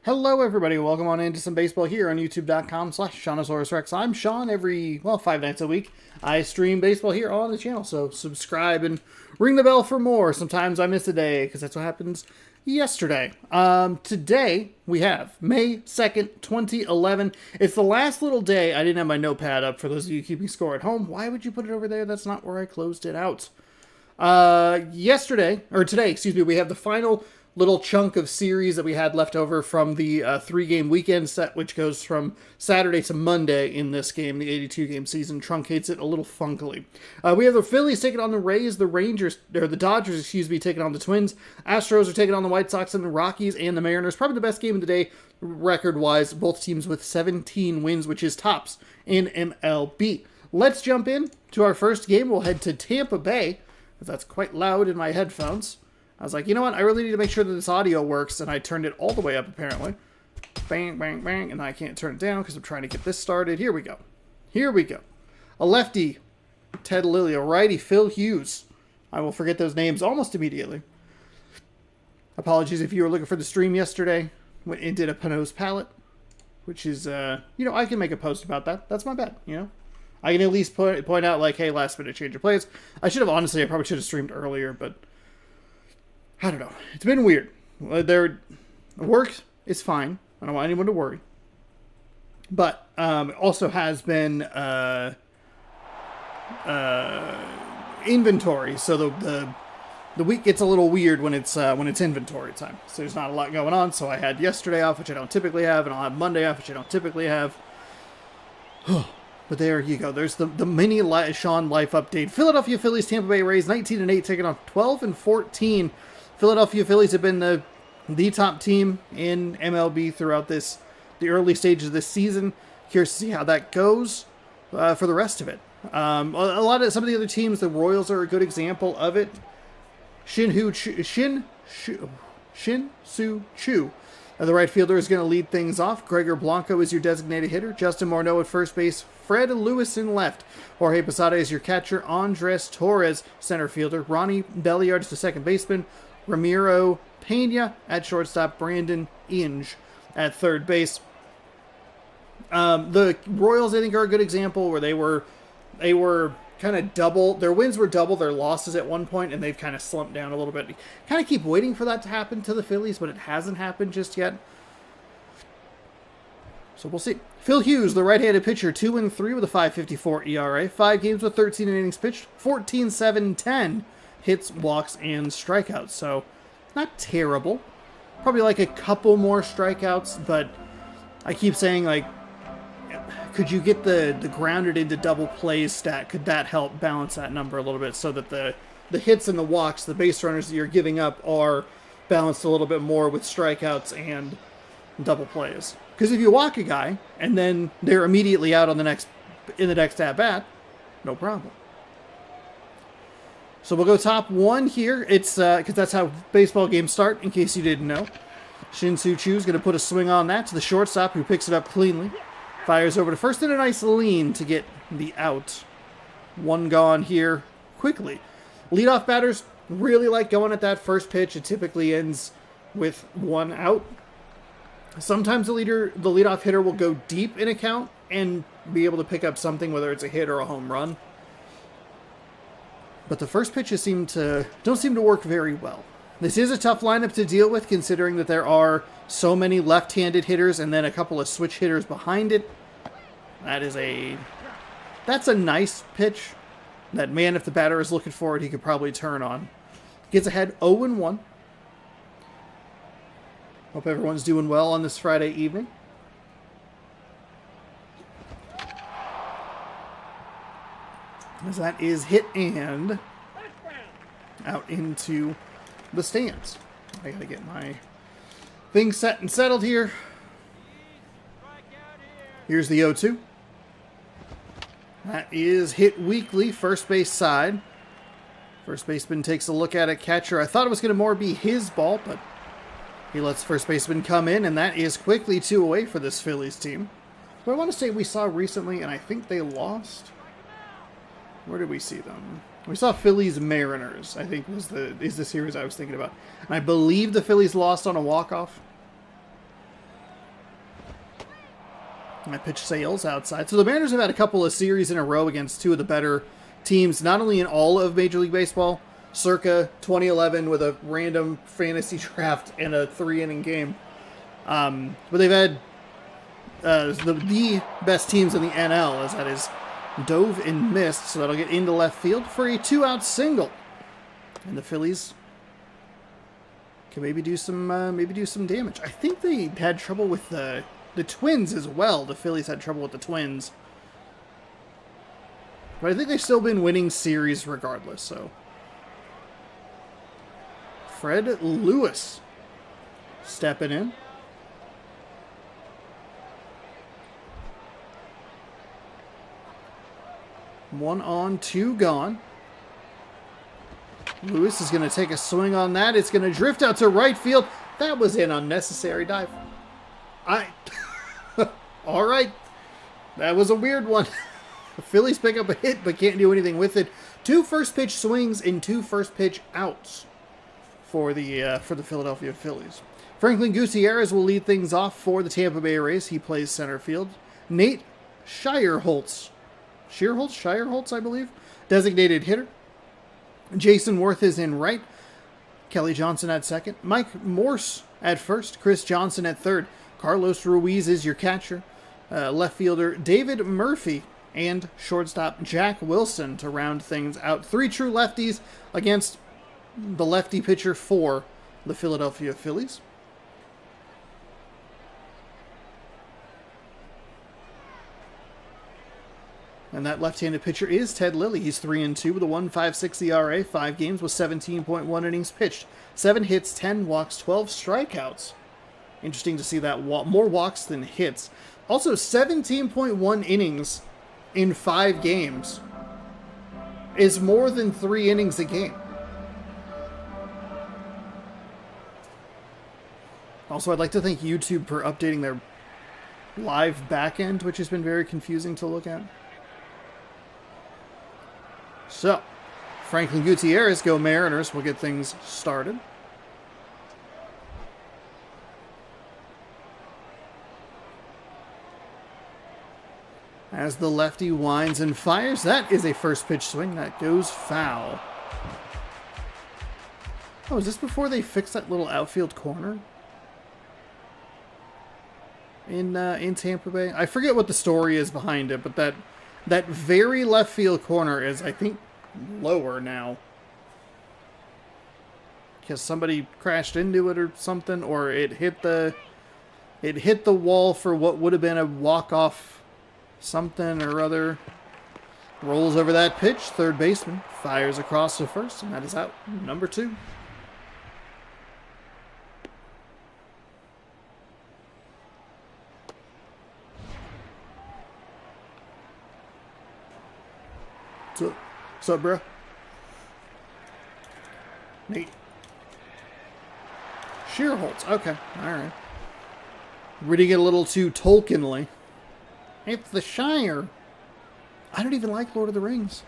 Hello, everybody. Welcome on into some baseball here on youtube.com/SeanOsaurusRex. I'm Sean. Every, 5 nights a week, I stream baseball here on the channel. So subscribe and ring the bell for more. Sometimes I miss a day because that's what happens yesterday. Today, we have May 2nd, 2011. It's the last little day. I didn't have my notepad up for those of you keeping score at home. Why would you put it over there? That's not where I closed it out. Today, we have the final little chunk of series that we had left over from the 3-game weekend set, which goes from Saturday to Monday in this game. The 82-game season truncates it a little funkily. We have the Phillies taking on the Rays, the Dodgers, taking on the Twins. Astros are taking on the White Sox, and the Rockies and the Mariners. Probably the best game of the day, record-wise. Both teams with 17 wins, which is tops in MLB. Let's jump in to our first game. We'll head to Tampa Bay, because that's quite loud in my headphones. I was like, you know what? I really need to make sure that this audio works, and I turned it all the way up, apparently. Bang, bang, bang, and I can't turn it down because I'm trying to get this started. Here we go. A lefty, Ted Lilly. A righty, Phil Hughes. I will forget those names almost immediately. Apologies if you were looking for the stream yesterday. It did a Pinot's palette, which is, I can make a post about that. That's my bad, I can at least point out, like, hey, last minute change of plays. I probably should have streamed earlier, but I don't know. It's been weird. Work is fine. I don't want anyone to worry. But it also has been inventory. So the week gets a little weird when it's inventory time. So there's not a lot going on. So I had yesterday off, which I don't typically have, and I'll have Monday off, which I don't typically have. But there you go. There's the mini Sean life update. Philadelphia Phillies, Tampa Bay Rays, 19-8, taking on 12-14. Philadelphia Phillies have been the top team in MLB throughout the early stages of this season. Curious to see how that goes for the rest of it. Some of the other teams, the Royals are a good example of it. Shin Soo Choo, the right fielder, is going to lead things off. Gregor Blanco is your designated hitter. Justin Morneau at first base. Fred Lewis in left. Jorge Posada is your catcher. Andres Torres, center fielder. Ronnie Belliard is the second baseman. Ramiro Pena at shortstop. Brandon Inge at third base. The Royals, I think, are a good example where they were kind of double. Their wins were double their losses at one point, and they've kind of slumped down a little bit. Kind of keep waiting for that to happen to the Phillies, but it hasn't happened just yet. So we'll see. Phil Hughes, the right-handed pitcher, 2-3 with a 5.54 ERA. 5 games with 13 innings pitched, 14-7-10 hits, walks, and strikeouts. So not terrible. Probably like a couple more strikeouts, but I keep saying, like, could you get the grounded into double plays stat? Could that help balance that number a little bit so that the hits and the walks, the base runners that you're giving up, are balanced a little bit more with strikeouts and double plays? Because if you walk a guy and then they're immediately out in the next at bat, no problem. So we'll go top one here. It's because that's how baseball games start, in case you didn't know. Shin Soo Choo is going to put a swing on that to the shortstop, who picks it up cleanly. Fires over to first in a nice lean to get the out. One gone here quickly. Leadoff batters really like going at that first pitch. It typically ends with one out. Sometimes the leadoff hitter will go deep in a count and be able to pick up something, whether it's a hit or a home run. But the first pitches don't seem to work very well. This is a tough lineup to deal with, considering that there are so many left-handed hitters and then a couple of switch hitters behind it. That's a nice pitch that, man, if the batter is looking for it, he could probably turn on. Gets ahead 0-1. Hope everyone's doing well on this Friday evening. As that is hit and out into the stands. I gotta get my thing set and settled here. Here's the 0-2. That is hit weakly, first base side. First baseman takes a look at it. Catcher, I thought it was going to more be his ball, but he lets first baseman come in, and that is quickly 2 away for this Phillies team. Who I want to say we saw recently, and I think they lost. Where did we see them? We saw Phillies Mariners, I think is the series I was thinking about. And I believe the Phillies lost on a walk-off. I pitch Sales outside. So the Mariners have had a couple of series in a row against two of the better teams, not only in all of Major League Baseball, circa 2011 with a random fantasy draft and a 3-inning game. But they've had the best teams in the NL, as that is dove and missed, so that'll get into left field for a 2-out single. And the Phillies can maybe do some damage. I think they had trouble with the Twins as well. The Phillies had trouble with the Twins. But I think they've still been winning series regardless, so. Fred Lewis stepping in. One on, two gone. Lewis is going to take a swing on that. It's going to drift out to right field. That was an unnecessary dive. All right. That was a weird one. The Phillies pick up a hit but can't do anything with it. 2 first pitch swings and 2 first pitch outs for the Philadelphia Phillies. Franklin Gutierrez will lead things off for the Tampa Bay Rays. He plays center field. Nate Schierholtz, I believe, designated hitter. Jason Worth is in right. Kelly Johnson at second. Mike Morse at first. Chris Johnson at third. Carlos Ruiz is your catcher. Left fielder David Murphy and shortstop Jack Wilson to round things out. 3 true lefties against the lefty pitcher for the Philadelphia Phillies. And that left-handed pitcher is Ted Lilly. He's 3-2 with a 1.56 ERA, 5 games with 17.1 innings pitched, 7 hits, 10 walks, 12 strikeouts. Interesting to see that more walks than hits. Also, 17.1 innings in 5 games is more than 3 innings a game. Also, I'd like to thank YouTube for updating their live back end, which has been very confusing to look at. So, Franklin Gutierrez, go Mariners. We'll get things started. As the lefty winds and fires, that is a first pitch swing. That goes foul. Oh, is this before they fixed that little outfield corner in Tampa Bay? I forget what the story is behind it, but that very left field corner is, I think, lower now. Because somebody crashed into it or something, or it hit the wall for what would have been a walk-off something or other. Rolls over that pitch. Third baseman fires across to first, and that is out. Number 2. What's up, bro? Nate Schierholtz. Okay, all right. Reading it a little too Tolkien-ly. It's the Shire. I don't even like Lord of the Rings.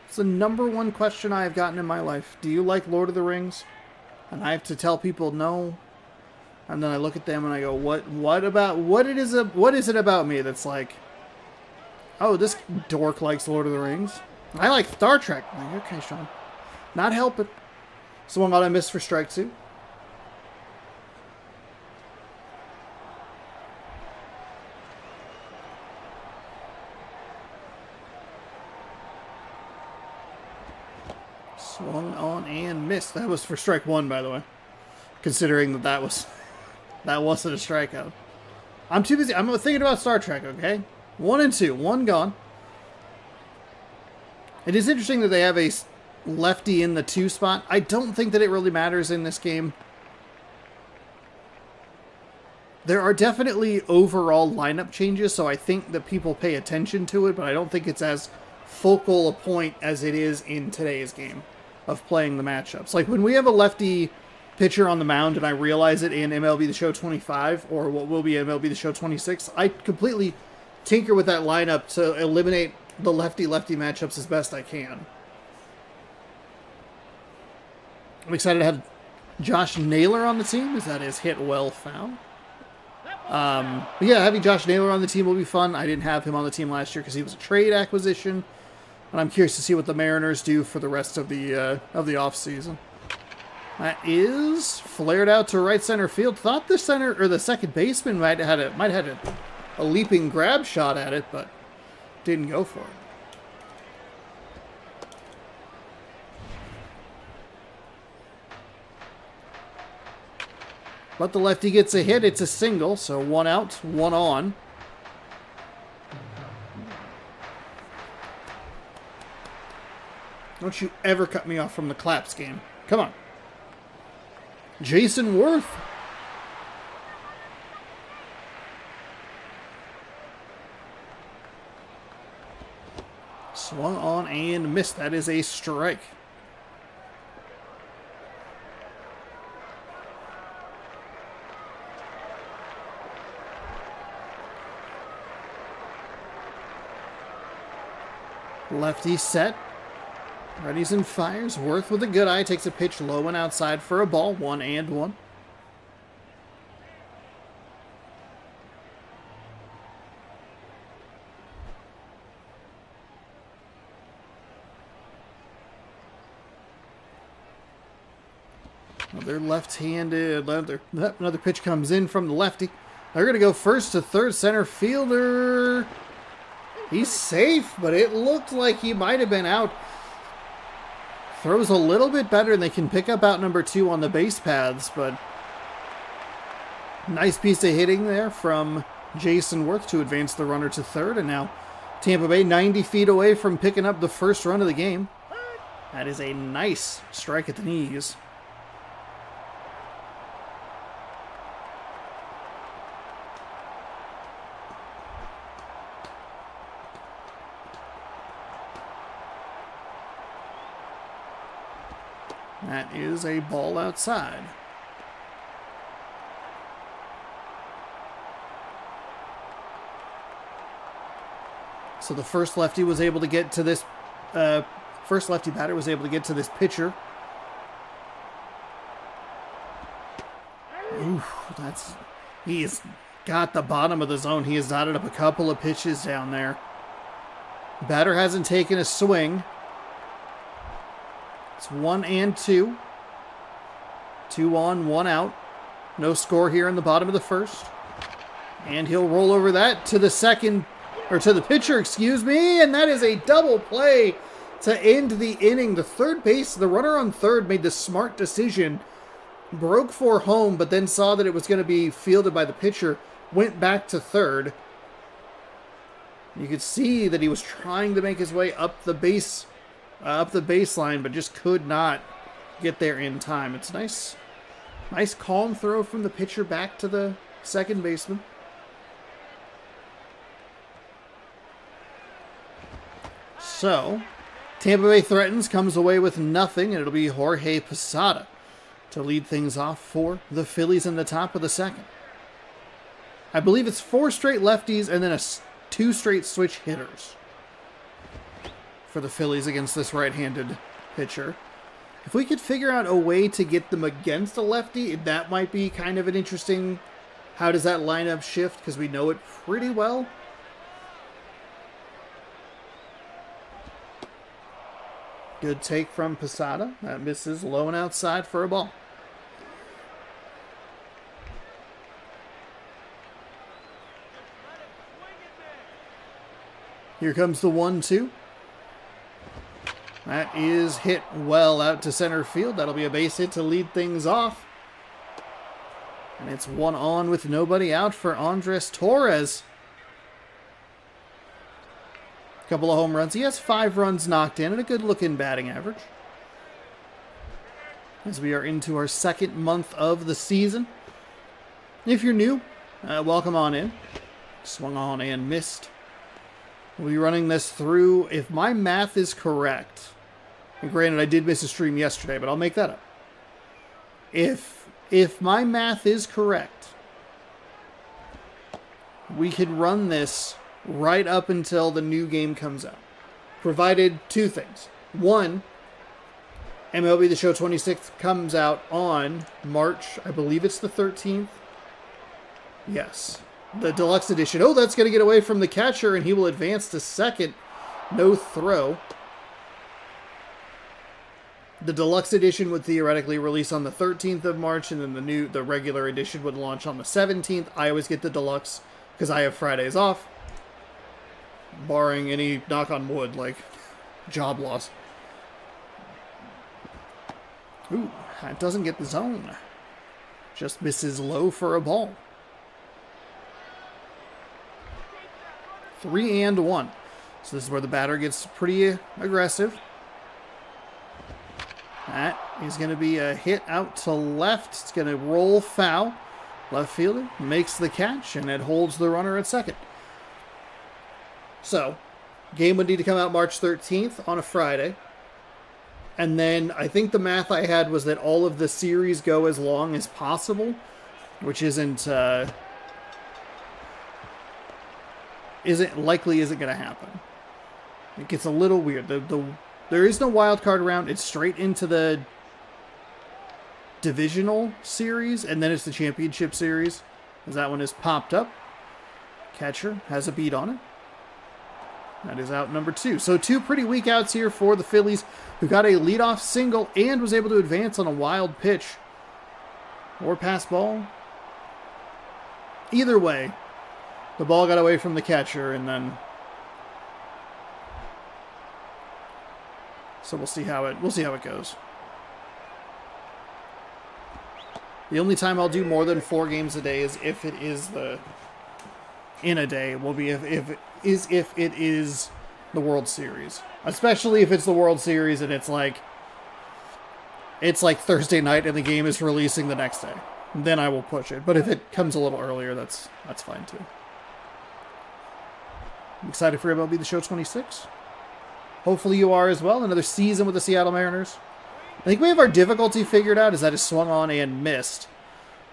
It's the number 1 question I have gotten in my life. Do you like Lord of the Rings? And I have to tell people no. And then I look at them and I go, what is it about me that's like, oh, this dork likes Lord of the Rings. I like Star Trek. I'm like, okay, Sean. Not helping. Swung on, I missed for strike 2. Swung on and missed. That was for strike 1, by the way. Considering that wasn't a strikeout. I'm too busy. I'm thinking about Star Trek, okay? 1 and 2. 1 gone. It is interesting that they have a lefty in the 2 spot. I don't think that it really matters in this game. There are definitely overall lineup changes, so I think that people pay attention to it, but I don't think it's as focal a point as it is in today's game of playing the matchups. Like when we have a lefty pitcher on the mound and I realize it in MLB The Show 25 or what will be MLB The Show 26, I completely tinker with that lineup to eliminate the lefty-lefty matchups as best I can. I'm excited to have Josh Naylor on the team, as that is hit well foul. But yeah, having Josh Naylor on the team will be fun. I didn't have him on the team last year because he was a trade acquisition. And I'm curious to see what the Mariners do for the rest of the offseason. That is flared out to right center field. Thought the center or the second baseman might have had a leaping grab shot at it, but didn't go for it. But the lefty gets a hit. It's a single, so 1 out, 1 on. Don't you ever cut me off from the claps game. Come on. Jason Worth. Swung on and missed. That is a strike. Lefty set. Readies and fires. Worth with a good eye. Takes a pitch low and outside for a ball. 1-1. Another left-handed. Another pitch comes in from the lefty. They're going to go first to third. Center fielder. He's safe, but it looked like he might have been out. Throws a little bit better, and they can pick up out number 2 on the base paths, but nice piece of hitting there from Jason Worth to advance the runner to third, and now Tampa Bay 90 feet away from picking up the first run of the game. That is a nice strike at the knees. That is a ball outside. So the first lefty was able to get to this. First lefty batter was able to get to this pitcher. Ooh, he's got the bottom of the zone. He has dotted up a couple of pitches down there. Batter hasn't taken a swing. It's 1-2. 2 on, 1 out. No score here in the bottom of the first. And he'll roll over that to the second, or to the pitcher, excuse me. And that is a double play to end the inning. The runner on third made the smart decision. Broke for home, but then saw that it was going to be fielded by the pitcher. Went back to third. You could see that he was trying to make his way up the baseline, but just could not get there in time. It's nice calm throw from the pitcher back to the second baseman. So, Tampa Bay threatens, comes away with nothing, and it'll be Jorge Posada to lead things off for the Phillies in the top of the second. I believe it's 4 straight lefties and then 2 straight switch hitters for the Phillies against this right-handed pitcher. If we could figure out a way to get them against a lefty, that might be kind of an interesting, how does that lineup shift? Because we know it pretty well. Good take from Posada. That misses low and outside for a ball. Here comes the 1-2. That is hit well out to center field. That'll be a base hit to lead things off. And it's 1 on with nobody out for Andres Torres. A couple of home runs. He has 5 runs knocked in and a good-looking batting average. As we are into our second month of the season. If you're new, welcome on in. Swung on and missed. We'll be running this through, if my math is correct, and granted I did miss a stream yesterday, but I'll make that up. If my math is correct, we could run this right up until the new game comes out. Provided 2 things. 1, MLB The Show 26 comes out on March, I believe it's the 13th. Yes. the deluxe edition. Oh, that's going to get away from the catcher, and he will advance to second. No throw. The deluxe edition would theoretically release on the 13th of March, and then the regular edition would launch on the 17th. I always get the deluxe because I have Fridays off, barring any, knock on wood, like job loss. Ooh, that doesn't get the zone. Just misses low for a ball. 3-1. So this is where the batter gets pretty aggressive. That is going to be a hit out to left. It's going to roll foul. Left fielder makes the catch, and it holds the runner at second. So, game would need to come out March 13th on a Friday. And then I think the math I had was that all of the series go as long as possible, which isn't going to happen. It gets a little weird. There is no wild card round. It's straight into the divisional series, and then it's the championship series, as that one is popped up. Catcher has a beat on it. That is out number 2. So 2 pretty weak outs here for the Phillies, who got a leadoff single and was able to advance on a wild pitch. Or pass ball. Either way, the ball got away from the catcher, and then so we'll see how it goes. The only time I'll do more than 4 games a day is if it is in a day will be if it is the World Series. Especially if it's the World Series and it's like Thursday night and the game is releasing the next day. Then I will push it. But if it comes a little earlier, that's fine too. I'm excited for MLB The Show 26. Hopefully you are as well. Another season with the Seattle Mariners. I think we have our difficulty figured out, is that it swung on and missed.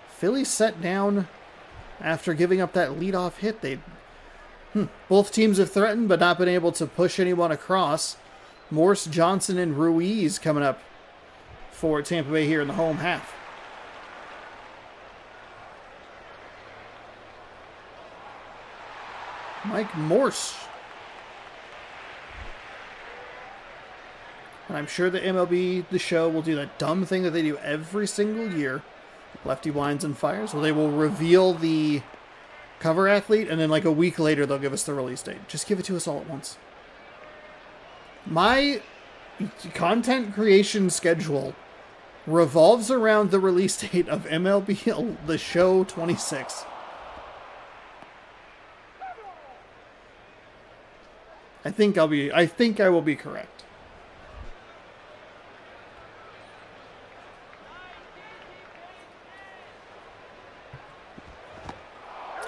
Phillies set down after giving up that leadoff hit. Both teams have threatened but not been able to push anyone across. Morse, Johnson, and Ruiz coming up for Tampa Bay here in the home half. Mike Morse. And I'm sure the MLB The Show will do that dumb thing that they do every single year. Lefty winds and fires. Where they will reveal the cover athlete, and then like a week later they'll give us the release date. Just give it to us all at once. My content creation schedule revolves around the release date of MLB The Show 26. I think I will be correct.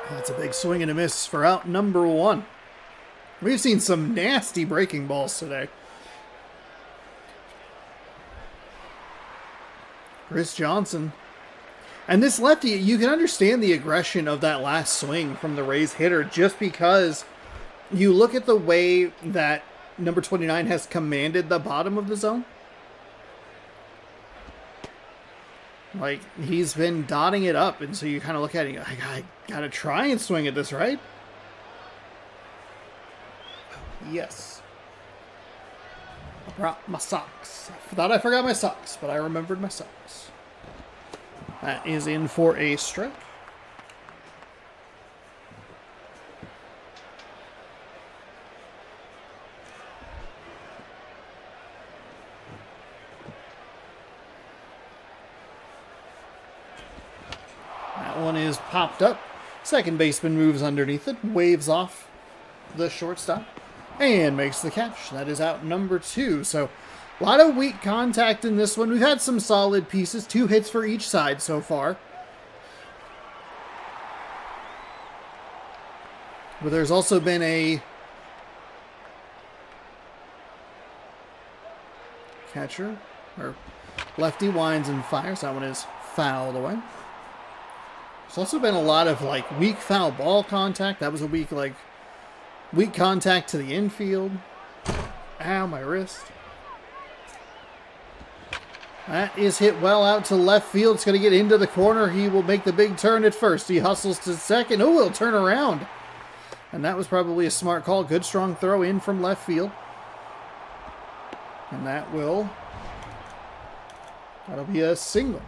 That's a big swing and a miss for out number 1. We've seen some nasty breaking balls today. Chris Johnson. And this lefty, you can understand the aggression of that last swing from the Rays hitter just because you look at the way that number 29 has commanded the bottom of the zone. Like, he's been dotting it up, and so you kind of look at it and go, I gotta try and swing at this, right? Yes. I brought my socks. I thought I forgot my socks, but I remembered my socks. That is in for a strike. One is popped up. Second baseman moves underneath it, waves off the shortstop, and makes the catch. That is out number 2. So a lot of weak contact in this one. We've had some solid pieces. 2 hits for each side so far. But there's also been a catcher, or lefty winds and fires. That one is fouled away. There's also been a lot of weak foul ball contact. That was a weak contact to the infield. Ow, my wrist. That is hit well out to left field. It's going to get into the corner. He will make the big turn at first. He hustles to second. Oh, he'll turn around. And that was probably a smart call. Good strong throw in from left field. And that'll be a single.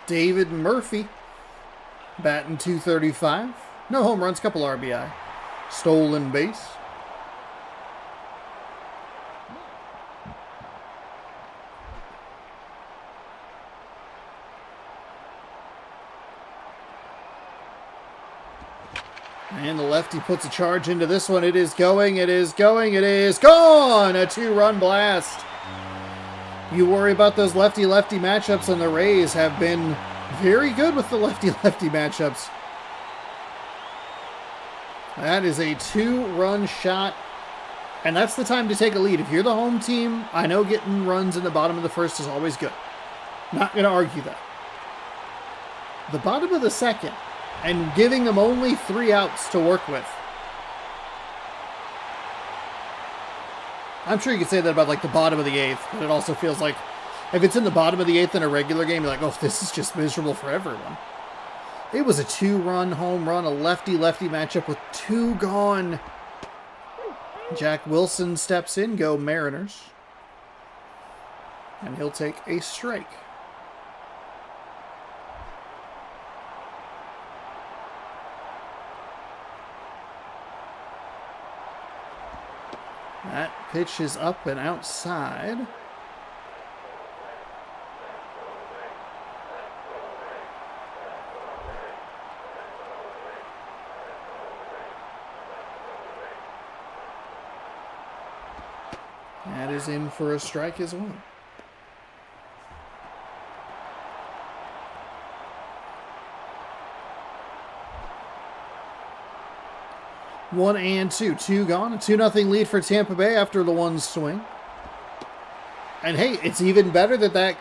David Murphy, batting .235. No home runs, couple RBI. Stolen base. And the lefty puts a charge into this one. It is going, it is going, it is gone! A 2-run blast. You worry about those lefty-lefty matchups, and the Rays have been very good with the lefty-lefty matchups. That is a 2-run shot, and that's the time to take a lead. If you're the home team, I know getting runs in the bottom of the first is always good. Not going to argue that. The bottom of the second, and giving them only 3 outs to work with. I'm sure you could say that about like the bottom of the 8th, but it also feels like if it's in the bottom of the 8th in a regular game, you're like, oh, this is just miserable for everyone. It was a 2-run home run, a lefty-lefty matchup with 2 gone. Jack Wilson steps in, go Mariners. And he'll take a strike. That pitch is up and outside. That is in for a strike as well. One and two. 2 gone. A 2-0 lead for Tampa Bay after the 1 swing. And hey, it's even better that that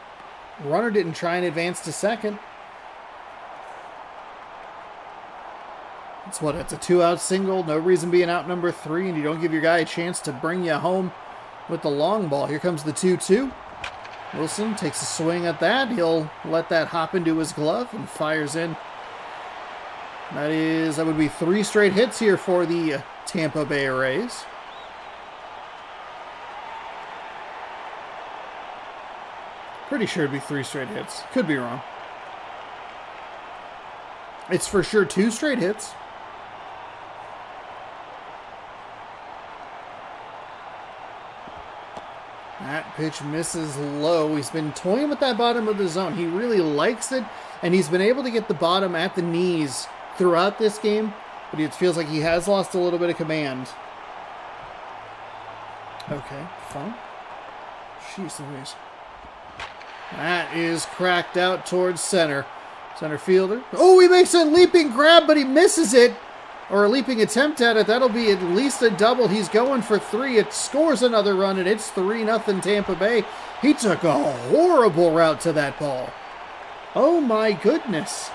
runner didn't try and advance to second. It's what? It's a 2-out single. No reason being out number 3, and you don't give your guy a chance to bring you home with the long ball. Here comes the 2-2. Wilson takes a swing at that. He'll let that hop into his glove and fires in. That would be 3 straight hits here for the Tampa Bay Rays. Pretty sure it'd be 3 straight hits. Could be wrong. It's for sure 2 straight hits. That pitch misses low. He's been toying with that bottom of the zone. He really likes it, and he's been able to get the bottom at the knees throughout this game, but it feels like he has lost a little bit of command. Okay, fine. Jeez Louise. That is cracked out towards center. Center fielder. Oh, he makes a leaping grab, but he misses it. Or a leaping attempt at it. That'll be at least a double. He's going for 3. It scores another run, and it's 3-0 Tampa Bay. He took a horrible route to that ball. Oh my goodness.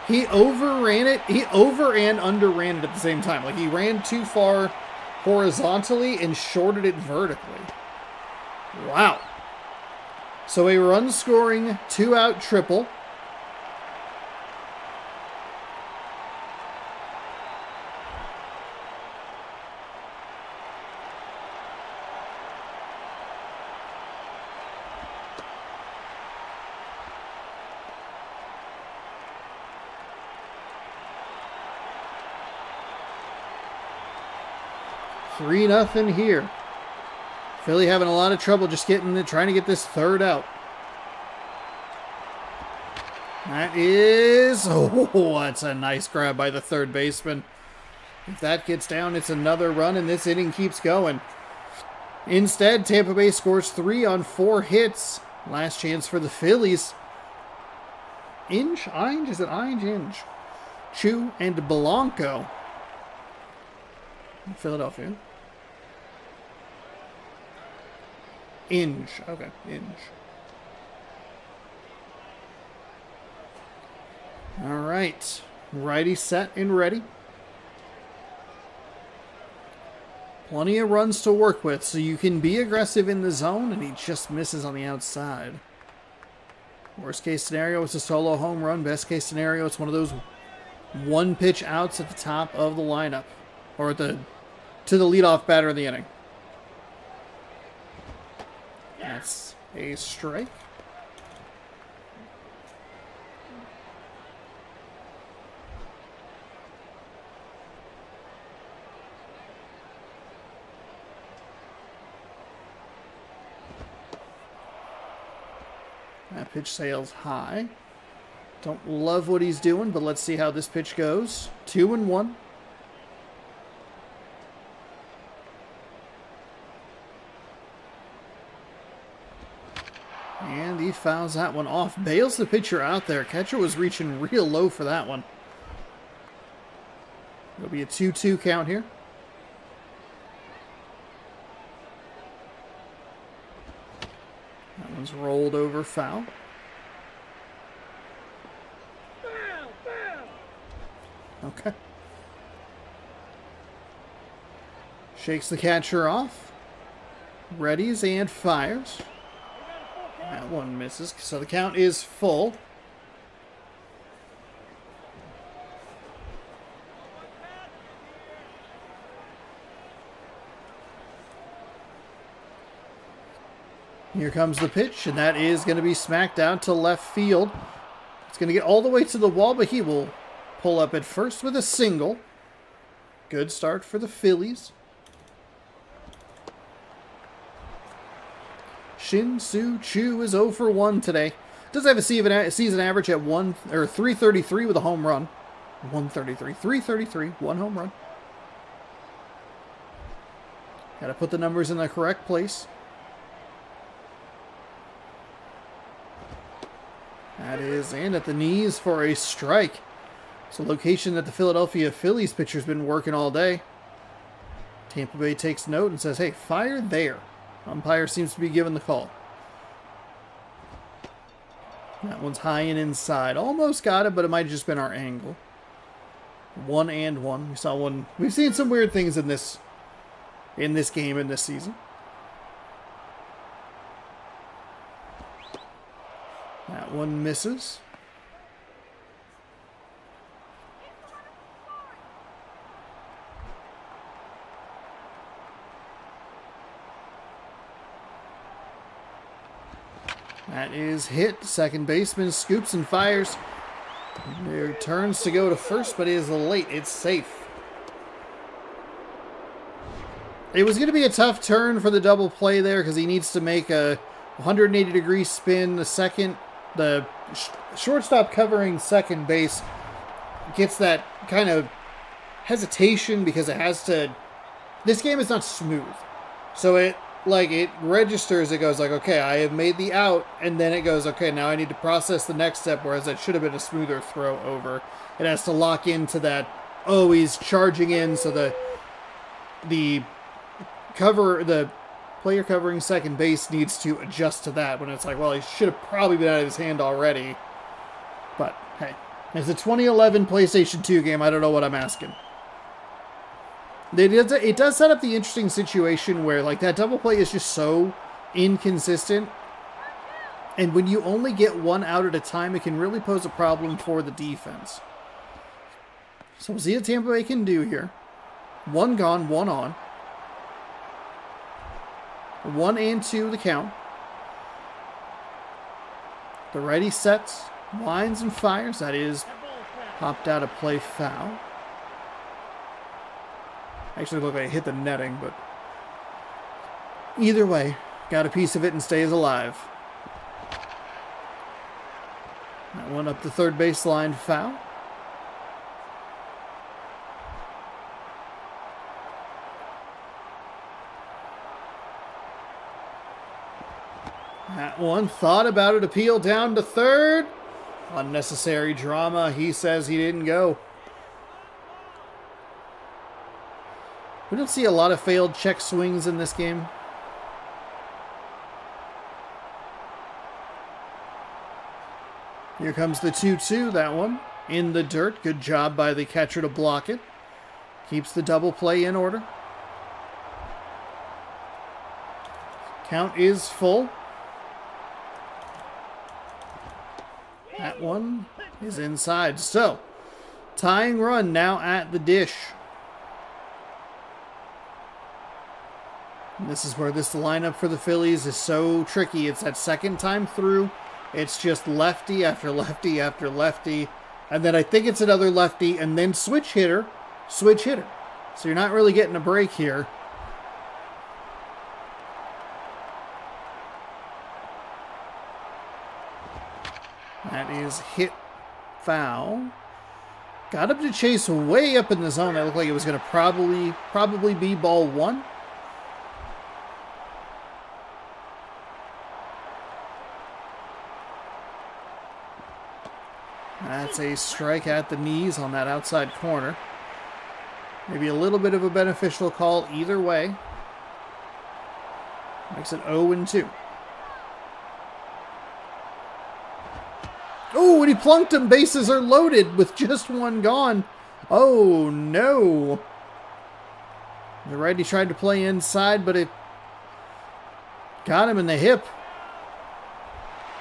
He overran it. He over and underran it at the same time. Like, he ran too far horizontally and shorted it vertically. Wow. So a run-scoring 2-out triple. Three nothing here. Philly having a lot of trouble just trying to get this 3rd out. That is, that's a nice grab by the 3rd baseman. If that gets down, it's another run, and this inning keeps going. Instead, Tampa Bay scores 3 on 4 hits. Last chance for the Phillies. Inge? Is it Inge? Chu and Blanco. Philadelphia. Inge. Okay, Inge. All right. Righty set and ready. Plenty of runs to work with, so you can be aggressive in the zone, and he just misses on the outside. Worst case scenario, it's a solo home run. Best case scenario, it's one of those one-pitch outs at the top of the lineup, or to the leadoff batter of the inning. That's a strike. That pitch sails high. Don't love what he's doing, but let's see how this pitch goes. 2-1. And he fouls that one off. Bails the pitcher out there. Catcher was reaching real low for that one. It'll be a 2-2 count here. That one's rolled over foul. Okay. Shakes the catcher off. Readies and fires. That one misses, so the count is full. Here comes the pitch, and that is going to be smacked out to left field. It's going to get all the way to the wall, but he will pull up at first with a single. Good start for the Phillies. Shin-Soo Choo is 0 for 1 today. Does have a season average at 333 with a home run. 333, one home run. Got to put the numbers in the correct place. That is, and at the knees for a strike. It's a location that the Philadelphia Phillies pitcher's been working all day. Tampa Bay takes note and says, hey, fire there. Umpire seems to be giving the call. That one's high and inside. Almost got it, but it might have just been our angle. 1-1. We saw one. We've seen some weird things in this game in this season. That one misses. That is hit. Second baseman scoops and fires. There turns to go to first, but it is late. It's safe. It was going to be a tough turn for the double play there because he needs to make a 180-degree spin. The shortstop covering second base gets that kind of hesitation because it has to. This game is not smooth, so it registers. It goes like, okay, I have made the out, and then it goes, okay, now I need to process the next step. Whereas it should have been a smoother throw over. It has to lock into that. Oh, he's charging in, so the player covering second base needs to adjust to that when it's like, well, he should have probably been out of his hand already. But, hey, it's a 2011 PlayStation 2 game. I don't know what I'm asking. It does set up the interesting situation where, like, that double play is just so inconsistent. And when you only get one out at a time, it can really pose a problem for the defense. So we'll see what Tampa Bay can do here. One gone, one on. 1-2 the count. The righty sets, winds and fires. That is popped out of play foul. Actually looked like it hit the netting, but either way, got a piece of it and stays alive. That one up the third baseline foul. That one thought about it, appeal down to third. Unnecessary drama. He says he didn't go. We don't see a lot of failed check swings in this game. Here comes the 2-2, that one. in the dirt. Good job by the catcher to block it. Keeps the double play in order. Count is full. That one is inside. So, tying run now at the dish. And this is where this lineup for the Phillies is so tricky. It's that second time through. It's just lefty after lefty after lefty. And then I think it's another lefty and then switch hitter. Switch hitter. So you're not really getting a break here. That is hit foul. Got him to chase way up in the zone. That looked like it was going to probably be ball one. That's a strike at the knees on that outside corner. Maybe a little bit of a beneficial call either way. Makes it 0-2. Oh, and he plunked him. Bases are loaded with just one gone. Oh, no. The righty tried to play inside, but it got him in the hip.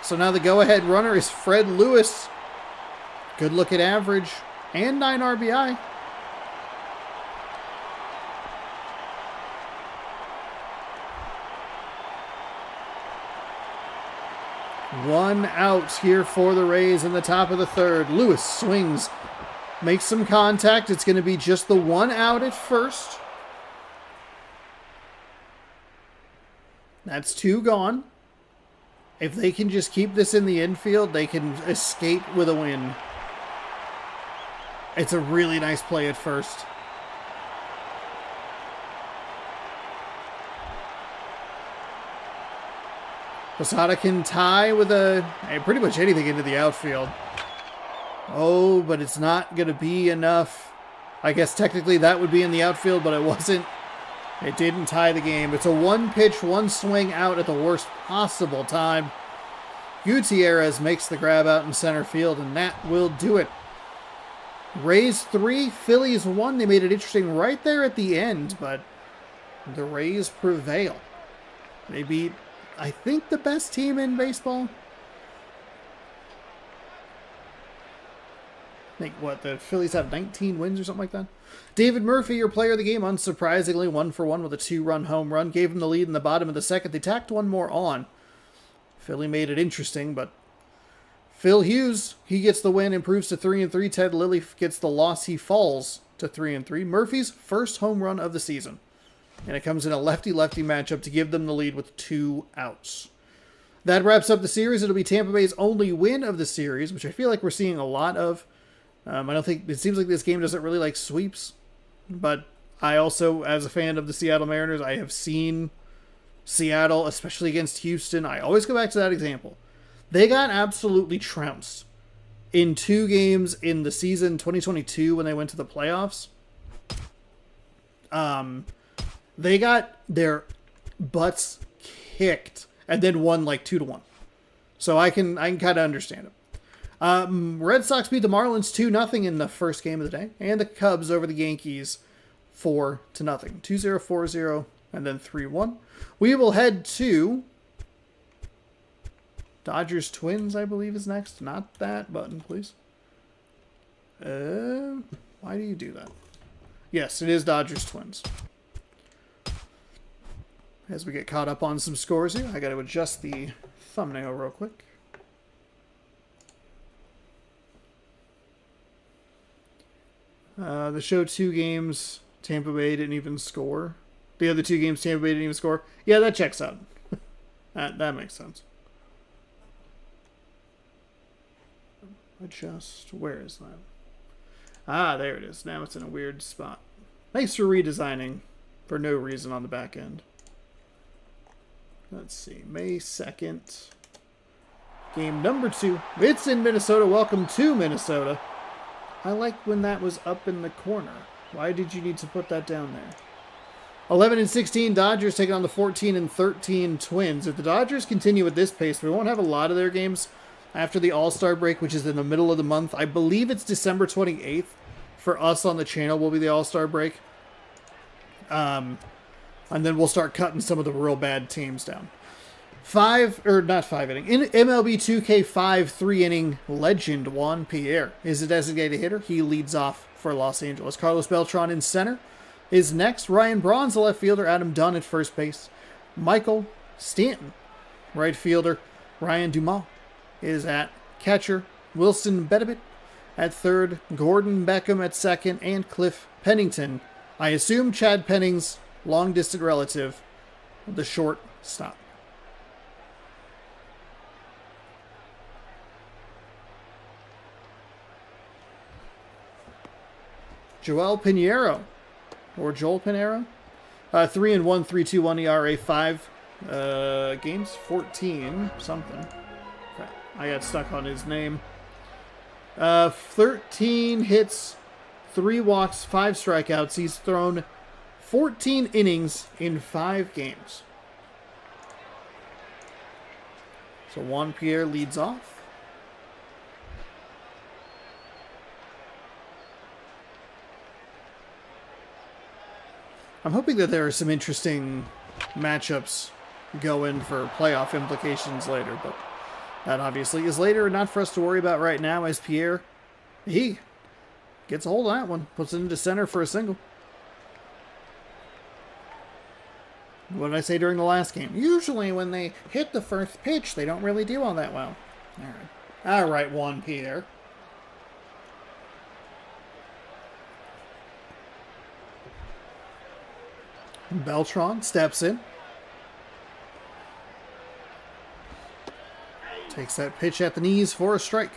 So now the go-ahead runner is Fred Lewis. Good look at average and 9 RBI. One out here for the Rays in the top of the third. Lewis swings, makes some contact. It's going to be just the one out at first. That's 2 gone. If they can just keep this in the infield, they can escape with a win. It's a really nice play at first. Posada can tie with pretty much anything into the outfield. Oh, but it's not going to be enough. I guess technically that would be in the outfield, but it wasn't. It didn't tie the game. It's a 1-pitch, 1-swing out at the worst possible time. Gutierrez makes the grab out in center field, and that will do it. Rays 3, Phillies 1. They made it interesting right there at the end, but the Rays prevail. They beat, I think, the best team in baseball. I think, the Phillies have 19 wins or something like that? David Murphy, your player of the game, unsurprisingly, 1-for-1 with a 2-run home run. Gave him the lead in the bottom of the second. They tacked one more on. Philly made it interesting, but Phil Hughes, he gets the win, improves to 3-3. Ted Lilly gets the loss. He falls to 3-3. Murphy's first home run of the season. And it comes in a lefty-lefty matchup to give them the lead with 2 outs. That wraps up the series. It'll be Tampa Bay's only win of the series, which I feel like we're seeing a lot of. I don't think, it seems like this game doesn't really like sweeps. But I also, as a fan of the Seattle Mariners, I have seen Seattle, especially against Houston. I always go back to that example. They got absolutely trounced in 2 games in the season 2022 when they went to the playoffs. They got their butts kicked and then won like 2-1. So I can kind of understand it. Red Sox beat the Marlins 2-0 in the first game of the day, and the Cubs over the Yankees 4-0. 2-0, 4-0, and then 3-1. We will head to Dodgers Twins, I believe, is next. Not that button, please. Why do you do that? Yes, it is Dodgers Twins. As we get caught up on some scores here, I got to adjust the thumbnail real quick. The show 2 games, Tampa Bay didn't even score. The other 2 games, Tampa Bay didn't even score. Yeah, that checks out. that makes sense. Adjust. Where is that? Ah, there it is. Now it's in a weird spot. Thanks for redesigning for no reason on the back end. Let's see. May 2nd. Game number 2. It's in Minnesota. Welcome to Minnesota. I like when that was up in the corner. Why did you need to put that down there? 11-16 Dodgers taking on the 14-13 Twins. If the Dodgers continue at this pace, we won't have a lot of their games after the All-Star break, which is in the middle of the month. I believe it's December 28th. For us on the channel will be the All-Star break. And then we'll start cutting some of the real bad teams down. Not 5 inning. In MLB 2K5 3-inning legend Juan Pierre is a designated hitter. He leads off for Los Angeles. Carlos Beltran in center is next. Ryan Braun's the left fielder. Adam Dunn at first base. Michael Stanton, right fielder. Ryan Dumas is at catcher. Wilson Betabit at third. Gordon Beckham at second. And Cliff Pennington, I assume Chad Penning's long-distant relative, the shortstop. Joel Pinheiro, or Joel Pinheiro, 3-1, 3.21 ERA, 5 games, 14 something. Okay. I got stuck on his name. 13 hits, 3 walks, 5 strikeouts. He's thrown 14 innings in 5 games. So Juan Pierre leads off. I'm hoping that there are some interesting matchups going for playoff implications later, but that obviously is later and not for us to worry about right now, as Pierre, he gets a hold of that one, puts it into center for a single. What did I say during the last game? Usually when they hit the first pitch, they don't really do all that well. All right, Juan Pierre. Beltran steps in. Takes that pitch at the knees for a strike.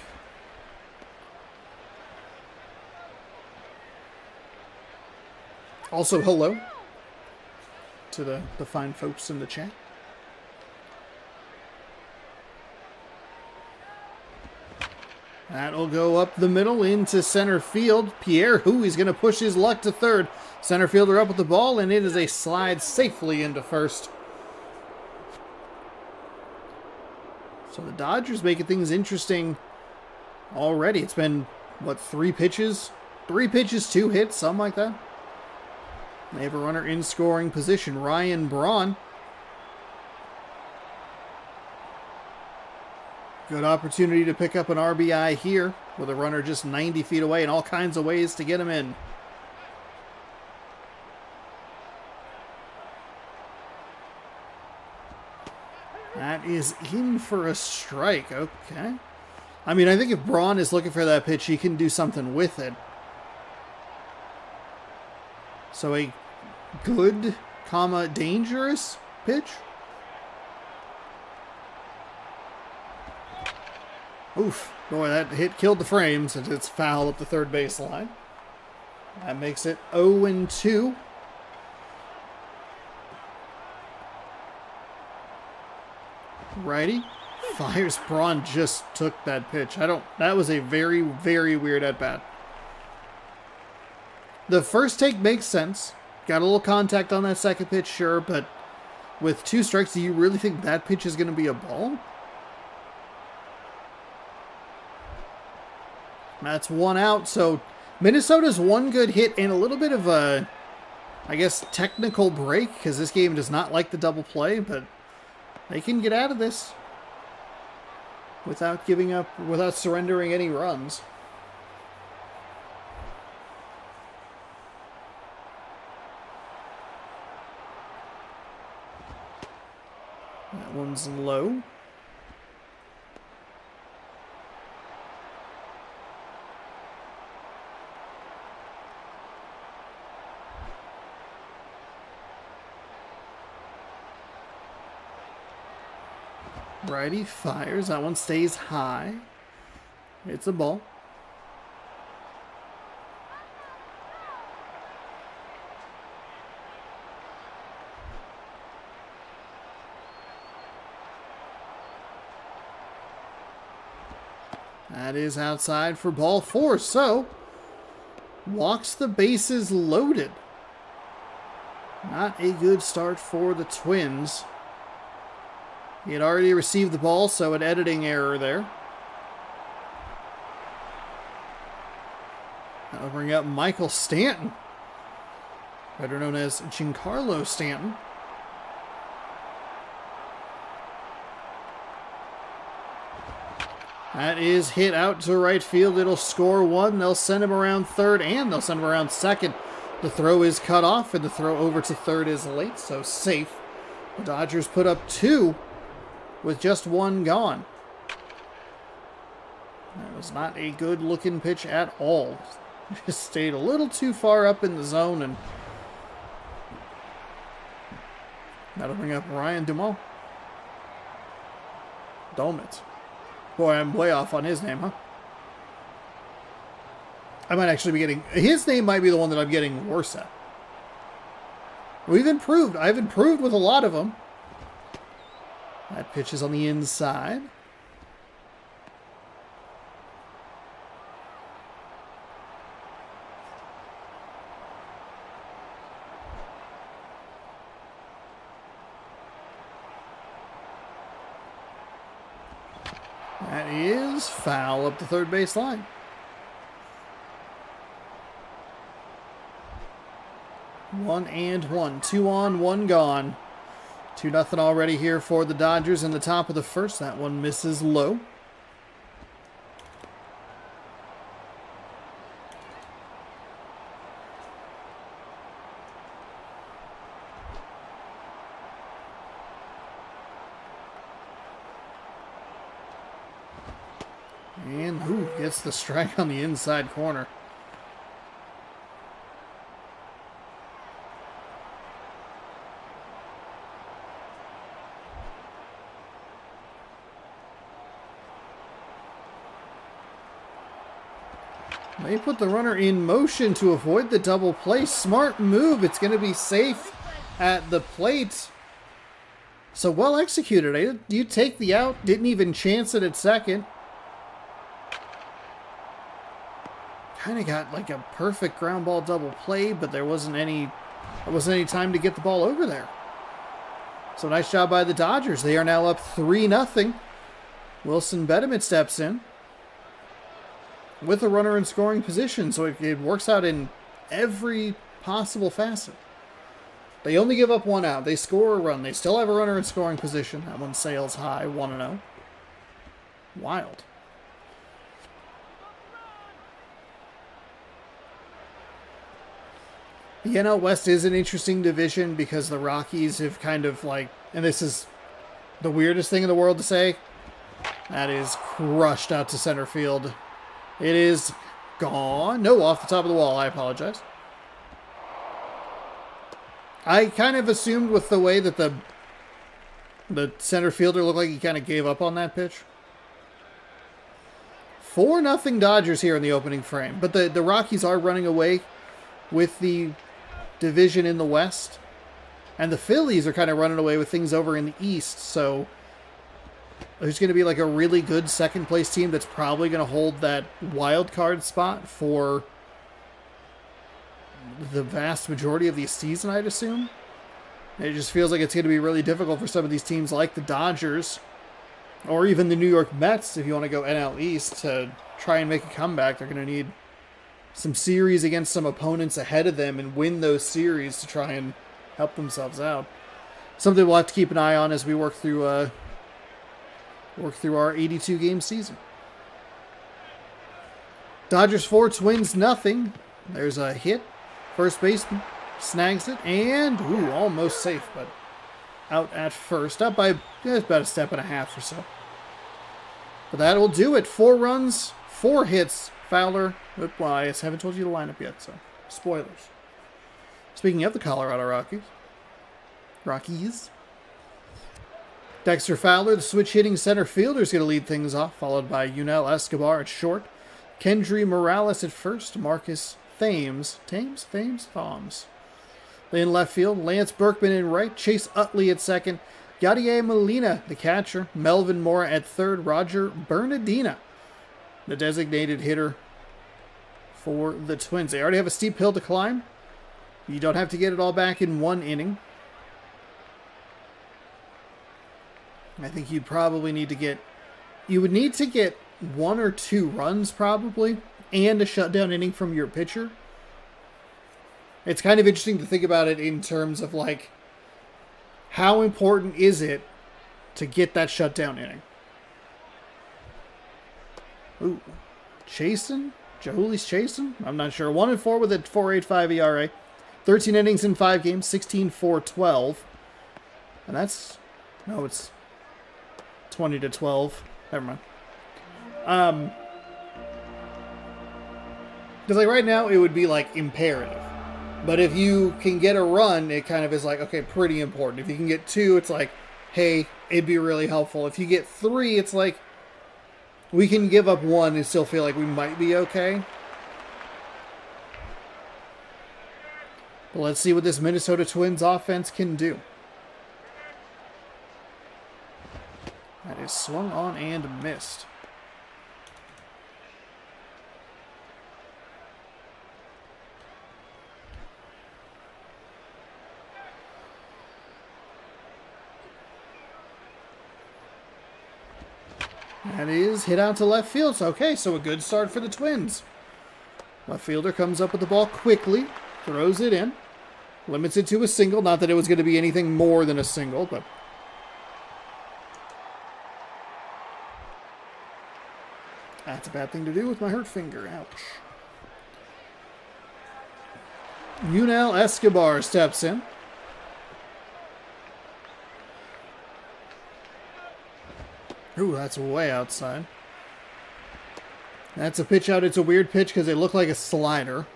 Also, hello to the fine folks in the chat. That'll go up the middle into center field. Pierre, he's going to push his luck to third. Center fielder up with the ball, and it is a slide safely into first. So the Dodgers making things interesting already. It's been, 3 pitches? 3 pitches, 2 hits, something like that. They have a runner in scoring position. Ryan Braun. Good opportunity to pick up an RBI here with a runner just 90 feet away and all kinds of ways to get him in. That is in for a strike. Okay. I mean, I think if Braun is looking for that pitch, he can do something with it. So a good, dangerous pitch. Oof. Boy, that hit killed the frames, and it's foul up the third baseline. That makes it 0-2. Righty. Fires. Braun just took that pitch. That was a very, very weird at-bat. The first take makes sense. Got a little contact on that second pitch, sure, but with 2 strikes, do you really think that pitch is going to be a ball? That's 1 out, so Minnesota's 1 good hit and a little bit of a, technical break, because this game does not like the double play, but they can get out of this without giving up, without surrendering any runs. That one's low. Righty fires. That one stays high. It's a ball. That is outside for ball 4. So, walks the bases loaded. Not a good start for the Twins. He had already received the ball, so an editing error there. That'll bring up Michael Stanton, better known as Giancarlo Stanton. That is hit out to right field. It'll score one. They'll send him around third, and they'll send him around second. The throw is cut off, and the throw over to third is late, so safe. The Dodgers put up 2 with just 1 gone. That was not a good-looking pitch at all. Just stayed a little too far up in the zone, and that'll bring up Ryan Dumont. Domit. Boy, I'm way off on his name, huh? I might actually be getting... His name might be the one that I'm getting worse at. We've improved. I've improved with a lot of them. That pitch is on the inside. That is foul up the third base line. 1-1. 2 on, 1 gone. 2-0 already here for the Dodgers in the top of the first. That one misses low. And who gets the strike on the inside corner? They put the runner in motion to avoid the double play. Smart move. It's going to be safe at the plate. So well executed. You take the out. Didn't even chance it at second. Kind of got like a perfect ground ball double play, but there wasn't any time to get the ball over there. So nice job by the Dodgers. They are now up 3-0. Wilson Betterman steps in with a runner in scoring position, so it works out in every possible facet. They only give up 1 out. They score a run. They still have a runner in scoring position. That one sails high, 1-0. Wild. The NL West is an interesting division because the Rockies have kind of like, and this is the weirdest thing in the world to say, that is crushed out to center field. It is gone. No, off the top of the wall. I apologize. I kind of assumed with the way that the center fielder looked like he kind of gave up on that pitch. 4-0 Dodgers here in the opening frame. But the Rockies are running away with the division in the West. And the Phillies are kind of running away with things over in the East. So there's going to be like a really good second place team that's probably going to hold that wild card spot for the vast majority of the season, I'd assume. It just feels like it's going to be really difficult for some of these teams like the Dodgers or even the New York Mets, if you want to go NL East, to try and make a comeback. They're going to need some series against some opponents ahead of them and win those series to try and help themselves out. Something we'll have to keep an eye on as we work through our 82-game season. Dodgers 4, Twins nothing. There's a hit. First baseman snags it, and almost safe, but out at first. Up by about a step and a half or so. But that'll do it. 4 runs, 4 hits. Fowler, well, I haven't told you the lineup yet, so spoilers. Speaking of the Colorado Rockies. Dexter Fowler, the switch-hitting center fielder, is going to lead things off, followed by Yunel Escobar at short, Kendry Morales at first, Marcus Thames. In left field, Lance Berkman in right, Chase Utley at second, Yadier Molina, the catcher, Melvin Mora at third, Roger Bernardina, the designated hitter for the Twins. They already have a steep hill to climb. You don't have to get it all back in 1 inning. I think you'd probably need to get 1 or 2 runs probably and a shutdown inning from your pitcher. It's kind of interesting to think about it in terms of, like, how important is it to get that shutdown inning? Ooh, chasing? Joelie's chasing? I'm not sure. 1-4 with a 4.85 ERA. 13 innings in 5 games, 16-4-12. And that's... No, it's 20-12. Never mind. Because, like, right now, it would be, like, imperative. But if you can get a run, it kind of is like, okay, pretty important. If you can get 2, it's like, hey, it'd be really helpful. If you get 3, it's like, we can give up 1 and still feel like we might be okay. But let's see what this Minnesota Twins offense can do. That is swung on and missed. That is hit out to left field. Okay, so a good start for the Twins. Left fielder comes up with the ball quickly, throws it in, limits it to a single. Not that it was going to be anything more than a single, but... That's a bad thing to do with my hurt finger. Ouch. Yunel Escobar steps in. Ooh, that's way outside. That's a pitch out. It's a weird pitch because it looked like a slider.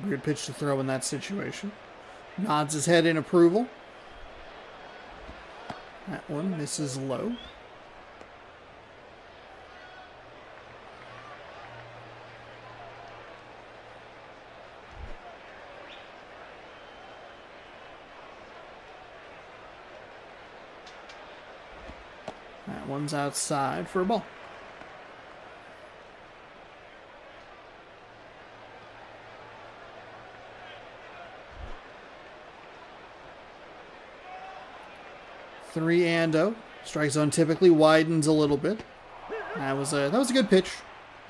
Weird pitch to throw in that situation. Nods his head in approval. That one misses low. That one's outside for a ball. Three and 0. Strike zone typically widens a little bit. That was a good pitch.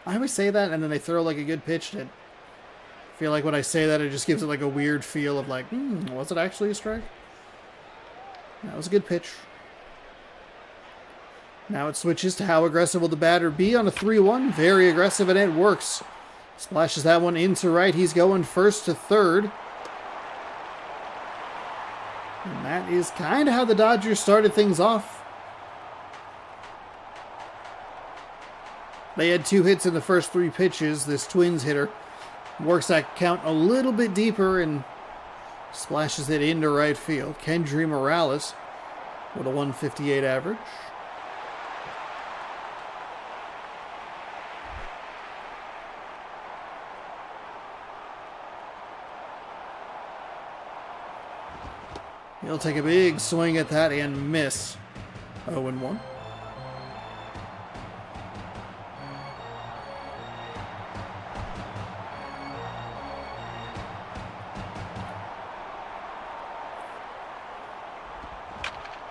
I always say that, and then they throw like a good pitch. That I feel like when I say that, it just gives it like a weird feel of like, was it actually a strike? That was a good pitch. Now it switches to how aggressive will the batter be on a 3-1. Very aggressive, and it works. Splashes that one into right. He's going first to third. And that is kind of how the Dodgers started things off. They had 2 hits in the first 3 pitches. This Twins hitter works that count a little bit deeper and splashes it into right field. Kendry Morales with a 158 average. He'll take a big swing at that and miss. 0-1.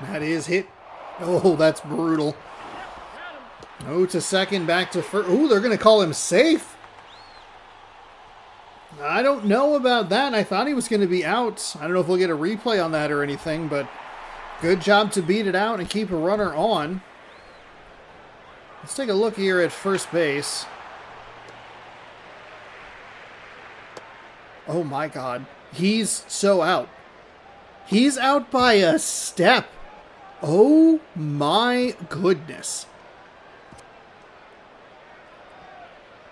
That is hit. Oh, that's brutal. Oh, to second, back to first. Oh, they're going to call him safe. I don't know about that. I thought he was going to be out. I don't know if we'll get a replay on that or anything, but good job to beat it out and keep a runner on. Let's take a look here at first base. Oh my God. He's so out. He's out by a step. Oh my goodness.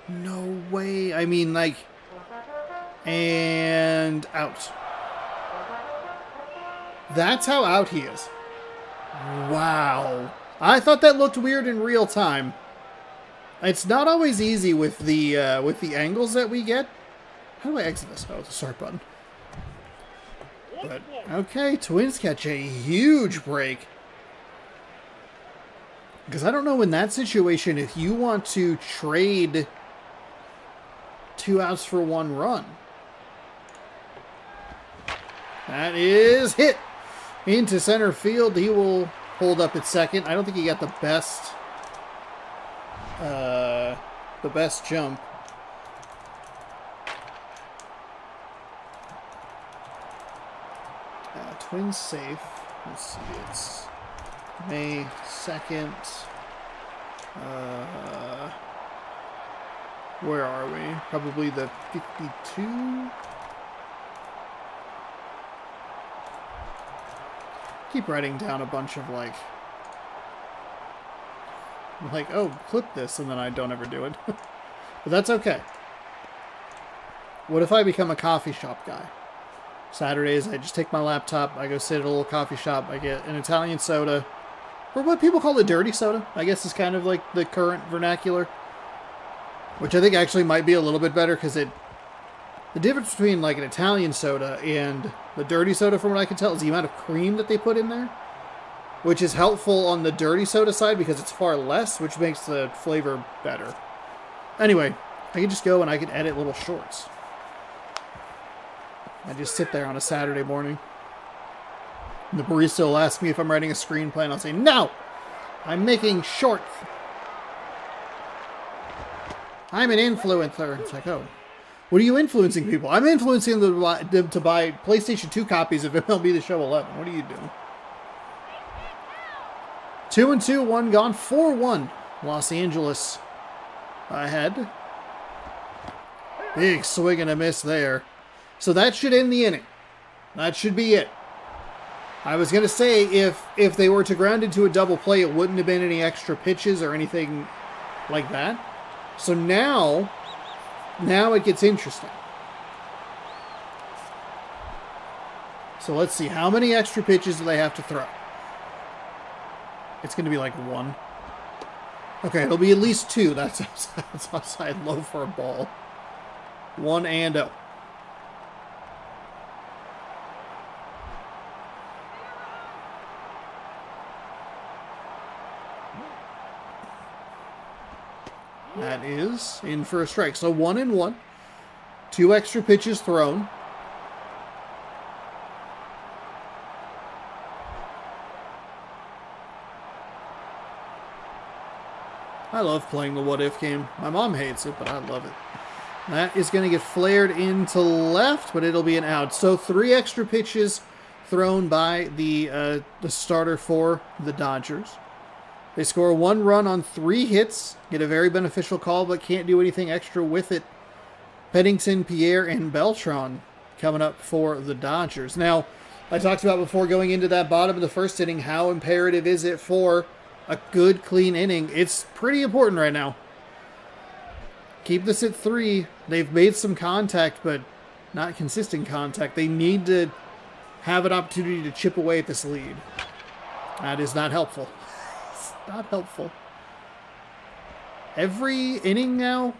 No way. I mean, like... And out. That's how out he is. Wow. I thought that looked weird in real time. It's not always easy with the angles that we get. How do I exit this? Oh, the start button. But okay, Twins catch a huge break. Because I don't know in that situation if you want to trade 2 outs for 1 run. That is hit into center field. He will hold up at second. I don't think he got the best the best jump. Twins safe. Let's see, it's May 2nd. Where are we? Probably the 52? Keep writing down a bunch of like, oh, clip this, and then I don't ever do it. But that's okay. What if I become a coffee shop guy? Saturdays, I just take my laptop, I go sit at a little coffee shop, I get an Italian soda, or what people call a dirty soda, I guess is kind of like the current vernacular. Which I think actually might be a little bit better, because the difference between like an Italian soda and the dirty soda, from what I can tell, is the amount of cream that they put in there. Which is helpful on the dirty soda side because it's far less, which makes the flavor better. Anyway, I can just go and I can edit little shorts. I just sit there on a Saturday morning. And the barista will ask me if I'm writing a screenplay, and I'll say, no! I'm making shorts. I'm an influencer. It's like, oh. What are you influencing people? I'm influencing them to buy PlayStation 2 copies of MLB The Show 11. What are you doing? 2-2, 1 gone, 4-1. Los Angeles ahead. Big swing and a miss there. So that should end the inning. That should be it. I was going to say, if they were to ground into a double play, it wouldn't have been any extra pitches or anything like that. So now it gets interesting. So let's see, how many extra pitches do they have to throw? It's going to be like 1. Okay, it'll be at least 2. That's outside low for a ball. 1-0. That is in for a strike. So 1-1. 2 extra pitches thrown. I love playing the what-if game. My mom hates it, but I love it. That is going to get flared into left, but it'll be an out. So 3 extra pitches thrown by the starter for the Dodgers. They score 1 run on 3 hits, get a very beneficial call, but can't do anything extra with it. Pennington, Pierre, and Beltran coming up for the Dodgers. Now, I talked about before going into that bottom of the first inning, how imperative is it for a good, clean inning? It's pretty important right now. Keep this at 3. They've made some contact, but not consistent contact. They need to have an opportunity to chip away at this lead. That is not helpful. It's not helpful. Every inning now,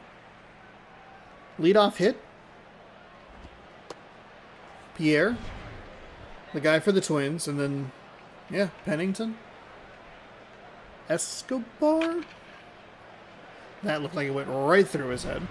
leadoff hit. Pierre, the guy for the Twins, and then, yeah, Pennington. Escobar? That looked like it went right through his head.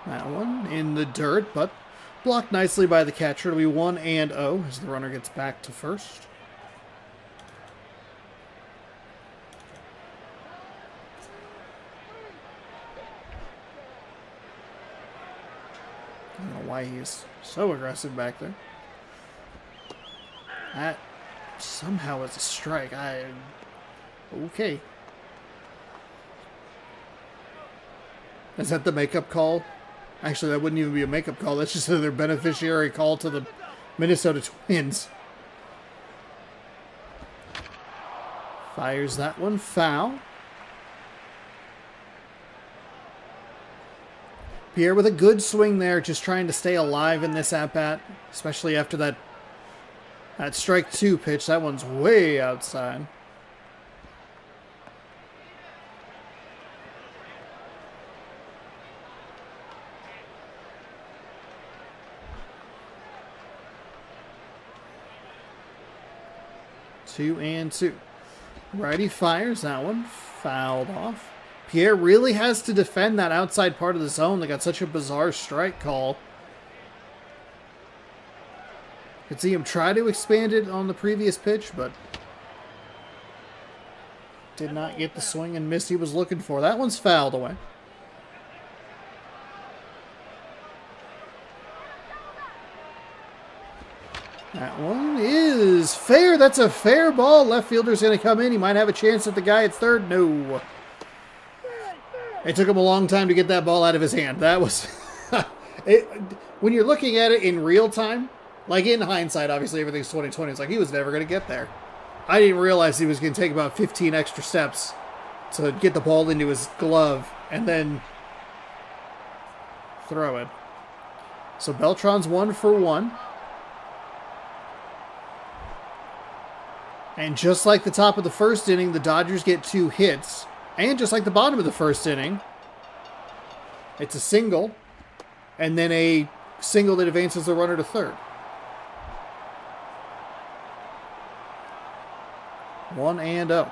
That one in the dirt, but blocked nicely by the catcher. It'll be 1-0 as the runner gets back to first. I don't know why he's so aggressive back there. That somehow is a strike. Okay. Is that the makeup call? Actually, that wouldn't even be a makeup call. That's just their beneficiary call to the Minnesota Twins. Fires that one foul. Pierre with a good swing there, just trying to stay alive in this at-bat, especially after that strike 2 pitch. That one's way outside. Two and two. Righty fires that one Fouled off. Pierre really has to defend that outside part of the zone. They got such a bizarre strike call. Could see him try to expand it on the previous pitch, but did not get the swing and miss he was looking for. That one's fouled away. That one is fair. That's a fair ball. Left fielder's going to come in. He might have a chance at the guy at third. No. It took him a long time to get that ball out of his hand. That was... when you're looking at it in real time, like in hindsight, obviously everything's 2020. It's like he was never going to get there. I didn't realize he was going to take about 15 extra steps to get the ball into his glove and then throw it. So Beltran's 1 for 1. And just like the top of the first inning, the Dodgers get 2 hits. And just like the bottom of the first inning, it's a single. And then a single that advances the runner to third. 1-0.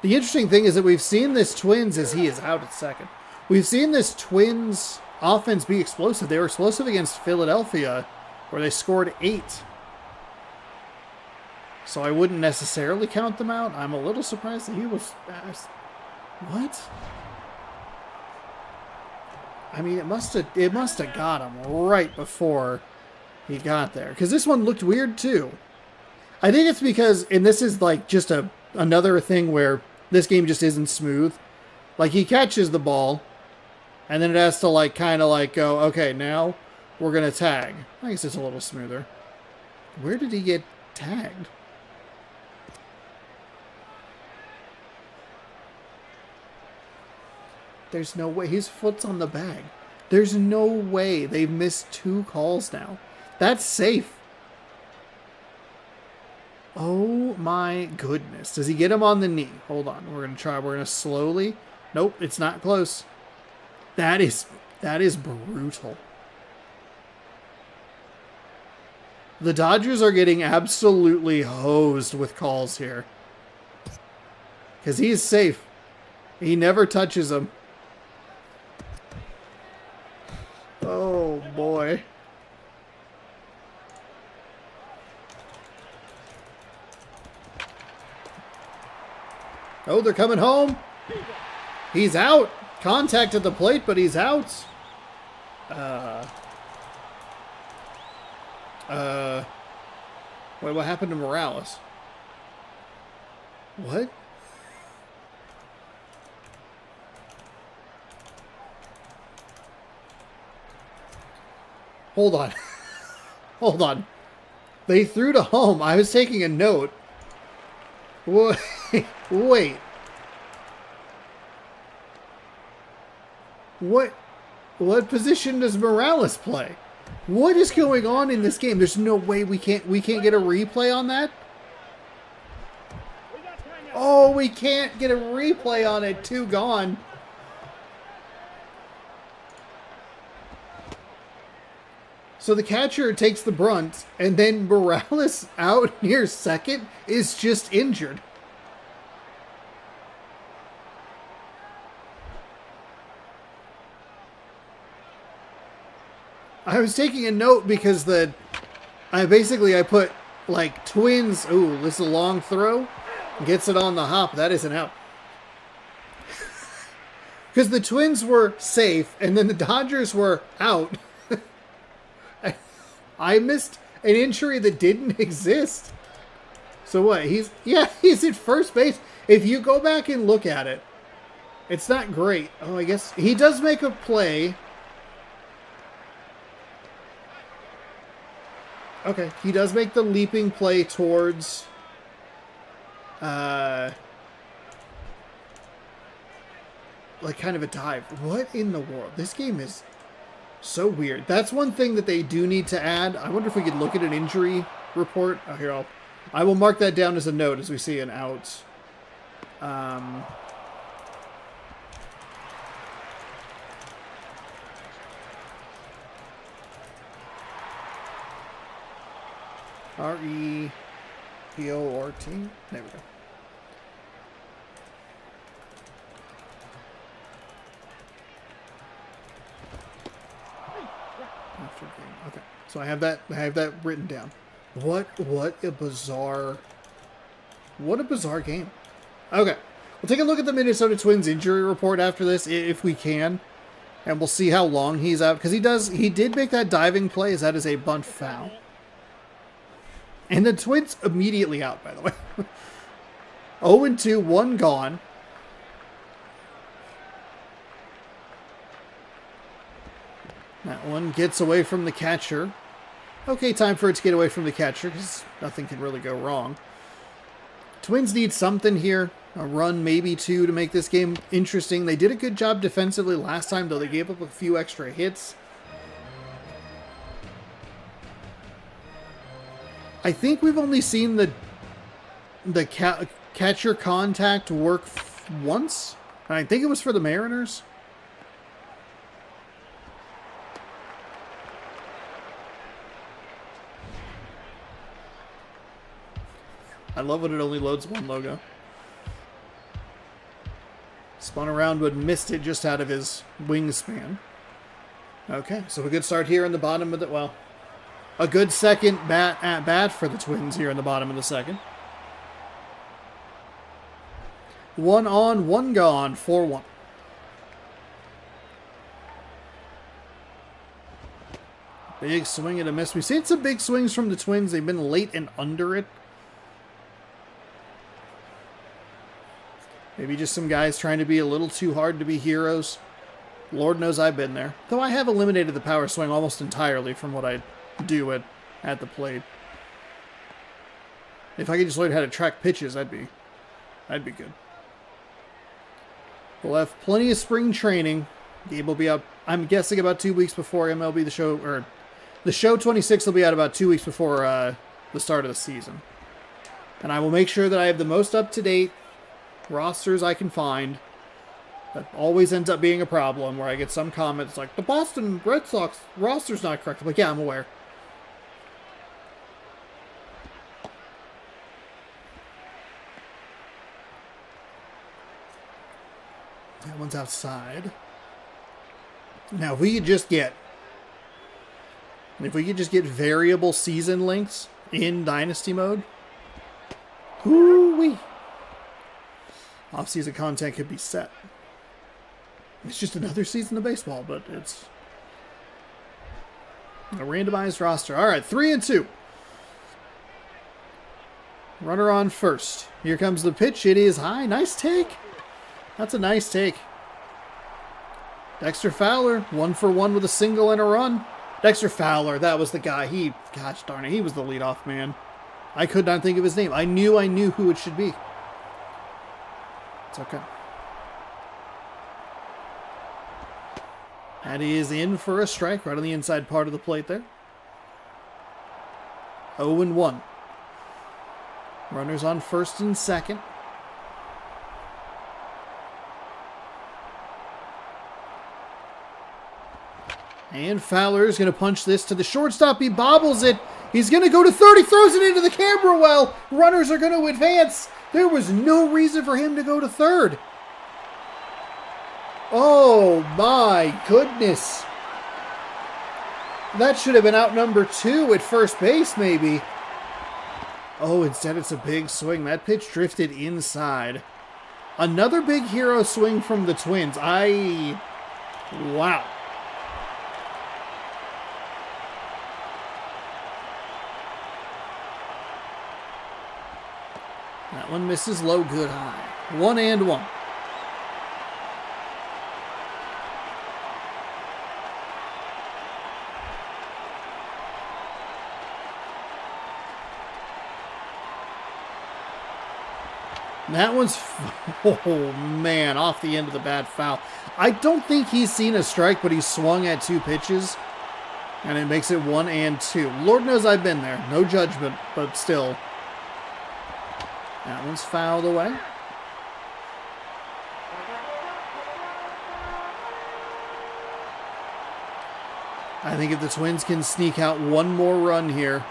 The interesting thing is that we've seen this Twins as he is out at second. We've seen this Twins offense be explosive. They were explosive against Philadelphia, where they scored 8. So I wouldn't necessarily count them out. I'm a little surprised that he was... What? I mean, it must have got him right before he got there. Because this one looked weird too. I think it's because, and this is like just another thing where this game just isn't smooth. Like he catches the ball, and then it has to like kind of like go, okay, now we're going to tag. I guess it's a little smoother. Where did he get tagged? There's no way. His foot's on the bag. There's no way. They've missed 2 calls now. That's safe. Oh my goodness. Does he get him on the knee? Hold on. We're going to try. We're going to slowly. Nope, it's not close. That is brutal. The Dodgers are getting absolutely hosed with calls here. Because he's safe. He never touches him. Oh, boy. Oh, they're coming home. He's out. Contact at the plate, but he's out. Wait, what happened to Morales? What? Hold on. Hold on. They threw to home. I was taking a note. Wait. What position does Morales play? What is going on in this game? There's no way we can't get a replay on that? Oh, we can't get a replay on it. 2 gone. So the catcher takes the brunt, and then Morales out near second is just injured. I was taking a note because I put like Twins. Ooh, this is a long throw. Gets it on the hop. That isn't out. Because the Twins were safe, and then the Dodgers were out. I missed an injury that didn't exist. So what? He's at first base. If you go back and look at it, it's not great. Oh, I guess he does make a play. Okay, he does make the leaping play towards like kind of a dive. What in the world? This game is so weird. That's one thing that they do need to add. I wonder if we could look at an injury report. Oh, here, I will mark that down as a note as we see an out. REPORT. There we go. Bradford game. Okay, so I have that written down. What a bizarre game. Okay, we'll take a look at the Minnesota Twins injury report after this, if we can, and we'll see how long he's out, because he did make that diving play, as that is a bunt foul. And the Twins immediately out, by the way. 0-2, 1 gone. That one gets away from the catcher. Okay, time for it to get away from the catcher, because nothing can really go wrong. Twins need something here. A run, maybe 2, to make this game interesting. They did a good job defensively last time, though they gave up a few extra hits. I think we've only seen the catcher contact work once. And I think it was for the Mariners. I love when it only loads one logo. Spun around but missed it just out of his wingspan. Okay, so a good start here in the bottom of the... Well, a good second at bat for the Twins here in the bottom of the second. 1 on, 1 gone, 4-1. Big swing and a miss. We've seen some big swings from the Twins. They've been late and under it. Maybe just some guys trying to be a little too hard to be heroes. Lord knows I've been there. Though I have eliminated the power swing almost entirely from what I do at the plate. If I could just learn how to track pitches, I'd be good. We'll have plenty of spring training. Gabe will be up, I'm guessing, about 2 weeks before MLB the show, or the show 26 will be out about 2 weeks before the start of the season. And I will make sure that I have the most up-to-date rosters I can find. That always ends up being a problem, where I get some comments like, the Boston Red Sox roster's not correct. I'm like, yeah, I'm aware. That one's outside. Now, if we could just get variable season lengths in Dynasty mode, whoo-wee. Off-season content could be set. It's just another season of baseball, but it's a randomized roster. All right, 3-2. Runner on first. Here comes the pitch. It is high. Nice take. That's a nice take. Dexter Fowler, 1 for 1 with a single and a run. Dexter Fowler, that was the guy. Gosh darn it, he was the leadoff man. I could not think of his name. I knew who it should be. It's okay. And he is in for a strike right on the inside part of the plate there. 0-1. Runners on first and second. And Fowler is going to punch this to the shortstop. He bobbles it. He's going to go to third. He throws it into the camera well. Runners are going to advance. There was no reason for him to go to third. Oh my goodness. That should have been out number 2 at first base maybe. Oh, instead it's a big swing. That pitch drifted inside. Another big hero swing from the Twins. Wow. That one misses low, good high. 1-1. That one's, oh man, off the end of the bat foul. I don't think he's seen a strike, but he swung at 2 pitches, and it makes it 1-2. Lord knows I've been there. No judgment, but still. That one's fouled away. I think if the Twins can sneak out one more run here.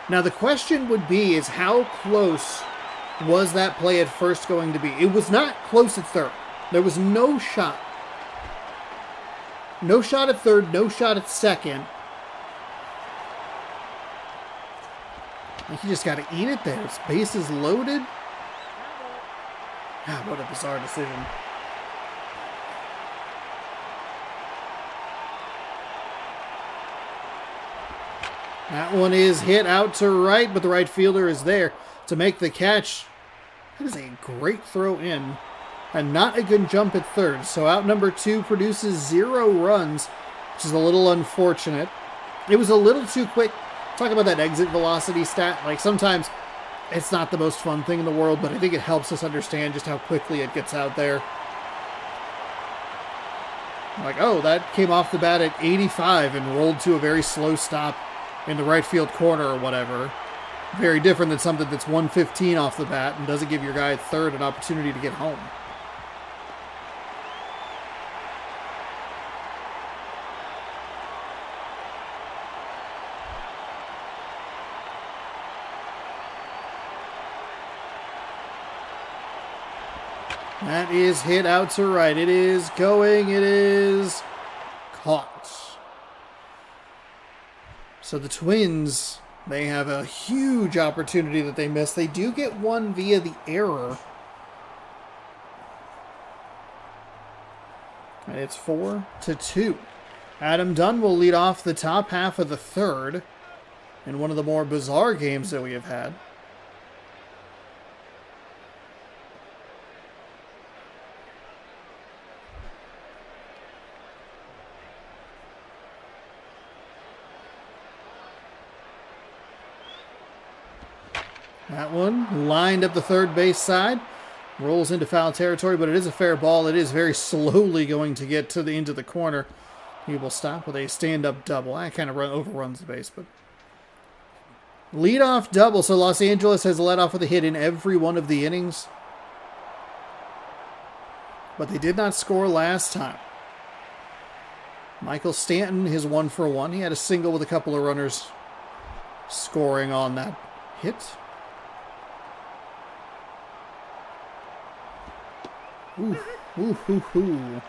Now the question would be is how close was that play at first going to be? It was not close at third. There was no shot. No shot at third, no shot at second. He just got to eat it there. His base is loaded. Ah, what a bizarre decision. That one is hit out to right, but the right fielder is there to make the catch. That is a great throw in. And not a good jump at third. So out number 2 produces 0 runs, which is a little unfortunate. It was a little too quick. Talk about that exit velocity stat. Like, sometimes it's not the most fun thing in the world, but I think it helps us understand just how quickly it gets out there. Like, oh, that came off the bat at 85 and rolled to a very slow stop in the right field corner or whatever. Very different than something that's 115 off the bat and doesn't give your guy at third an opportunity to get home. That is hit out to right. It is going. It is caught. So the Twins, they have a huge opportunity that they missed. They do get one via the error. And it's 4-2. Adam Dunn will lead off the top half of the third in one of the more bizarre games that we have had. That one lined up the third base side. Rolls into foul territory, but it is a fair ball. It is very slowly going to get to into the corner. He will stop with a stand-up double. I kind of overruns the base, but leadoff double. So Los Angeles has led off with a hit in every one of the innings, but they did not score last time. Michael Stanton, his 1-for-1. He had a single with a couple of runners scoring on that hit. Ooh, ooh, ooh, ooh.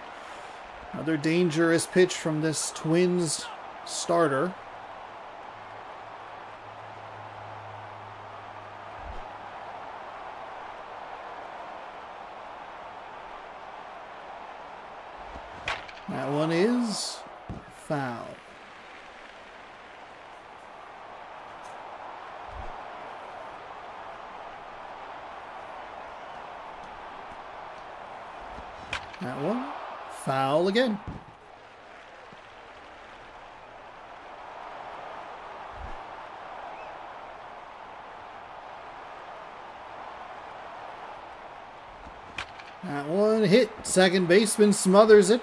Another dangerous pitch from this Twins starter. That one is foul. That one, foul again. That one hit. Second baseman smothers it.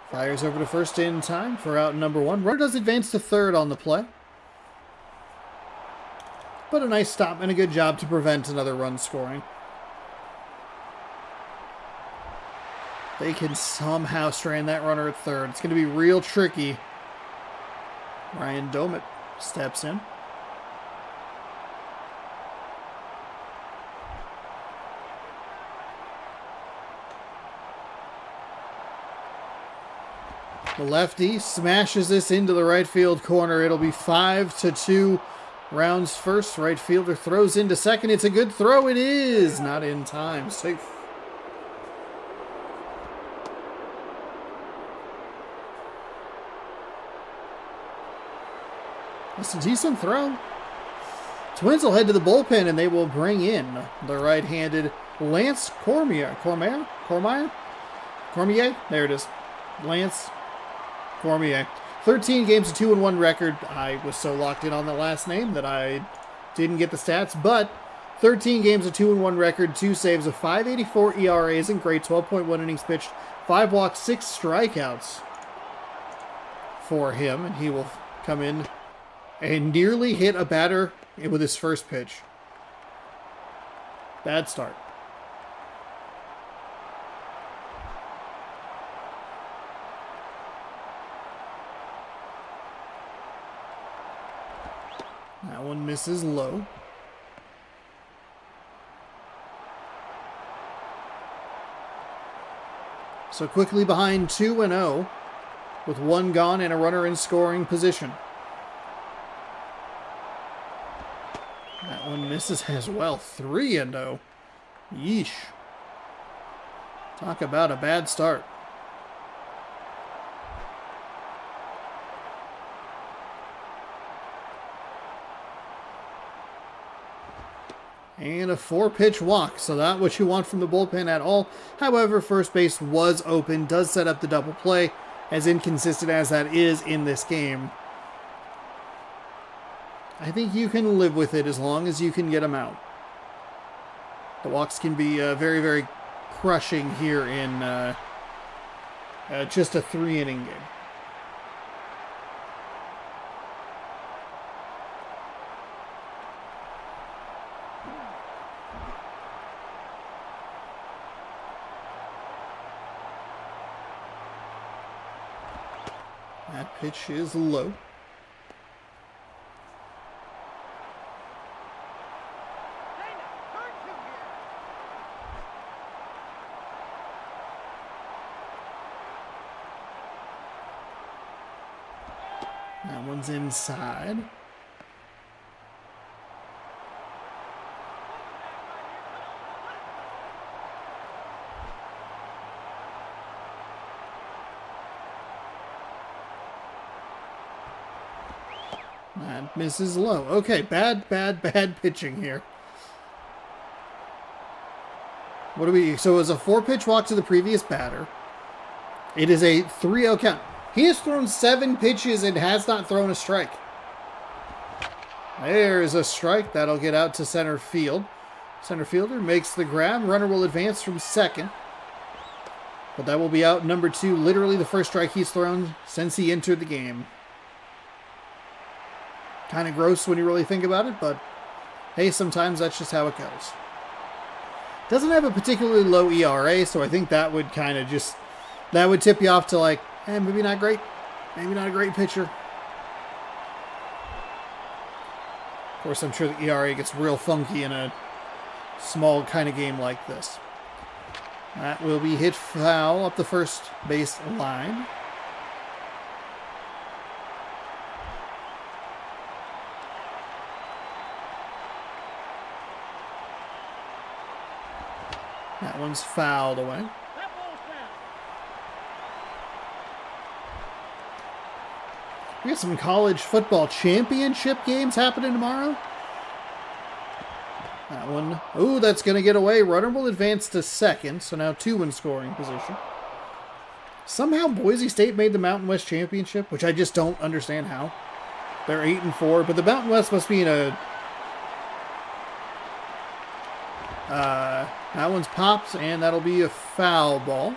Fires over to first in time for out number 1. Runner does advance to third on the play. But a nice stop and a good job to prevent another run scoring. They can somehow strand that runner at third. It's going to be real tricky. Ryan Domit steps in. The lefty smashes this into the right field corner. It'll be 5-2. Rounds first. Right fielder throws into second. It's a good throw. It is. Not in time. Safe. That's a decent throw. Twins will head to the bullpen and they will bring in the right-handed Lance Cormier. Cormier? There it is. Lance Cormier. 13 games, a 2-1 record. I was so locked in on the last name that I didn't get the stats, but 13 games, a 2-1 record, 2 saves, a 5.84 ERA isn't great, 12.1 innings pitched, 5 walks, 6 strikeouts for him, and he will come in and nearly hit a batter with his first pitch. Bad start. That one misses low. So quickly behind 2-0. with one gone and a runner in scoring position. That one misses as well. 3-0. Yeesh. Talk about a bad start. And a 4-pitch walk, so not what you want from the bullpen at all. However, first base was open, does set up the double play, as inconsistent as that is in this game. I think you can live with it as long as you can get them out. The walks can be very, very crushing here in just a 3-inning game. That pitch is low. That one's inside. That misses low. Okay, bad pitching here. What do we... So it was a 4-pitch walk to the previous batter. It is a 3-0 count. He has thrown 7 pitches and has not thrown a strike. There's a strike. That'll get out to center field. Center fielder makes the grab. Runner will advance from second. But that will be out number 2. Literally the first strike he's thrown since he entered the game. Kind of gross when you really think about it, but hey, sometimes that's just how it goes. Doesn't have a particularly low ERA, so I think that would kind of just... That would tip you off to like, maybe not great. Maybe not a great pitcher. Of course, I'm sure the ERA gets real funky in a small kind of game like this. That will be hit foul up the first base line. That one's fouled away. We got some college football championship games happening tomorrow. That one, ooh, that's going to get away. Runner will advance to second, so now 2 in scoring position. Somehow Boise State made the Mountain West Championship, which I just don't understand how. They're 8-4, but the Mountain West must be in a... that one's popped, and that'll be a foul ball.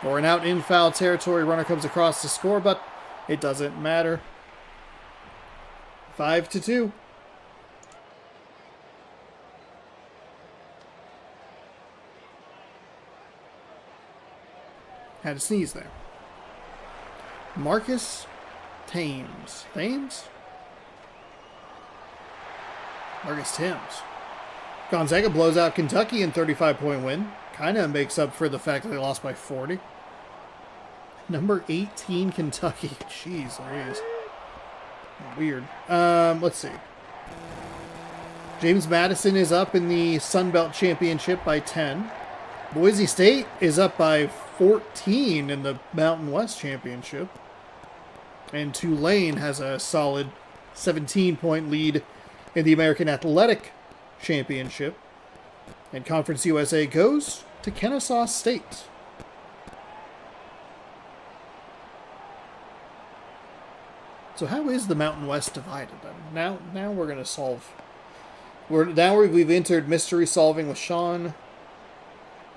Or an out in foul territory. Runner comes across to score, but it doesn't matter. 5-2. Had to sneeze there. Marcus Thames. Marcus Thames. Gonzaga blows out Kentucky in 35-point win. Kind of makes up for the fact that they lost by 40. Number 18, Kentucky. Jeez Louise. Weird. Let's see. James Madison is up in the Sun Belt Championship by 10. Boise State is up by 14 in the Mountain West Championship. And Tulane has a solid 17-point lead in the American Athletic Championship. And Conference USA goes to Kennesaw State. So how is the Mountain West divided then? Now we're going to solve. We've entered mystery solving with Sean.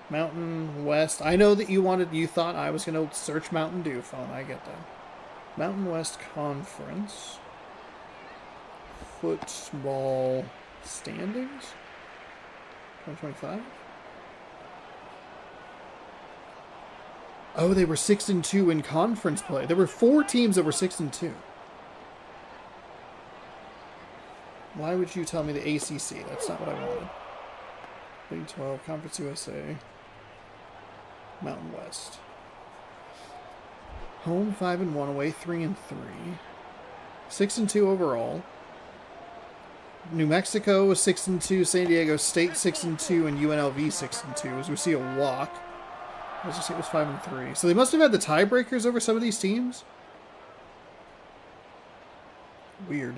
Mountain West. I know that you thought I was going to search Mountain Dew phone. I get that. Mountain West Conference. Football standings. 2025. Oh, they were 6-2 in conference play. There were 4 teams that were 6-2. Why would you tell me the ACC? That's not what I wanted. Big 12, Conference USA, Mountain West. Home 5-1, away 3-3. 6-2 overall. New Mexico was 6-2, San Diego State 6-2, and UNLV 6-2. As we see a walk. As you see, it was 5-3. So they must have had the tiebreakers over some of these teams. Weird.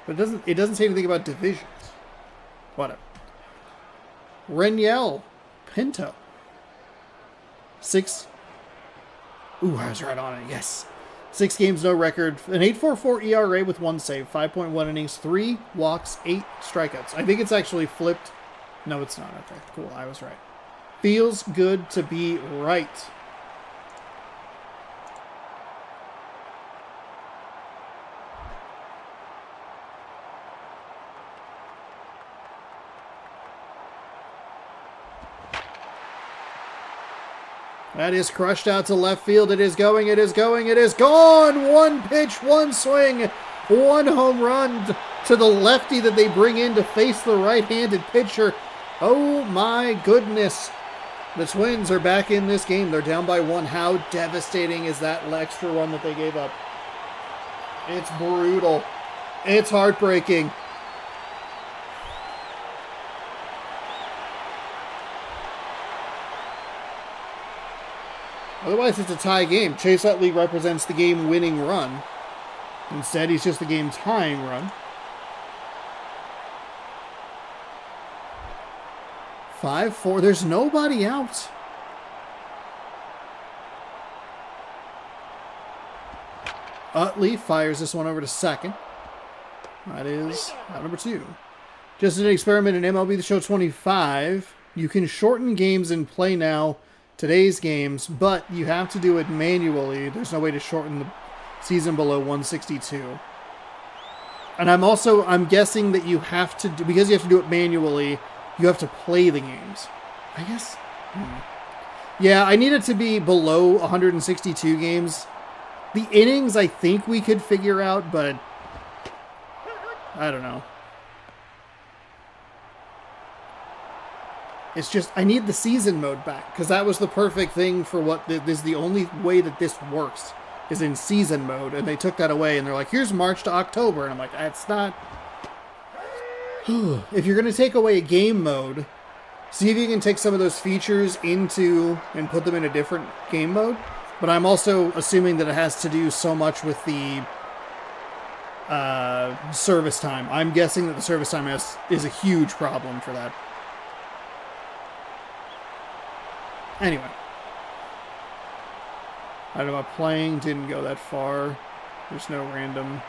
But it doesn't say anything about divisions. Whatever. Reniel Pinto. 6. Ooh, I was right on it. Yes. 6 games, no record. An 8.44 ERA with 1 save. 5.1 innings, 3 walks, 8 strikeouts. I think it's actually flipped. No, it's not. Okay, cool. I was right. Feels good to be right. That is crushed out to left field. It is going. It is going. It is gone. 1 pitch, 1 swing, 1 home run to the lefty that they bring in to face the right-handed pitcher. Oh my goodness. The Twins are back in this game. They're down by 1. How devastating is that extra run that they gave up? It's brutal. It's heartbreaking. Otherwise, it's a tie game. Chase Utley represents the game-winning run. Instead, he's just the game-tying run. 5-4. There's nobody out. Utley fires this one over to second. That is out number 2. Just an experiment in MLB The Show 25. You can shorten games in play now. Today's games, but you have to do it manually. There's no way to shorten the season below 162. And I'm guessing that you have to, because you have to do it manually, you have to play the games. I guess. Yeah, I need it to be below 162 games. The innings, I think we could figure out, but I don't know. It's just, I need the season mode back, because that was the perfect thing for what, this is the only way that this works, is in season mode, and they took that away, and they're like, here's March to October, and I'm like, that's not... If you're going to take away a game mode, see if you can take some of those features into, and put them in a different game mode, but I'm also assuming that it has to do so much with the service time. I'm guessing that the service time is a huge problem for that. Anyway, I don't know about playing. Didn't go that far. There's no random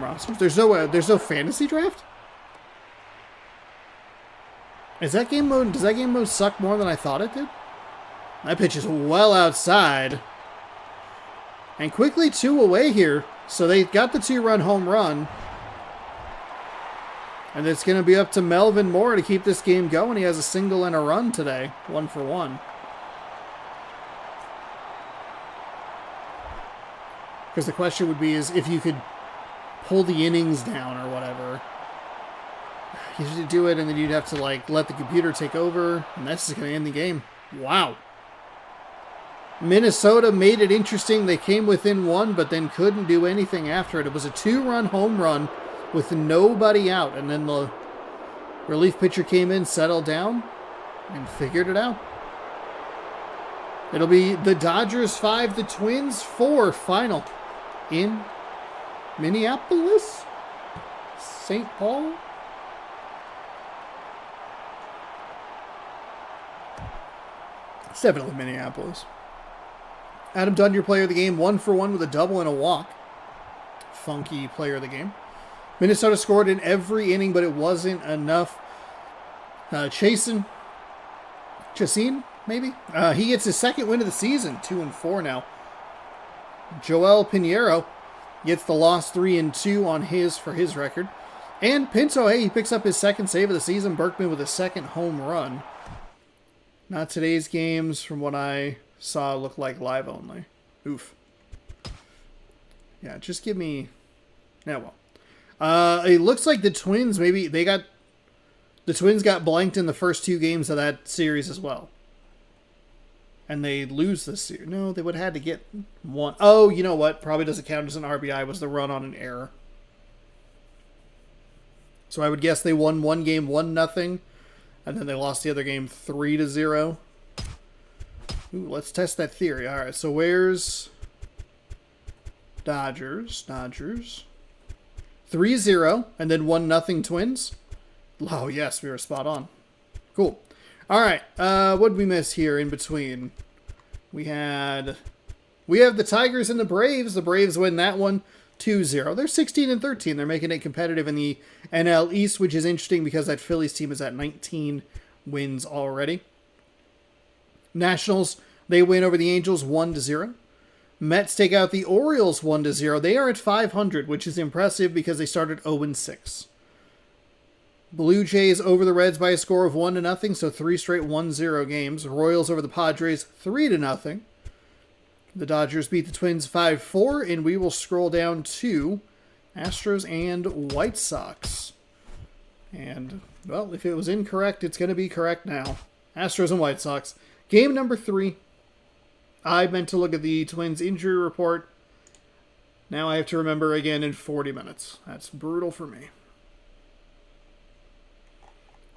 rosters. There's no fantasy draft. Does that game mode suck more than I thought it did? That pitch is well outside, and quickly 2 away here. So they got the 2-run home run. And it's going to be up to Melvin Moore to keep this game going. He has a single and a run today. 1 for 1. Because the question would be is if you could pull the innings down or whatever. You should do it and then you'd have to let the computer take over. And that's just going to end the game. Wow. Minnesota made it interesting. They came within 1 but then couldn't do anything after it. It was a 2-run home run with nobody out, and then the relief pitcher came in, settled down, and figured it out. It'll be the Dodgers 5, the Twins 4 final in Minneapolis, St. Paul. It's definitely Minneapolis. Adam Dunn, your player of the game, 1 for 1 with a double and a walk. Funky player of the game. Minnesota scored in every inning, but it wasn't enough. Chacin, maybe? He gets his 2nd win of the season, 2-4 now. Joel Pinheiro gets the loss 3-2 for his record. And Pinto, he picks up his 2nd save of the season. Berkman with a 2nd home run. Not today's games, from what I saw, look like live only. Oof. Yeah, just give me... Yeah, well. It looks like the Twins, maybe they got The Twins got blanked in the first 2 games of that series as well. And they lose this series. No, they would have had to get 1. Oh, you know what? Probably doesn't count as an RBI. Was the run on an error. So I would guess they won 1 game 1-0. And then they lost the other game 3-0. Ooh, let's test that theory. All right, so where's Dodgers? 3-0, and then 1-0 Twins. Oh, yes, we were spot on. Cool. All right, what did we miss here in between? We have the Tigers and the Braves. The Braves win that one 2-0. They're 16-13. They're making it competitive in the NL East, which is interesting because that Phillies team is at 19 wins already. Nationals, they win over the Angels 1-0. Mets take out the Orioles 1-0. They are at 500, which is impressive because they started 0-6. Blue Jays over the Reds by a score of 1-0, so 3 straight 1-0 games. Royals over the Padres 3-0. The Dodgers beat the Twins 5-4, and we will scroll down to Astros and White Sox. And, well, if it was incorrect, it's going to be correct now. Astros and White Sox. Game number 3. I meant to look at the Twins injury report. Now I have to remember again in 40 minutes. That's brutal for me.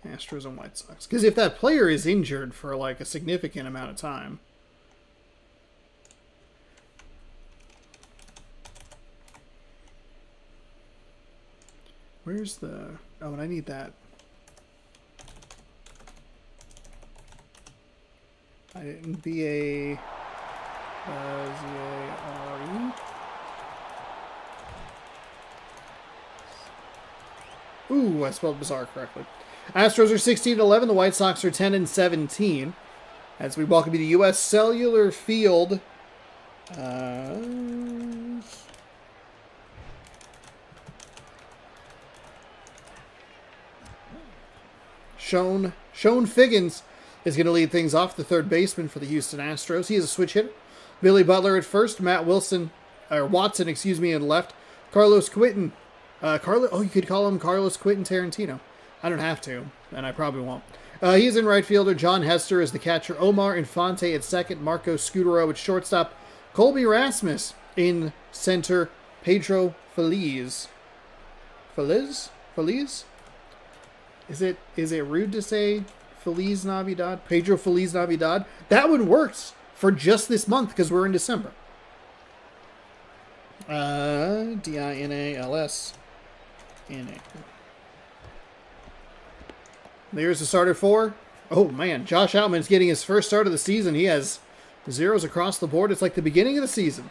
Astros and White Sox. Because if that player is injured for like a significant amount of time. Where's the... Oh, and I need that. I didn't B-A... Z-A-R-E. Ooh, I spelled bizarre correctly. Astros are 16-11. The White Sox are 10-17. As we welcome you to U.S. Cellular Field. Sean Figgins is going to lead things off, the third baseman for the Houston Astros. He is a switch hitter. Billy Butler at first, Watson, in left. Carlos Quinton. You could call him Carlos Quinton Tarantino. I don't have to, and I probably won't. He's in right fielder. John Hester is the catcher. Omar Infante at second. Marco Scutero at shortstop. Colby Rasmus in center. Pedro Feliz. Feliz? Is it rude to say Feliz Navidad? Pedro Feliz Navidad? That one works for just this month because we're in December. D-I-N-A-L-S-N-A. There's the starter 4. Oh, man. Josh Outman's getting his first start of the season. He has zeros across the board. It's like the beginning of the season.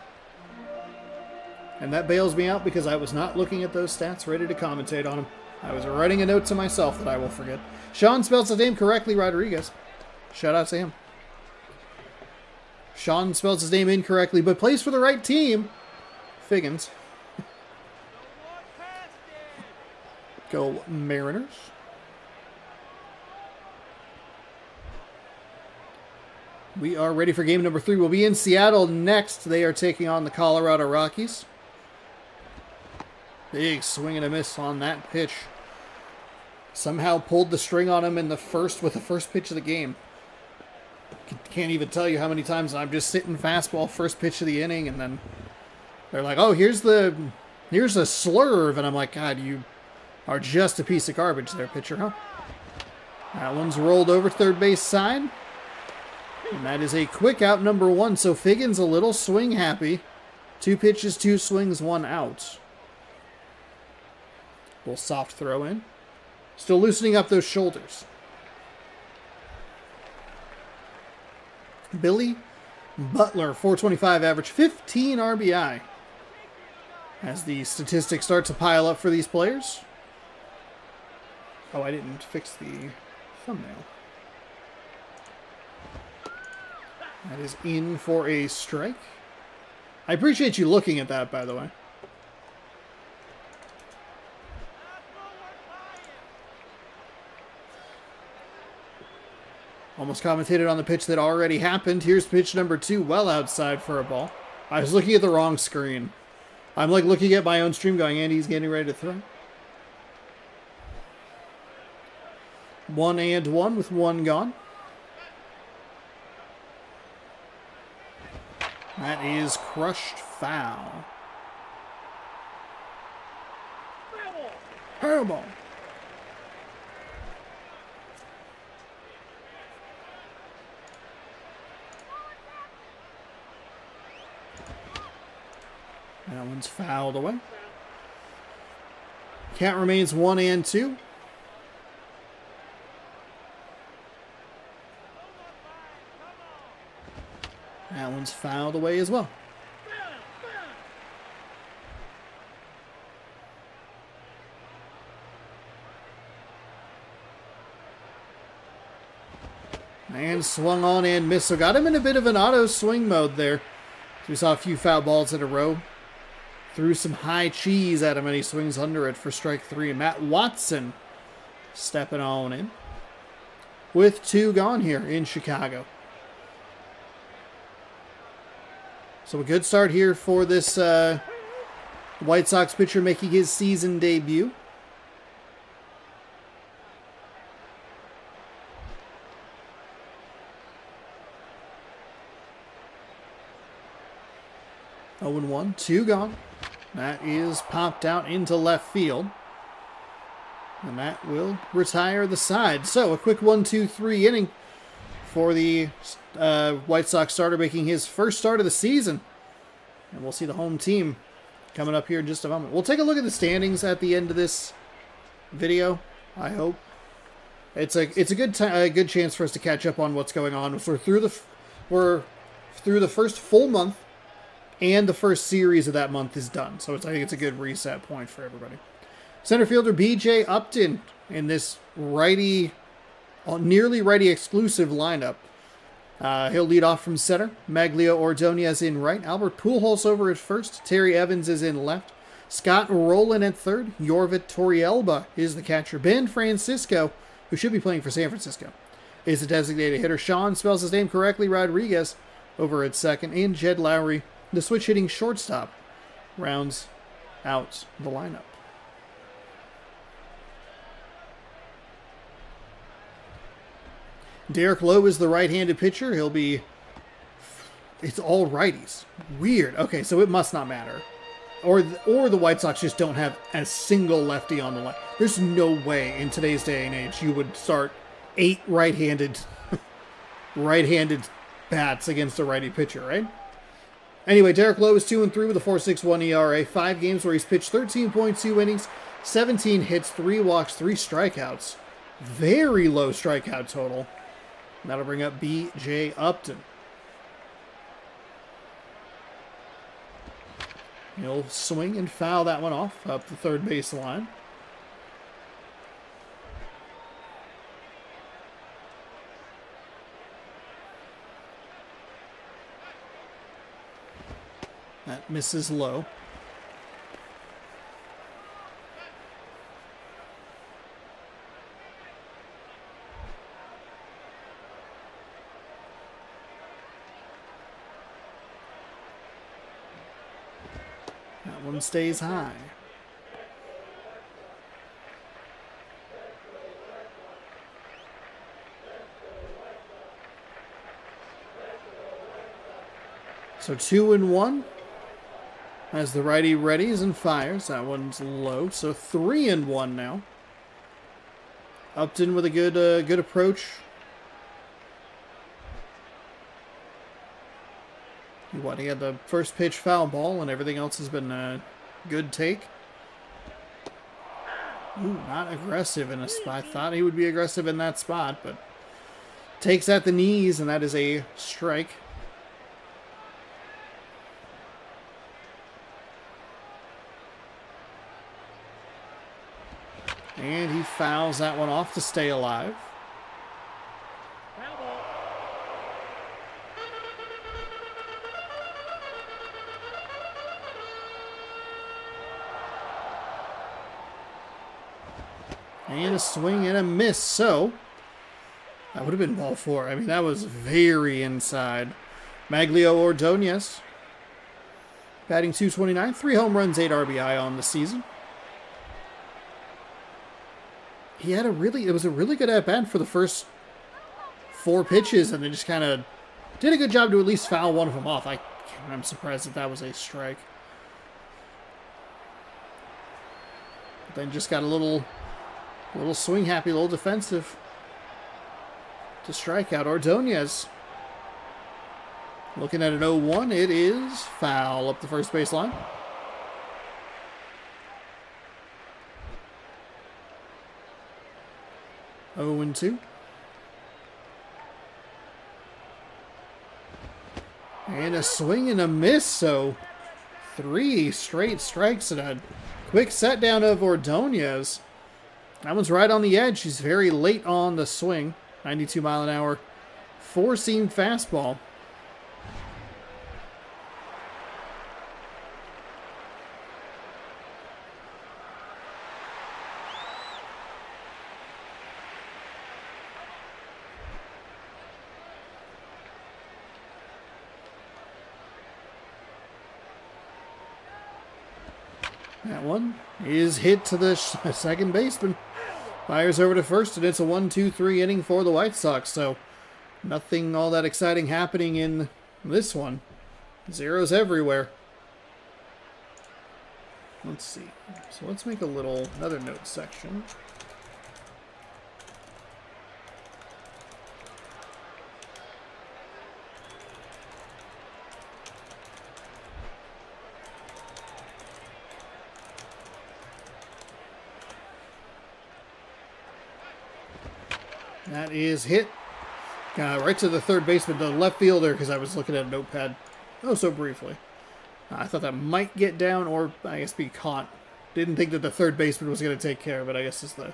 And that bails me out because I was not looking at those stats ready to commentate on them. I was writing a note to myself that I will forget. Sean spells his name correctly, Rodriguez. Shout out to him. Sean spells his name incorrectly, but plays for the right team. Figgins. Go Mariners. We are ready for game number 3. We'll be in Seattle next. They are taking on the Colorado Rockies. Big swing and a miss on that pitch. Somehow pulled the string on him with the first pitch of the game. Can't even tell you how many times I'm just sitting fastball first pitch of the inning, and then they're like, "Oh, here's a slurve," and I'm like, "God, you are just a piece of garbage there, pitcher, huh?" That one's rolled over third base side, and that is a quick out number 1. So Figgins a little swing happy. 2 pitches, 2 swings, 1 out. Little soft throw in. Still loosening up those shoulders. Billy Butler, 425 average, 15 RBI. As the statistics start to pile up for these players. Oh, I didn't fix the thumbnail. That is in for a strike. I appreciate you looking at that, by the way. Almost commentated on the pitch that already happened. Here's pitch number 2, well outside for a ball. I was looking at the wrong screen. I'm like looking at my own stream going, Andy's getting ready to throw. 1-1 with one gone. That is crushed foul. Terrible. That one's fouled away. Count remains 1-2. That one's fouled away as well. And swung on and missed. So got him in a bit of an auto swing mode there. So we saw a few foul balls in a row. Threw some high cheese at him and he swings under it for strike 3. Matt Watson stepping on in. With 2 gone here in Chicago. So a good start here for this White Sox pitcher making his season debut. Oh, 0-1, 2 gone. That is popped out into left field. And that will retire the side. So a quick 1-2-3 inning for the White Sox starter making his first start of the season. And we'll see the home team coming up here in just a moment. We'll take a look at the standings at the end of this video, I hope. It's a good chance for us to catch up on what's going on. We're through the first full month, and the first series of that month is done. So I think it's a good reset point for everybody. Center fielder B.J. Upton in this nearly righty exclusive lineup. He'll lead off from center. Maglio Ordonez in right. Albert Pujols over at first. Terry Evans is in left. Scott Rowland at third. Yorvit Torrealba is the catcher. Ben Francisco, who should be playing for San Francisco, is the designated hitter. Sean spells his name correctly. Rodriguez over at second. And Jed Lowry, the switch-hitting shortstop, rounds out the lineup. Derek Lowe is the right-handed pitcher. It's all righties. Weird. Okay, so it must not matter. Or the White Sox just don't have a single lefty on the line. There's no way in today's day and age you would start 8 right-handed bats against a righty pitcher, right? Anyway, Derek Lowe is 2-3 with a 4.61 ERA. 5 games where he's pitched 13.2 innings, 17 hits, 3 walks, 3 strikeouts. Very low strikeout total. That'll bring up B.J. Upton. He'll swing and foul that one off up the third base line. That misses low. That one stays high. So 2-1. As the righty readies and fires. That one's low. So 3-1 now. Upton with a good approach. He had the first pitch foul ball, and everything else has been a good take. Ooh, not aggressive in a spot. I thought he would be aggressive in that spot, but takes at the knees, and that is a strike. And he fouls that one off to stay alive. And a swing and a miss. So, that would have been ball 4. I mean, that was very inside. Maglio Ordonez, batting .229, 3 home runs, 8 RBI on the season. it was a really good at bat for the first 4 pitches, and they just kind of did a good job to at least foul one of them off. I'm surprised that was a strike. But then just got a little swing happy, a little defensive to strike out Ordonez. Looking at an 0-1, it is foul up the first baseline. Oh and 2. And a swing and a miss, so 3 straight strikes and a quick set down of Ordonez. That one's right on the edge. He's very late on the swing. 92 mile an hour, 4-seam fastball. That one is hit to the second baseman. Fires over to first, and it's a 1-2-3 inning for the White Sox. So nothing all that exciting happening in this one. Zeros everywhere. Let's see. So let's make another note section. That is hit right to the third baseman, the left fielder, because I was looking at a notepad so briefly. I thought that might get down or, I guess, be caught. Didn't think that the third baseman was going to take care of it, I guess is the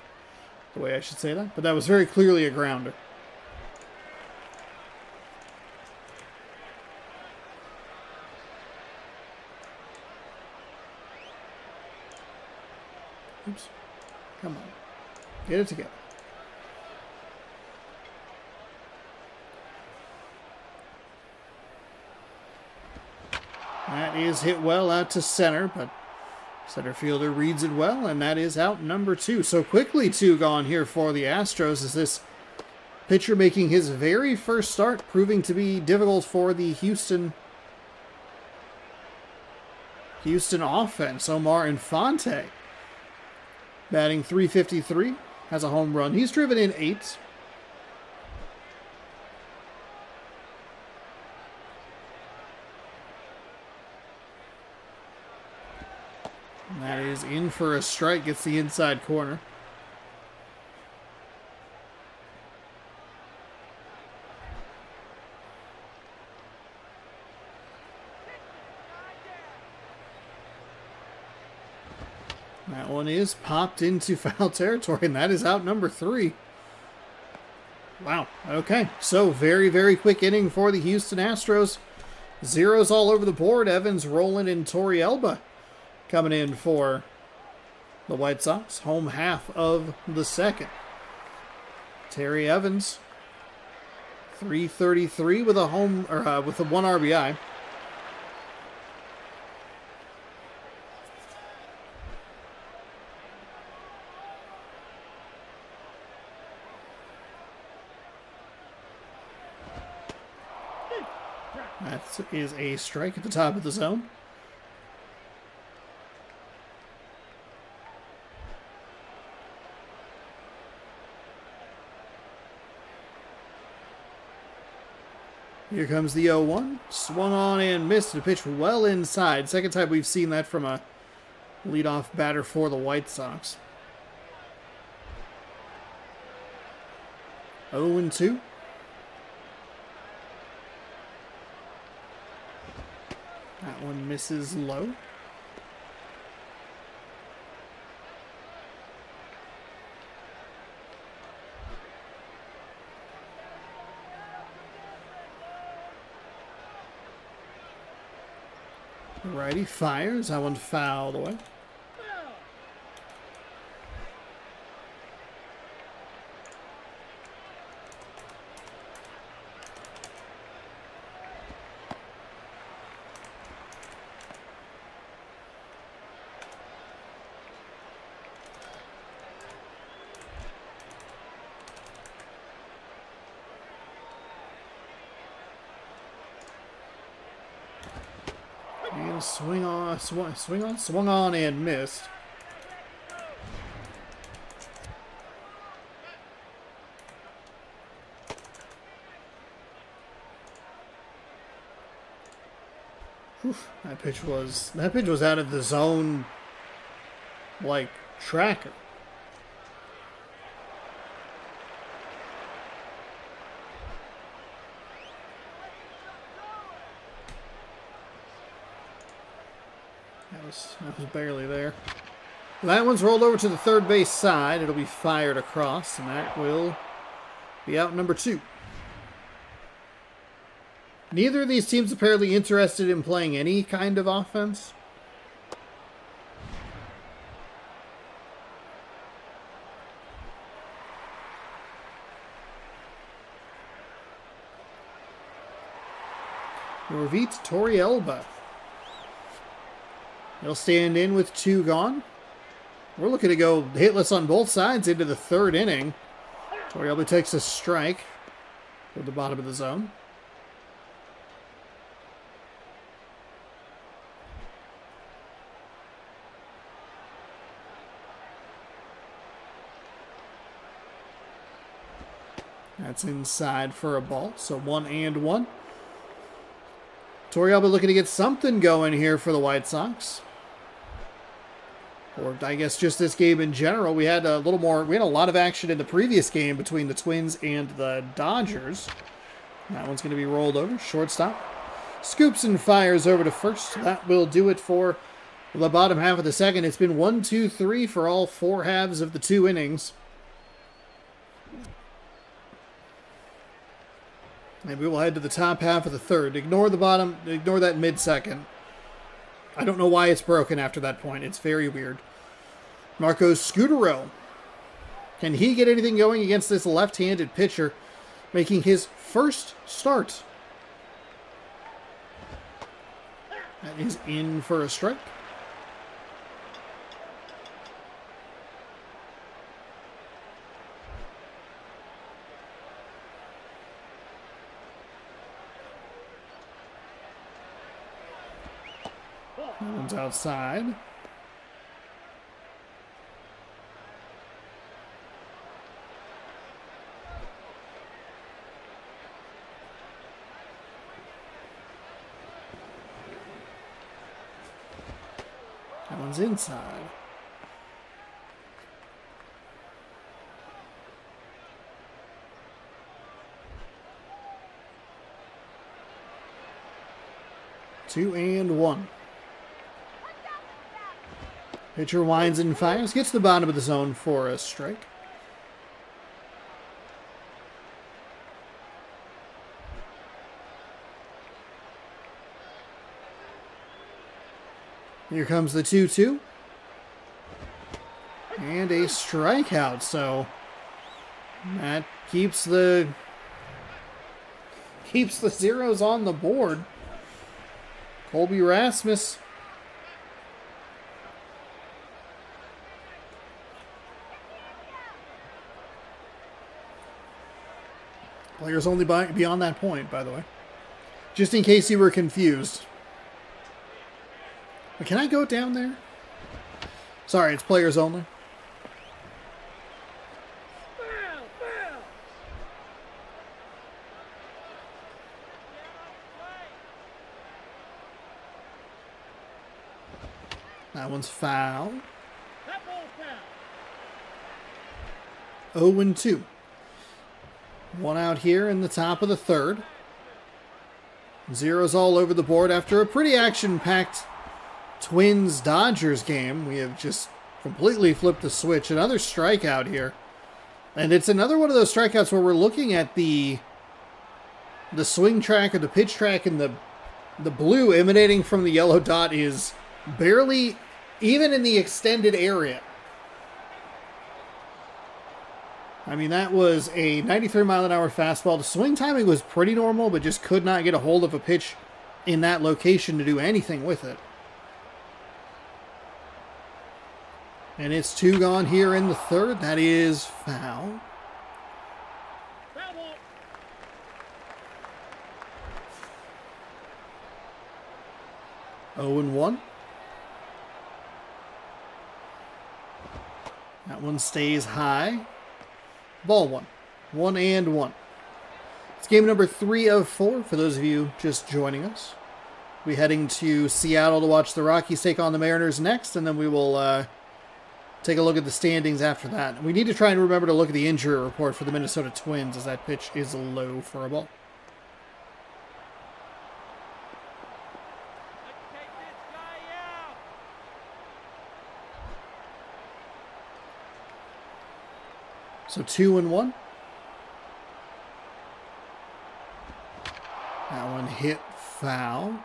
way I should say that. But that was very clearly a grounder. Oops. Come on. Get it together. That is hit well out to center, but center fielder reads it well, and that is out number 2. So quickly 2 gone here for the Astros as this pitcher making his very first start, proving to be difficult for the Houston offense. Omar Infante batting .353, has a home run. He's driven in 8. And that is in for a strike, gets the inside corner. That one is popped into foul territory, and that is out number 3. Wow, okay. So very, very quick inning for the Houston Astros. Zeros all over the board. Evans, Roland, and Torrealba coming in for the White Sox. Home half of the second. Terry Evans, .333 with a home with a 1 RBI. That is a strike at the top of the zone. Here comes the 0-1. Swung on and missed. A pitch well inside. Second time we've seen that from a leadoff batter for the White Sox. 0-2. That one misses low. Righty fires. That one fouled away. swung on and missed. Whew, that pitch was out of the zone, like tracker. That was barely there. That one's rolled over to the third base side. It'll be fired across, and that will be out number 2. Neither of these teams apparently interested in playing any kind of offense. Norvit Torrealba. He'll stand in with 2 gone. We're looking to go hitless on both sides into the 3rd inning. Torrealba takes a strike toward the bottom of the zone. That's inside for a ball, so 1-1. Torrealba looking to get something going here for the White Sox. Or I guess just this game in general. We had a lot of action in the previous game between the Twins and the Dodgers. That one's going to be rolled over. Shortstop scoops and fires over to first. That will do it for the bottom half of the second. It's been 1-2-3 for all 4 halves of the 2 innings. And we will head to the top half of the 3rd. Ignore that mid-second. I don't know why it's broken after that point. It's very weird. Marco Scutaro. Can he get anything going against this left-handed pitcher, making his first start? That is in for a strike. That one's outside. That one's inside. Two and one. Pitcher winds and fires, gets to the bottom of the zone for a strike. Here comes the 2-2. And a strikeout, so that keeps the zeros on the board. Colby Rasmus. Players only beyond that point, by the way. Just in case you were confused. But can I go down there? Sorry, it's players only. That one's foul. 0-2. One out here in the top of the 3rd. Zeros all over the board after a pretty action-packed Twins-Dodgers game. We have just completely flipped the switch. Another strikeout here. And it's another one of those strikeouts where we're looking at the swing track or the pitch track, and the blue emanating from the yellow dot is barely even in the extended area. I mean, that was a 93-mile-an-hour fastball. The swing timing was pretty normal, but just could not get a hold of a pitch in that location to do anything with it. And it's 2 gone here in the 3rd. That is foul. 0-1. That one stays high. Ball one. 1-1. It's game number 3 of 4 for those of you just joining us. We'll be heading to Seattle to watch the Rockies take on the Mariners next, and then we will take a look at the standings after that. We need to try and remember to look at the injury report for the Minnesota Twins, as that pitch is low for a ball. So 2-1. That one hit foul.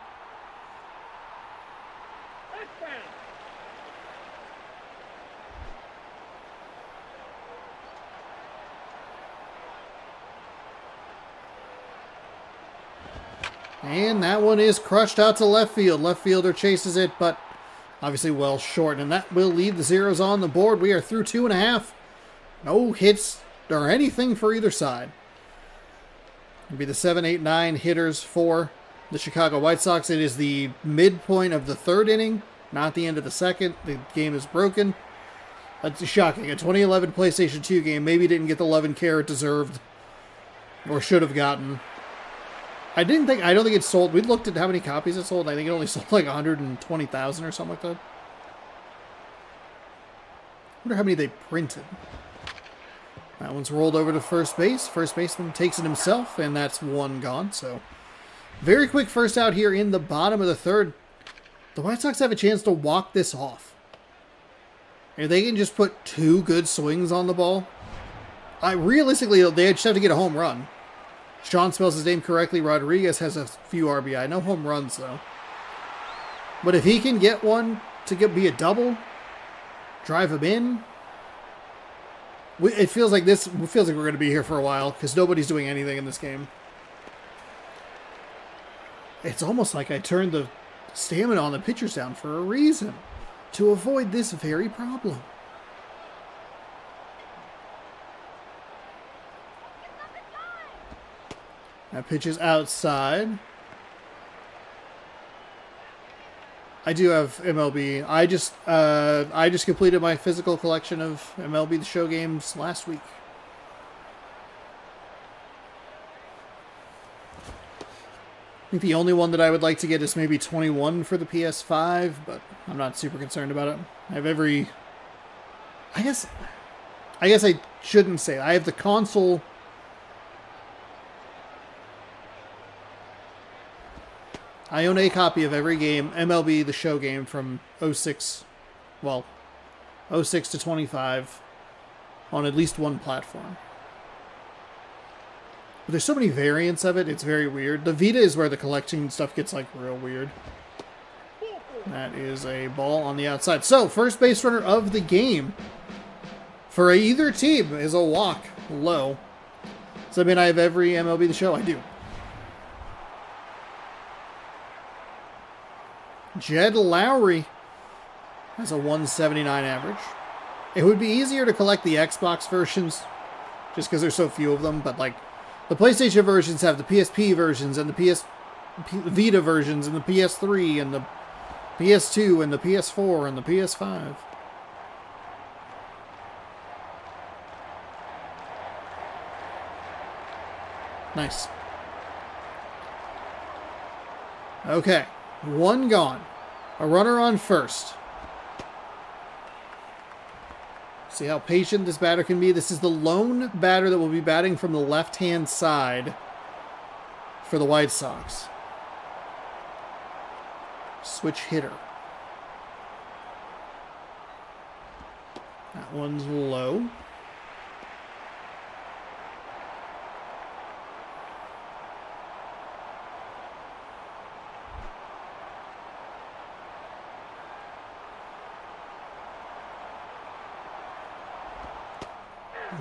And that one is crushed out to left field. Left fielder chases it, but obviously well short. And that will leave the zeros on the board. We are through 2.5. No hits or anything for either side. It'll be the 7, 8, 9 hitters for the Chicago White Sox. It is the midpoint of the 3rd inning, not the end of the 2nd. The game is broken. That's shocking. A 2011 PlayStation 2 game maybe didn't get the love and care it deserved or should have gotten. I don't think it sold. We looked at how many copies it sold. I think it only sold like 120,000 or something like that. I wonder how many they printed. That one's rolled over to first base. First baseman takes it himself, and that's one gone. So, very quick first out here in the bottom of the 3rd. The White Sox have a chance to walk this off. If they can just put 2 good swings on the ball, realistically, they just have to get a home run. Sean spells his name correctly. Rodriguez has a few RBI. No home runs, though. But if he can get one to be a double, drive him in, it feels like we're going to be here for a while because nobody's doing anything in this game. It's almost like I turned the stamina on the pitchers down for a reason, to avoid this very problem. That pitch is outside. I do have MLB. I just completed my physical collection of MLB The Show games last week. I think the only one that I would like to get is maybe 21 for the PS5, but I'm not super concerned about it. I have every... I guess I shouldn't say it. I have the console... I own a copy of every game, MLB The Show game from 06 to 25 on at least one platform. But there's so many variants of it, it's very weird. The Vita is where the collection stuff gets like real weird. That is a ball on the outside. So, first base runner of the game for either team is a walk low. So, I mean, I have every MLB The Show. I do. Jed Lowry has a 179 average. It would be easier to collect the Xbox versions just because there's so few of them, but like the PlayStation versions have the PSP versions and the PS Vita versions and the PS3 and the PS2 and the PS4 and the PS5. Nice. Okay. One gone. A runner on first. See how patient this batter can be. This is the lone batter that will be batting from the left-hand side for the White Sox. Switch hitter. That one's low.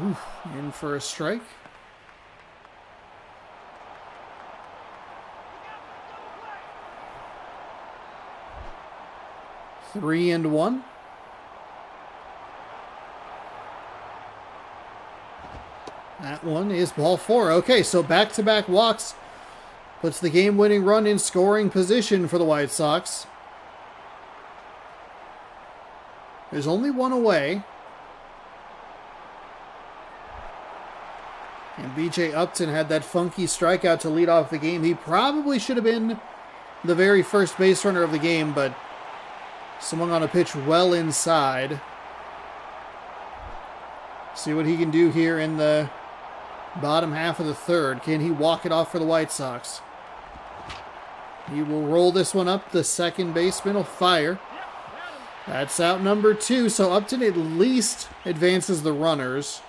Oof, in for a strike. Three and one. That one is ball 4. Okay, so back-to-back walks puts the game-winning run in scoring position for the White Sox. There's only one away. And B.J. Upton had that funky strikeout to lead off the game. He probably should have been the very first base runner of the game, but swung on a pitch well inside. See what he can do here in the bottom half of the third. Can he walk it off for the White Sox? He will roll this one up. The second baseman will fire. That's out number 2, so Upton at least advances the runners.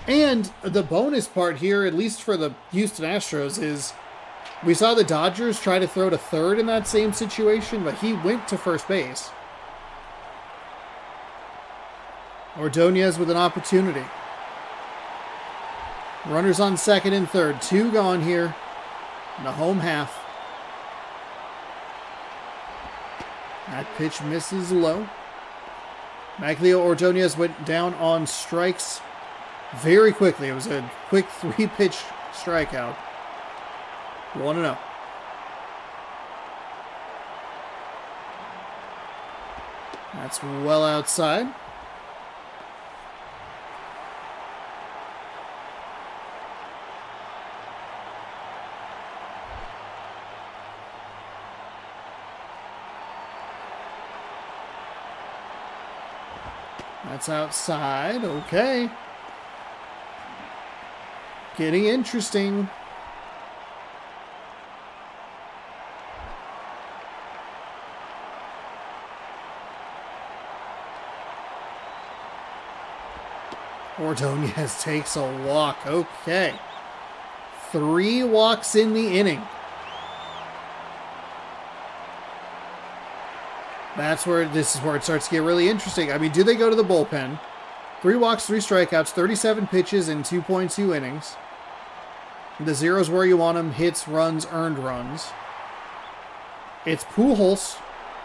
And the bonus part here, at least for the Houston Astros, is we saw the Dodgers try to throw to third in that same situation, but he went to first base. Ordonez with an opportunity. Runners on second and third. 2 gone here in the home half. That pitch misses low. Maglio Ordonez went down on strikes very quickly. It was a quick 3-pitch strikeout. 1-0. That's well outside. That's outside. Okay. Getting interesting. Ordonez takes a walk. Okay. 3 walks in the inning. This is where it starts to get really interesting. I mean, do they go to the bullpen? 3 walks, 3 strikeouts, 37 pitches in 2.2 innings. The zero's where you want them. Hits, runs, earned runs. It's Pujols.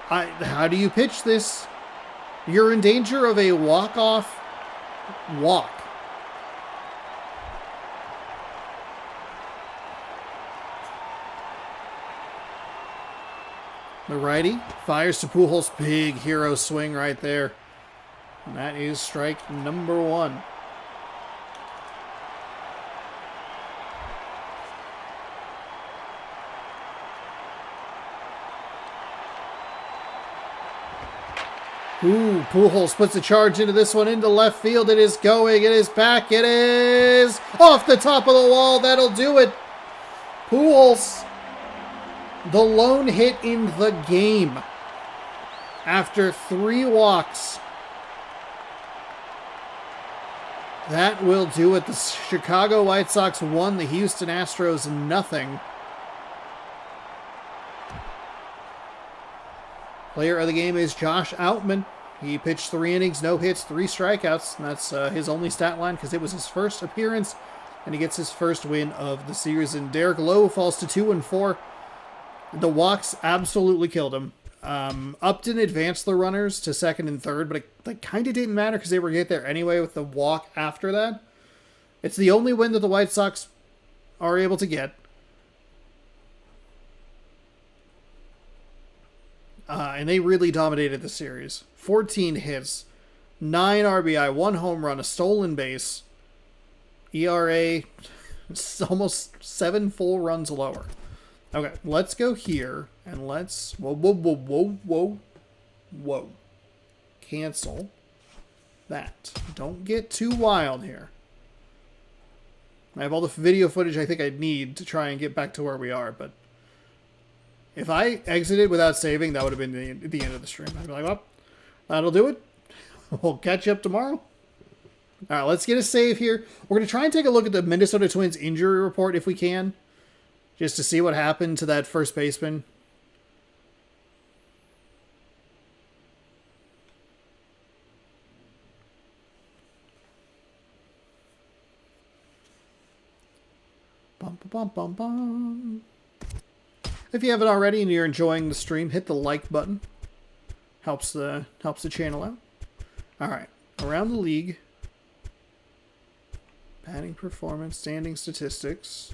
How do you pitch this? You're in danger of a walk-off walk. The righty fires to Pujols. Big hero swing right there. And that is strike number 1. Ooh, Pujols puts a charge into this one into left field. It is going. It is back. It is off the top of the wall. That'll do it. Pujols, the lone hit in the game after 3 walks. That will do it. The Chicago White Sox won. The Houston Astros nothing. Player of the game is Josh Outman. He pitched 3 innings, no hits, 3 strikeouts. And that's his only stat line because it was his first appearance. And he gets his first win of the series. And Derek Lowe falls to 2-4. The walks absolutely killed him. Upton advanced the runners to second and third, but it kind of didn't matter because they were get there anyway with the walk after that. It's the only win that the White Sox are able to get. And they really dominated the series. 14 hits, 9 RBI, 1 home run, a stolen base. ERA almost 7 full runs lower. Okay, let's go here and let's... Whoa. Cancel that. Don't get too wild here. I have all the video footage I think I need to try and get back to where we are, but if I exited without saving, that would have been the end of the stream. I'd be like, well, that'll do it. We'll catch you up tomorrow. All right, let's get a save here. We're going to try and take a look at the Minnesota Twins injury report if we can, just to see what happened to that first baseman. Bum, bum, bum, bum. If you haven't already and you're enjoying the stream, hit the like button. Helps the channel out. All right, around the league. Batting performance, standing statistics.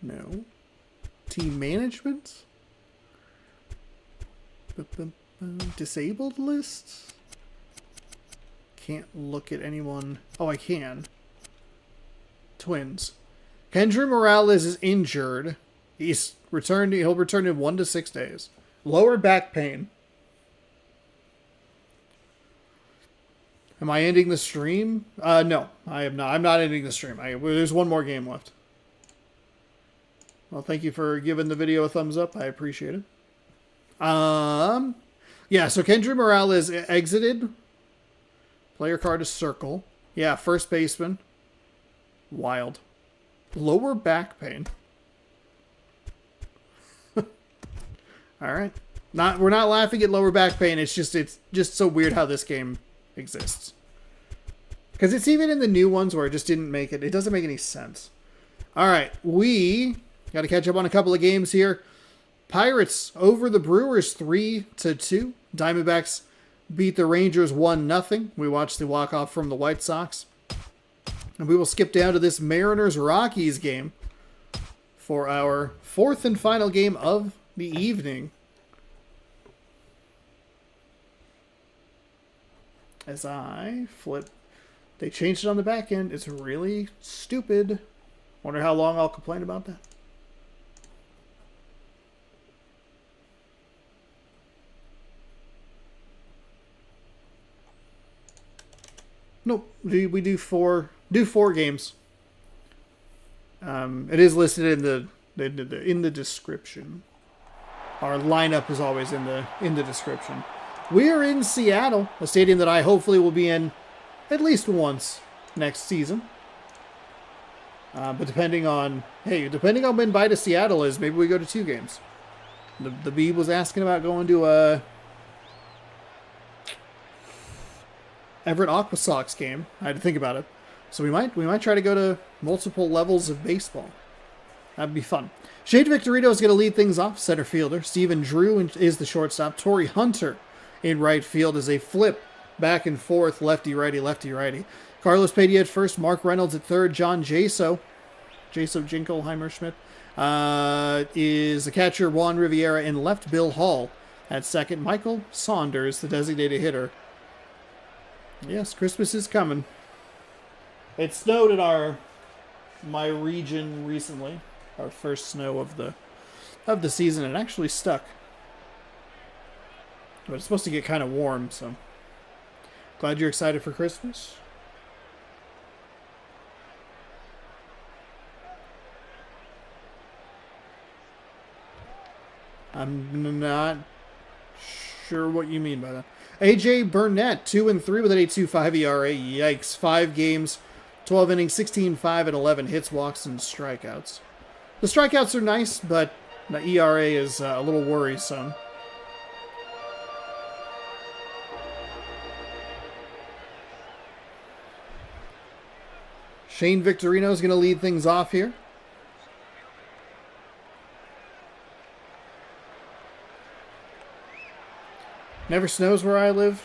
No. Team management. Disabled lists. can't look at anyone. Oh, I can. Twins. Kendry Morales is injured. He's returned. He'll return in 1 to 6 days. Lower back pain. Am I ending the stream? No, I am not. I'm not ending the stream. There's one more game left. Well, thank you for giving the video a thumbs up. I appreciate it. Yeah, so Kendry Morales exited. Player card is circle. Yeah, first baseman. Wild. Lower back pain. All right. We're not laughing at lower back pain. It's just so weird how this game exists. Because it's even in the new ones where it just didn't make it. It doesn't make any sense. All right, we got to catch up on a couple of games here. Pirates over the Brewers 3-2. Diamondbacks beat the Rangers 1-0. We watched the walk-off from the White Sox. And we will skip down to this Mariners-Rockies game for our fourth and final game of the evening. As I flip. They changed it on the back end. It's really stupid. Wonder how long I'll complain about that. Nope. We do four games. It is listed in the description. Our lineup is always in the description. We are in Seattle, a stadium that I hopefully will be in at least once next season. But depending on when bye to Seattle is, maybe we go to 2 games. The Beeb was asking about going to a Everett Aqua Sox game. I had to think about it. So we might try to go to multiple levels of baseball. That'd be fun. Shane Victorino is going to lead things off, center fielder. Stephen Drew is the shortstop. Torrey Hunter in right field is a flip back and forth, lefty-righty, lefty-righty. Carlos Padilla at first, Mark Reynolds at third, John Jaso Jinkelheimer Schmidt, is the catcher, Juan Riviera in left, Bill Hall at second, Michael Saunders, the designated hitter. Yes, Christmas is coming. It snowed in my region recently. Our first snow of the season. It actually stuck. But it's supposed to get kind of warm, so glad you're excited for Christmas. I'm not sure what you mean by that. AJ Burnett, 2-3 with an 8.25 ERA. Yikes. 5 games, 12 innings, 16-5 and 11 hits, walks, and strikeouts. The strikeouts are nice, but the ERA is a little worrisome. Shane Victorino is going to lead things off here. Never snows where I live.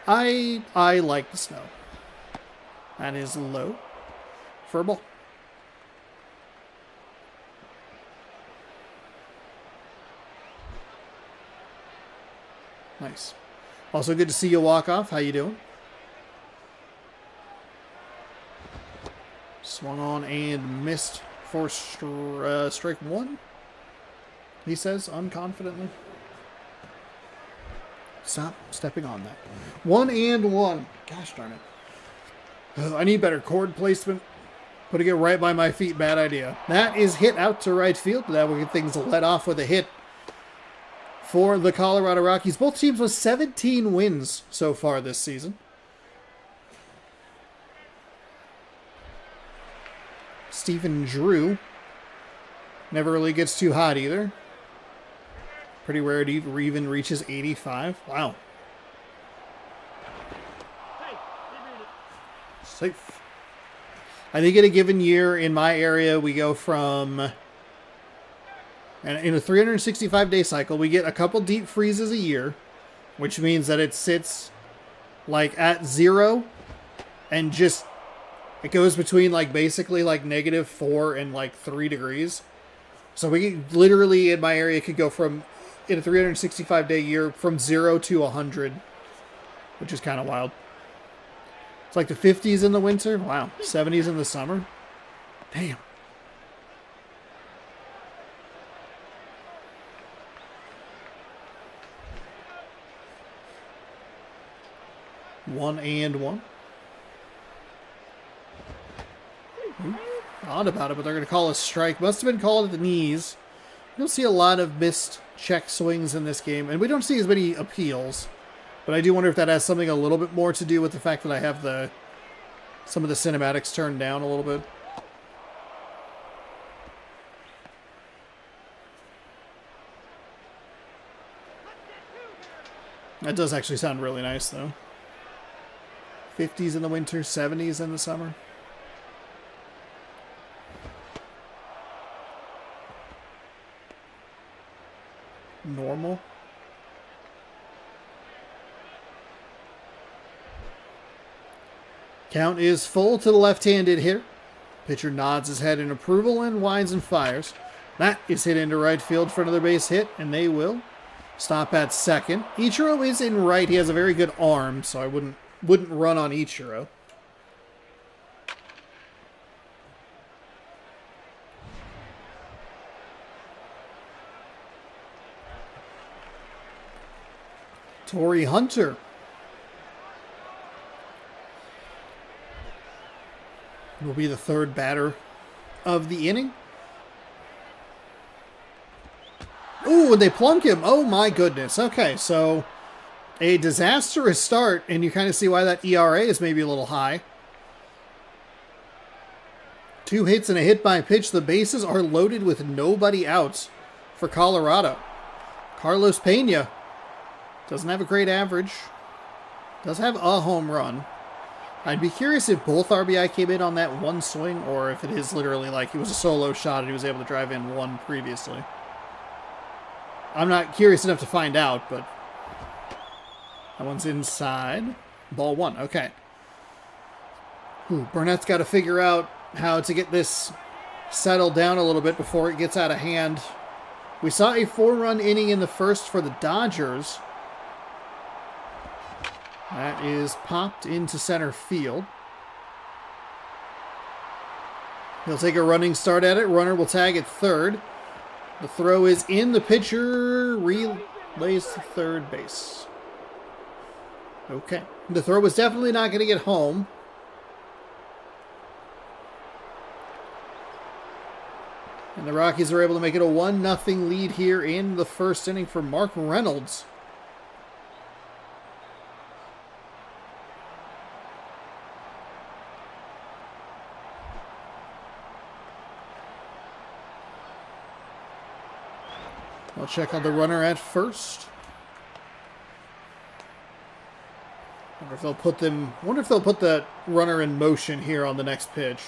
I like the snow. That is low for a ball. Nice. Also good to see you walk off. How you doing? Swung on and missed for strike 1. He says unconfidently. Stop stepping on that. 1-1. Gosh darn it. Oh, I need better chord placement. Putting it right by my feet, bad idea. That is hit out to right field. That will get things let off with a hit for the Colorado Rockies. Both teams with 17 wins so far this season. Stephen Drew never really gets too hot either. Pretty rare it even reaches 85. Wow. Safe. I think in a given year in my area, we go from, and in a 365-day cycle, we get a couple deep freezes a year, which means that it sits like at 0 and just, it goes between like basically like -4 and like 3 degrees. So we literally in my area could go from in a 365-day year from 0 to 100, which is kind of wild. It's like the 50s in the winter. Wow. 70s in the summer. Damn. One and one. Odd about it, but they're going to call a strike. Must have been called at the knees. We don't see a lot of missed check swings in this game, and we don't see as many appeals. But I do wonder if that has something a little bit more to do with the fact that I have some of the cinematics turned down a little bit. That does actually sound really nice, though. 50s in the winter, 70s in the summer. Normal. Count is full to the left-handed hitter. Pitcher nods his head in approval and winds and fires. That is hit into right field for another base hit, and they will stop at second. Ichiro is in right. He has a very good arm, so I wouldn't run on Ichiro. Torrey Hunter. Will be the third batter of the inning. Ooh, and they plunk him. Oh my goodness. Okay, so a disastrous start, and you kind of see why that ERA is maybe a little high. 2 hits and a hit by pitch. The bases are loaded with nobody out for Colorado. Carlos Pena doesn't have a great average. Does have a home run. I'd be curious if both RBI came in on that one swing, or if it is literally like he was a solo shot and he was able to drive in one previously. I'm not curious enough to find out, but that one's inside. Ball 1. Okay. Ooh, Burnett's got to figure out how to get this settled down a little bit before it gets out of hand. We saw a 4-run inning in the first for the Dodgers. That is popped into center field. He'll take a running start at it. Runner will tag at third. The throw is in. The pitcher relays to third base. Okay. The throw was definitely not going to get home. And the Rockies are able to make it a 1-0 lead here in the first inning for Mark Reynolds. I'll check on the runner at first. Wonder if they'll put the runner in motion here on the next pitch.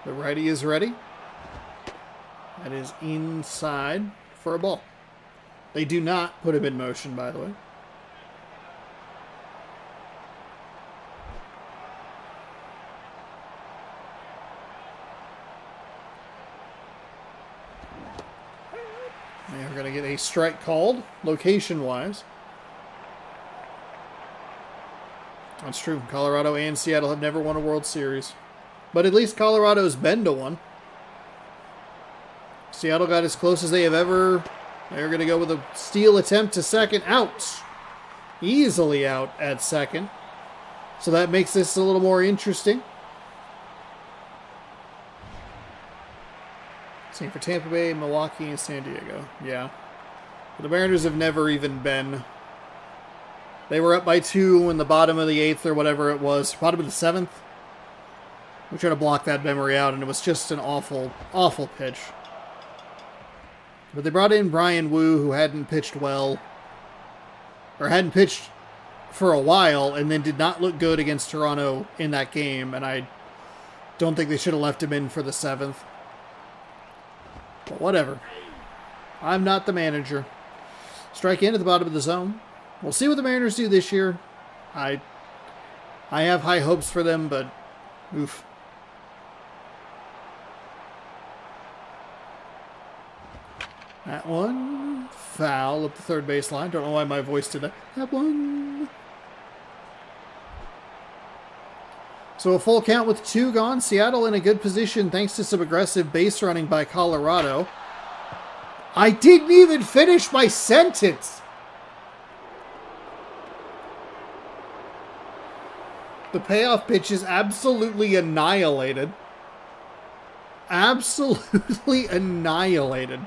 The righty is ready. That is inside for a ball. They do not put him in motion, by the way. They are going to get a strike called, location-wise. That's true. Colorado and Seattle have never won a World Series. But at least Colorado's been to one. Seattle got as close as they have ever. They're going to go with a steal attempt to second. Out. Easily out at second. So that makes this a little more interesting. Same for Tampa Bay, Milwaukee, and San Diego. Yeah. But the Mariners have never even been. They were up by 2 in the bottom of the 8th or whatever it was. Bottom of the 7th. We tried to block that memory out, and it was just an awful, awful pitch. But they brought in Brian Wu, who hadn't pitched well. Or hadn't pitched for a while, and then did not look good against Toronto in that game. And I don't think they should have left him in for the 7th. But whatever. I'm not the manager. Strike in at the bottom of the zone. We'll see what the Mariners do this year. I have high hopes for them, but oof. That one. Foul up the third baseline. Don't know why my voice did that. That one. So a full count with 2 gone. Seattle in a good position thanks to some aggressive base running by Colorado. I didn't even finish my sentence. The payoff pitch is absolutely annihilated. Absolutely annihilated.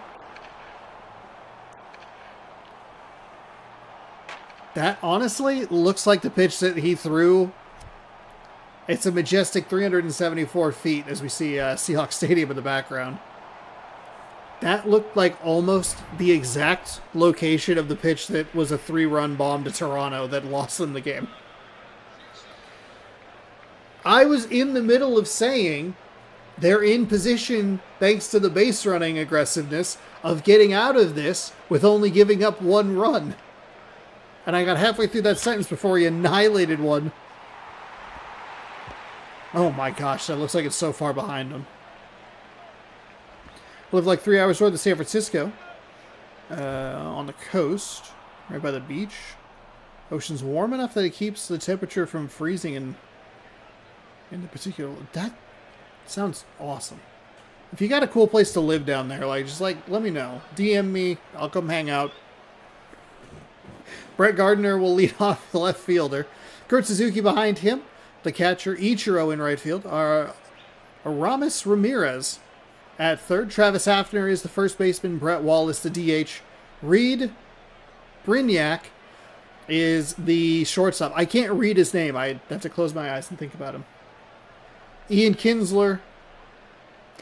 That honestly looks like the pitch that he threw. It's a majestic 374 feet as we see Seahawks Stadium in the background. That looked like almost the exact location of the pitch that was a 3-run bomb to Toronto that lost them the game. I was in the middle of saying they're in position, thanks to the base running aggressiveness, of getting out of this with only giving up 1 run. And I got halfway through that sentence before he annihilated one. Oh my gosh, that looks like it's so far behind him. Live like 3 hours north of San Francisco. On the coast, right by the beach. Ocean's warm enough that it keeps the temperature from freezing in the particular... That sounds awesome. If you got a cool place to live down there, just let me know. DM me, I'll come hang out. Brett Gardner will lead off the left fielder. Kurt Suzuki behind him. The catcher, Ichiro in right field. Aramis Ramirez at third. Travis Hafner is the first baseman. Brett Wallace, the DH. Reed Brignac is the shortstop. I can't read his name. I have to close my eyes and think about him. Ian Kinsler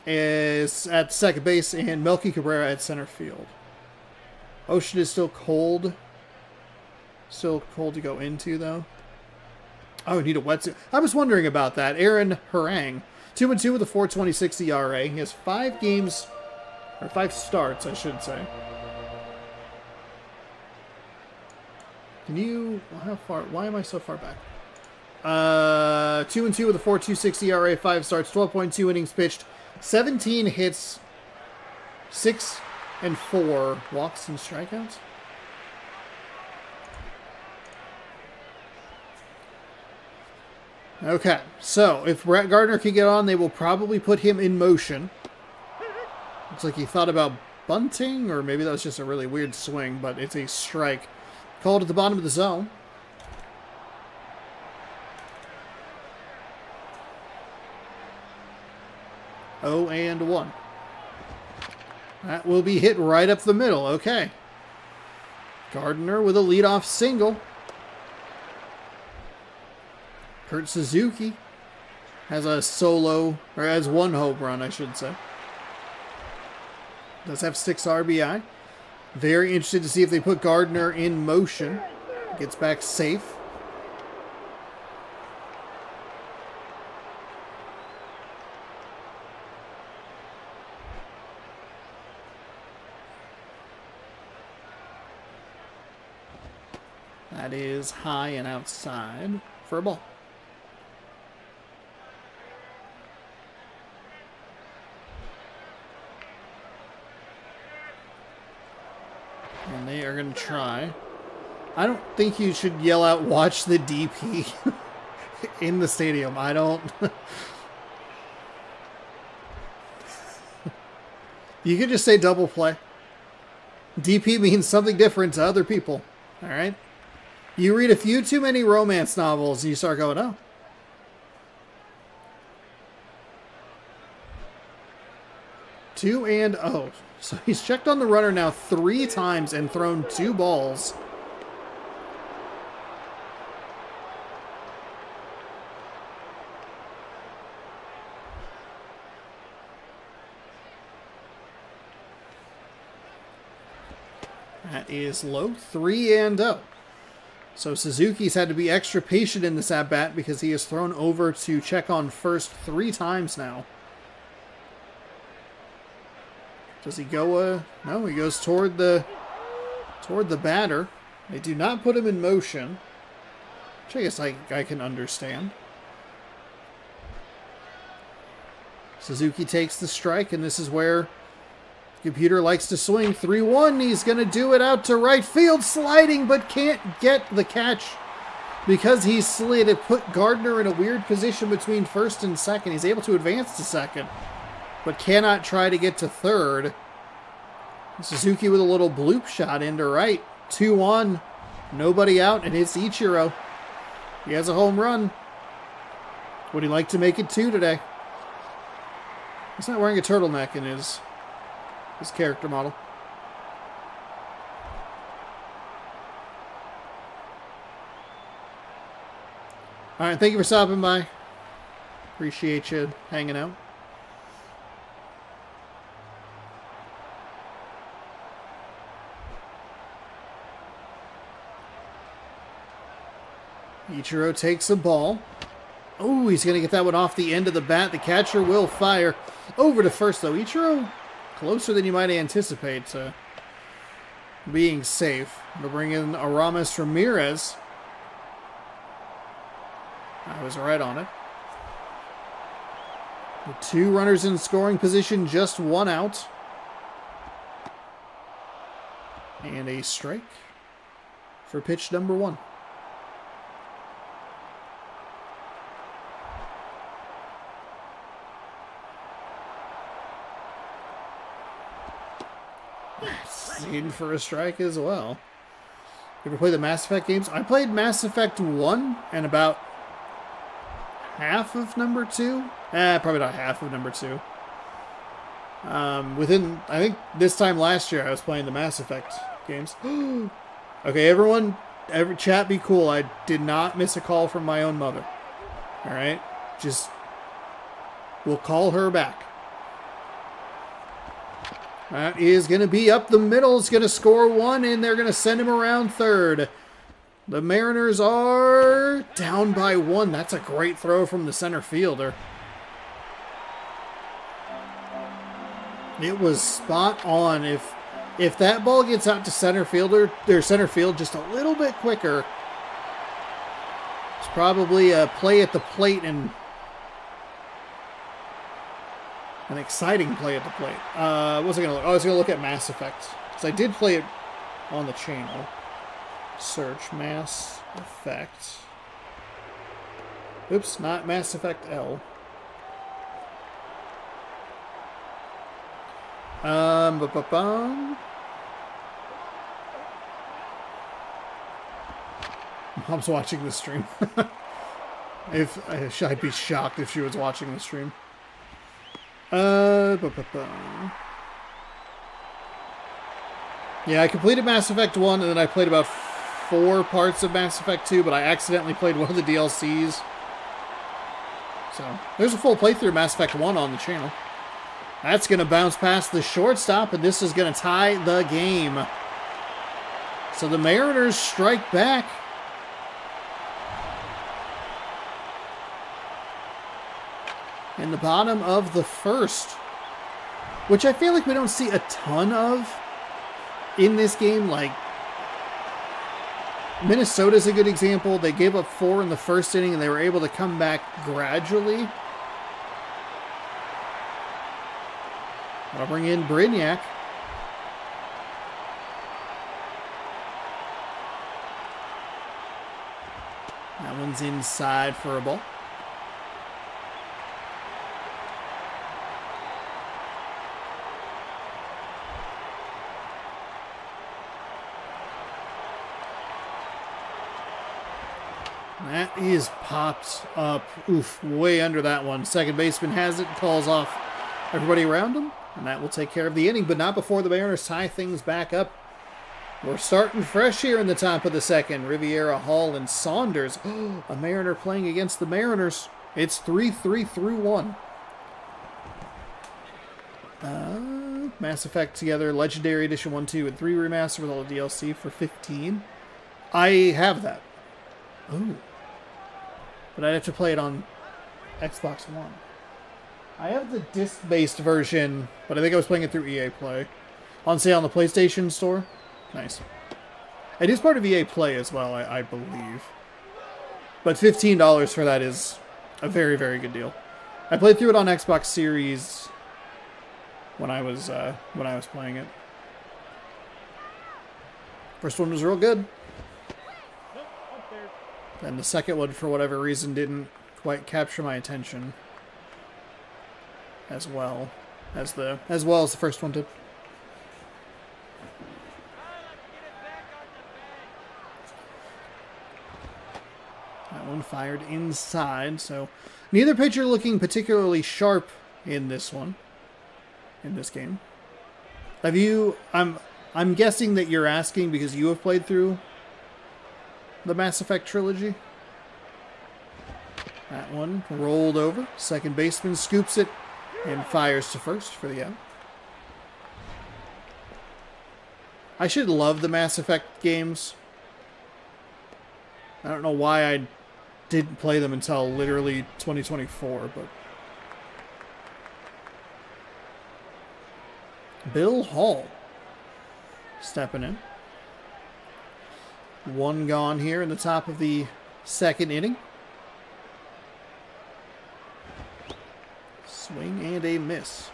is at second base, and Melky Cabrera at center field. Ocean is still cold. Still cold to go into, though. Oh, I need a wetsuit. I was wondering about that. Aaron Harang, 2-2 with a 4.26 ERA. He has 5 games, or 5 starts, I should say. Can you... How far... Why am I so far back? 2-2 with a 4.26 ERA, 5 starts, 12.2 innings pitched, 17 hits, 6 and 4 walks and strikeouts. Okay, so if Brett Gardner can get on, they will probably put him in motion. Looks like he thought about bunting, or maybe that was just a really weird swing, but it's a strike. Called at the bottom of the zone. Oh, and 1. That will be hit right up the middle. Okay. Gardner with a leadoff single. Kurt Suzuki has a solo, or has 1 home run, I should say. Does have 6 RBI. Very interested to see if they put Gardner in motion. Gets back safe. That is high and outside for a ball. And they are going to try. I don't think you should yell out, "Watch the DP," in the stadium. I don't... You could just say double play. DP means something different to other people. All right? You read a few too many romance novels and you start going, oh. Two and oh. So he's checked on the runner now 3 times and thrown 2 balls. That is low. 3 and 0. So Suzuki's had to be extra patient in this at-bat because he has thrown over to check on first 3 times now. Does he go? No, he goes toward the batter. They do not put him in motion, which I guess I can understand. Suzuki takes the strike, and this is where Computer likes to swing. 3-1. He's going to do it out to right field, sliding, but can't get the catch because he slid. It put Gardner in a weird position between first and second. He's able to advance to second, but cannot try to get to third. Suzuki with a little bloop shot into right. 2-1. Nobody out, and it's Ichiro. He has a home run. Would he like to make it 2 today? He's not wearing a turtleneck in his character model. All right, thank you for stopping by. Appreciate you hanging out. Ichiro takes a ball. Oh, he's going to get that one off the end of the bat. The catcher will fire. Over to first, though. Ichiro closer than you might anticipate to being safe. We'll bring in Aramis Ramirez. I was right on it. With 2 runners in scoring position, just 1 out. And a strike for pitch number 1. In for a strike as well. You ever play the Mass Effect games? I played Mass Effect 1 and about half of number 2. Probably not half of number 2. I think this time last year I was playing the Mass Effect games. Okay, everyone, chat be cool. I did not miss a call from my own mother. Alright? We'll call her back. That is going to be up the middle. It's going to score 1, and they're going to send him around third. The Mariners are down by 1. That's a great throw from the center fielder. It was spot on. If that ball gets out to center field just a little bit quicker, it's probably a play at the plate and an exciting play at the plate. What was I going to look? I was going to look at Mass Effect, because I did play it on the channel. Search Mass Effect. Oops, not Mass Effect L. Mom's watching the stream. I'd be shocked if she was watching the stream. Yeah, I completed Mass Effect 1, and then I played about 4 parts of Mass Effect 2, but I accidentally played one of the DLCs. So, there's a full playthrough of Mass Effect 1 on the channel. That's going to bounce past the shortstop, and this is going to tie the game. So the Mariners strike back. In the bottom of the first, which I feel like we don't see a ton of in this game. Like, Minnesota's a good example. They gave up 4 in the first inning, and they were able to come back gradually. I'll bring in Brignac. That one's inside for a ball. That is popped up. Oof, way under that one. Second baseman has it, calls off everybody around him, and that will take care of the inning, but not before the Mariners tie things back up. We're starting fresh here in the top of the second. Riviera, Hall, and Saunders. A Mariner playing against the Mariners. It's 3-3 through 1. Mass Effect together, Legendary Edition 1, 2, and 3 remaster with all the DLC for $15. I have that. Ooh. But I'd have to play it on Xbox One. I have the disc-based version, but I think I was playing it through EA Play. On sale on the PlayStation Store. Nice. It is part of EA Play as well, I believe. But $15 for that is a very, very good deal. I played through it on Xbox Series when I was playing it. First one was real good. And the second one, for whatever reason, didn't quite capture my attention as well as the first one did. That one fired inside, so neither pitcher looking particularly sharp in this one. In this game. Have you... I'm guessing that you're asking because you have played through the Mass Effect trilogy. That one rolled over. Second baseman scoops it and fires to first for the out. I should love the Mass Effect games. I don't know why I didn't play them until literally 2024, but... Bill Hall stepping in. One gone here in the top of the second inning. Swing and a miss.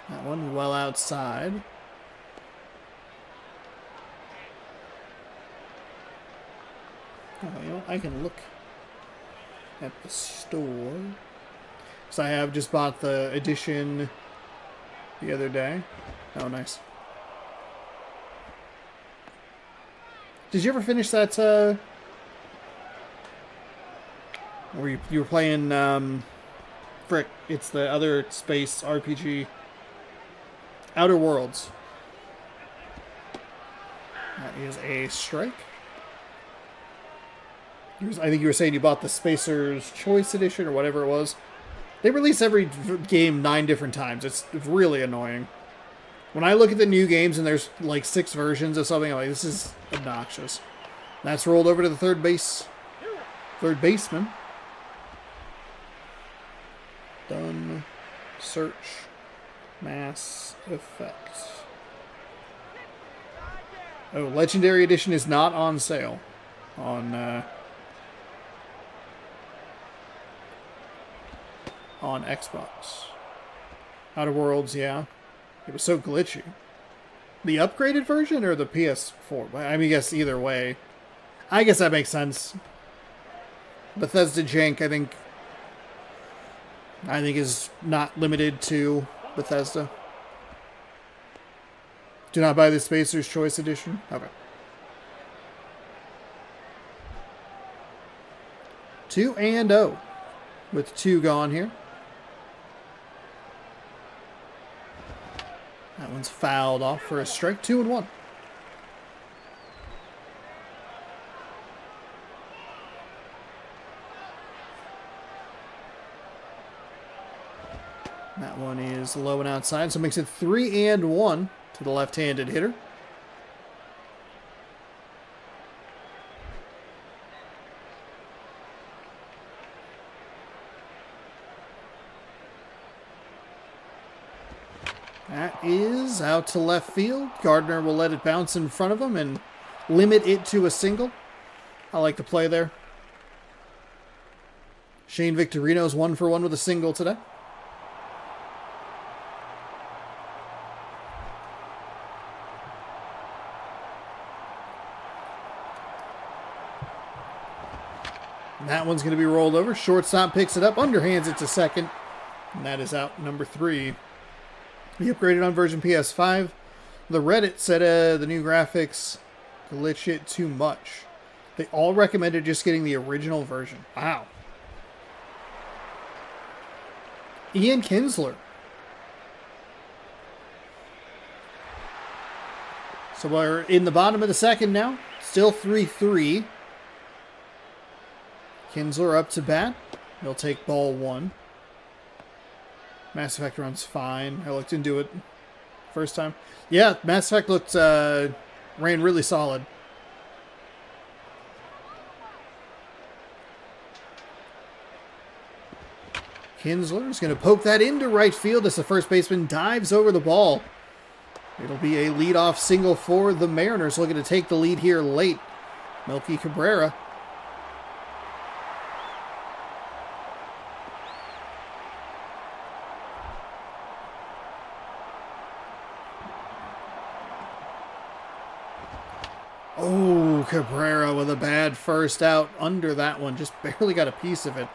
That one well outside. Oh, you know, I can look at the store. So I have just bought the edition the other day. Oh, nice. Did you ever finish that, where you were playing, frick, it's the other space RPG, Outer Worlds. That is a strike. I think you were saying you bought the Spacer's Choice Edition or whatever it was. They release every game 9 different times. It's really annoying. When I look at the new games and there's like 6 versions of something, I'm like, this is obnoxious. That's rolled over to the third baseman. Done. Search. Mass Effect. Oh, Legendary Edition is not on sale on Xbox. Outer Worlds, yeah. It was so glitchy. The upgraded version or the PS4? I mean, I guess either way. I guess that makes sense. Bethesda jank, I think is not limited to Bethesda. Do not buy the Spacer's Choice Edition? Okay. 2-0 with 2 gone here. That one's fouled off for a strike. 2-1. That one is low and outside, so it makes it 3-1 to the left-handed hitter. That is out to left field. Gardner will let it bounce in front of him and limit it to a single. I like the play there. Shane Victorino's 1 for 1 with a single today. That one's going to be rolled over. Shortstop picks it up, underhands it to second. And that is out number 3. He upgraded on version PS5. The Reddit said the new graphics glitch it too much. They all recommended just getting the original version. Wow. Ian Kinsler. So we're in the bottom of the second now. Still 3-3. Kinsler up to bat. He'll take ball 1. Mass Effect runs fine. I looked into it first time. Yeah, Mass Effect looked ran really solid. Kinsler is going to poke that into right field as the first baseman dives over the ball. It'll be a leadoff single for the Mariners, looking to take the lead here late. Melky Cabrera. Oh, Cabrera with a bad first out under that one. Just barely got a piece of it.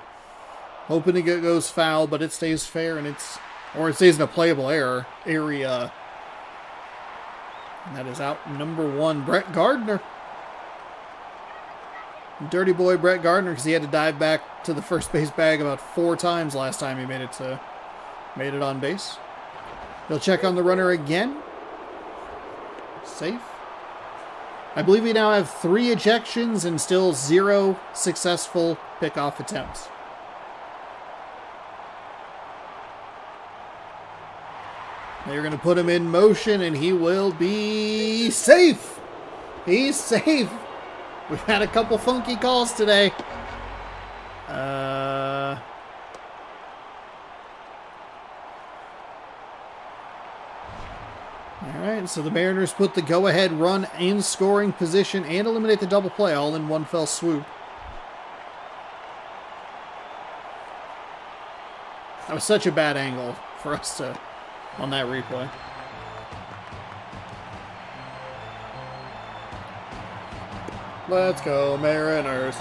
Hoping it goes foul, but it stays fair, and it stays in a playable area. And that is out number 1, Brett Gardner. Dirty boy Brett Gardner, because he had to dive back to the first base bag about 4 times last time he made it on base. He'll check on the runner again. Safe. I believe we now have 3 ejections and still 0 successful pickoff attempts. They're going to put him in motion, and he will be safe. He's safe. We've had a couple funky calls today. All right, so the Mariners put the go-ahead run in scoring position and eliminate the double play all in one fell swoop. That was such a bad angle for us to on that replay. Let's go Mariners.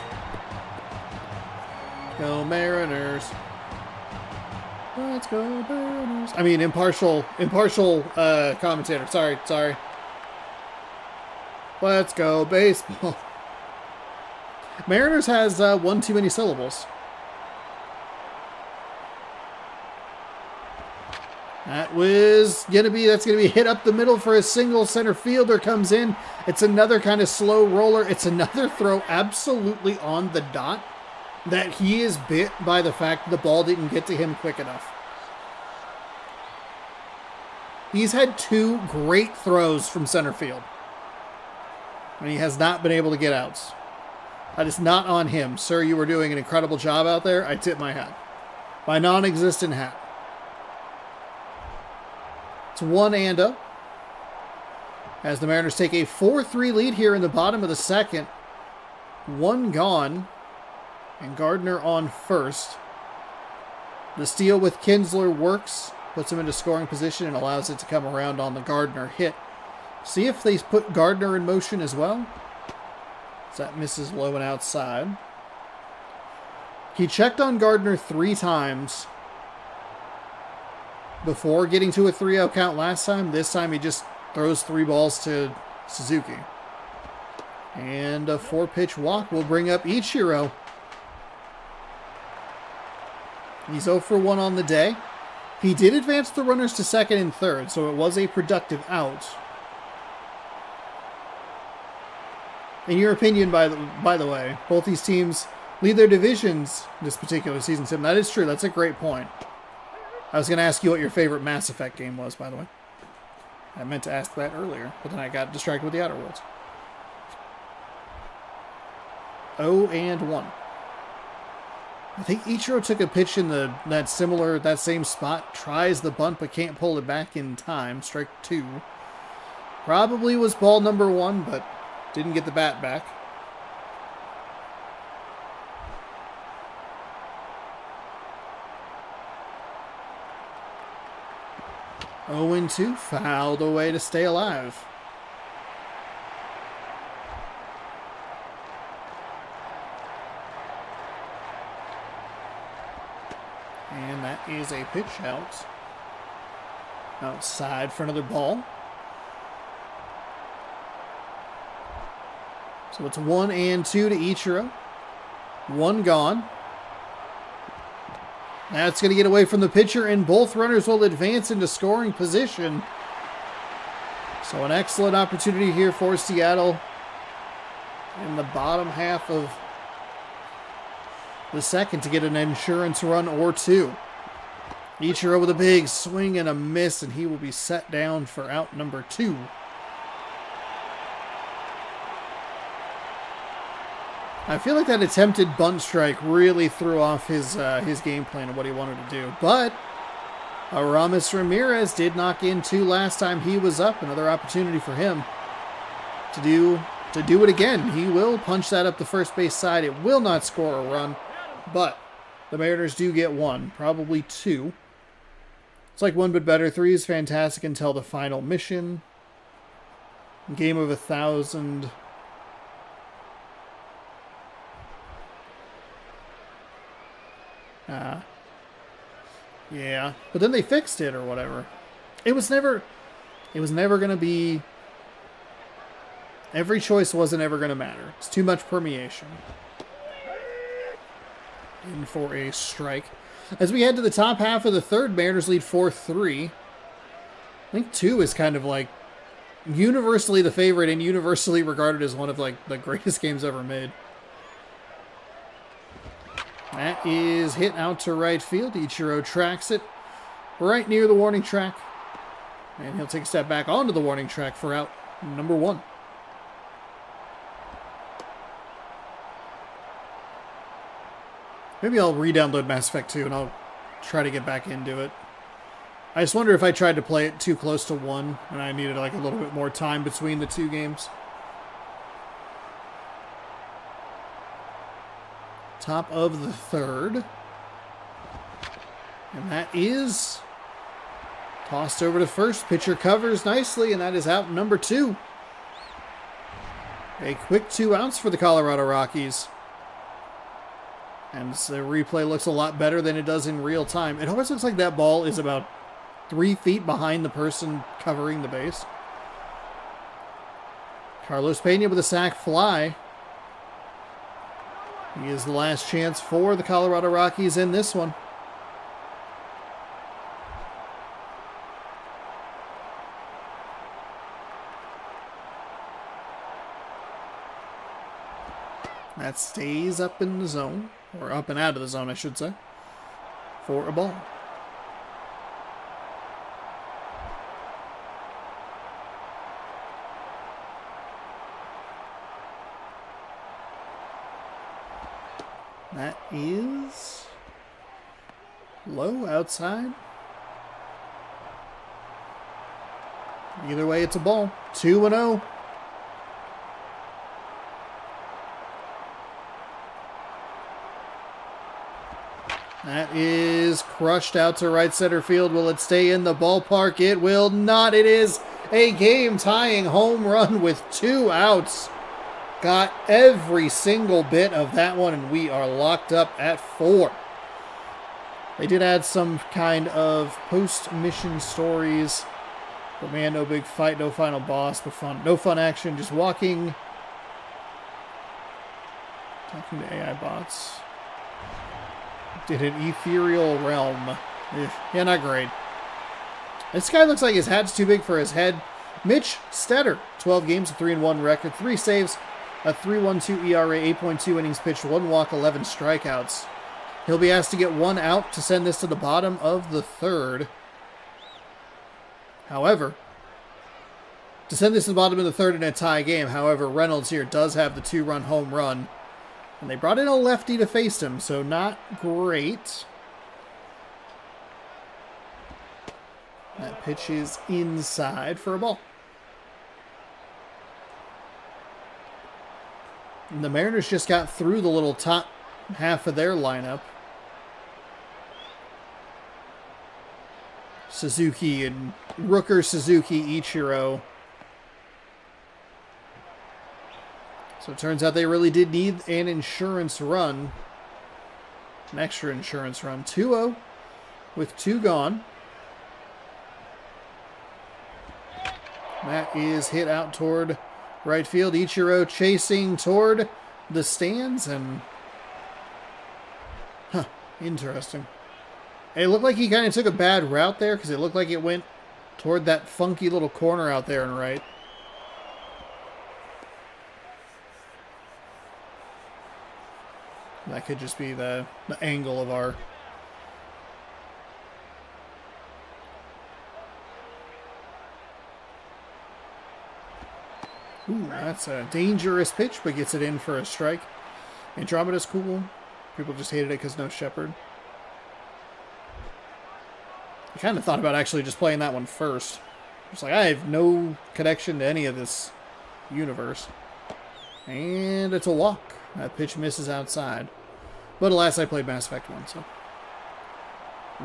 Go Mariners. Let's go Mariners. I mean, impartial commentator. Sorry. Let's go baseball. Mariners has one too many syllables. That's gonna be hit up the middle for a single. Center fielder comes in. It's another kind of slow roller. It's another throw absolutely on the dot that he is bit by the fact the ball didn't get to him quick enough. He's had 2 great throws from center field, and he has not been able to get outs. That is not on him. Sir, you were doing an incredible job out there. I tip my hat. My non-existent hat. It's 1-0 as the Mariners take a 4-3 lead here in the bottom of the second. 1 gone, and Gardner on first. The steal with Kinsler works, puts him into scoring position, and allows it to come around on the Gardner hit. See if they put Gardner in motion as well. So that misses low and outside. He checked on Gardner 3 times before getting to a 3-0 count last time. This time he just throws 3 balls to Suzuki. And a 4-pitch walk will bring up Ichiro. He's 0 for 1 on the day. He did advance the runners to second and third, so it was a productive out. In your opinion, by the way, both these teams lead their divisions this particular season, Tim. That is true. That's a great point. I was going to ask you what your favorite Mass Effect game was, by the way. I meant to ask that earlier, but then I got distracted with the Outer Worlds. 0-1. I think Ichiro took a pitch in that same spot, tries the bunt, but can't pull it back in time. Strike 2. Probably was ball number 1, but didn't get the bat back. Oh, 2, fouled away to stay alive. And that is a pitch out. Outside for another ball. So it's 1-2 to Ichiro. 1 gone. That's going to get away from the pitcher, and both runners will advance into scoring position. So an excellent opportunity here for Seattle in the bottom half of the second to get an insurance run or 2. Ichiro with a big swing and a miss, and he will be set down for out number 2. I feel like that attempted bunt strike really threw off his game plan of what he wanted to do. But Aramis Ramirez did knock in 2 last time he was up. Another opportunity for him to do it again. He will punch that up the first base side. It will not score a run, but the Mariners do get 1, probably 2. It's like 1 but better. 3 is fantastic until the final mission. Game of 1,000. Yeah, but then they fixed it or whatever. It was never going to be, every choice wasn't ever going to matter. It's too much permeation. In for a strike. As we head to the top half of the third, Mariners lead 4-3. I think 2 is kind of like universally the favorite and universally regarded as one of like the greatest games ever made. That is hit out to right field. Ichiro tracks it right near the warning track. And he'll take a step back onto the warning track for out number 1. Maybe I'll re-download Mass Effect 2 and I'll try to get back into it. I just wonder if I tried to play it too close to 1 and I needed like a little bit more time between the 2 games. Top of the third. And that is tossed over to first. Pitcher covers nicely, and that is out number 2. A quick 2 outs for the Colorado Rockies. And the replay looks a lot better than it does in real time. It always looks like that ball is about 3 feet behind the person covering the base. Carlos Pena with a sac fly. He is the last chance for the Colorado Rockies in this one. That stays up in the zone, or up and out of the zone, I should say, for a ball. That is low outside. Either way, it's a ball. 2-0. That is crushed out to right center field. Will it stay in the ballpark? It will not. It is a game-tying home run with 2 outs. Got every single bit of that one, and we are locked up at 4. They did add some kind of post-mission stories. But man, no big fight, no final boss, but fun. No fun action, just walking. Talking to AI bots. Did an ethereal realm. Ugh. Yeah, not great. This guy looks like his hat's too big for his head. Mitch Stetter, 12 games, a 3-1 record, 3 saves, a 3.12 ERA, 8.2 innings pitched, 1 walk, 11 strikeouts. He'll be asked to get 1 out to send this to the bottom of the third. However, to send this to the bottom of the third in a tie game, however, Reynolds here does have the 2-run home run. And they brought in a lefty to face him, so not great. That pitch is inside for a ball. And the Mariners just got through the little top half of their lineup. Suzuki and Rooker, Suzuki, Ichiro. So it turns out they really did need an insurance run. An extra insurance run. 2-0 with 2 gone. That is hit out toward right field. Ichiro chasing toward the stands. And interesting. It looked like he kind of took a bad route there because it looked like it went toward that funky little corner out there and right. That could just be the angle of our... Ooh, that's a dangerous pitch, but gets it in for a strike. Andromeda's cool. People just hated it because no Shepherd. I kind of thought about actually just playing that one first. It's like, I have no connection to any of this universe. And it's a walk. That pitch misses outside. But alas, I played Mass Effect 1, so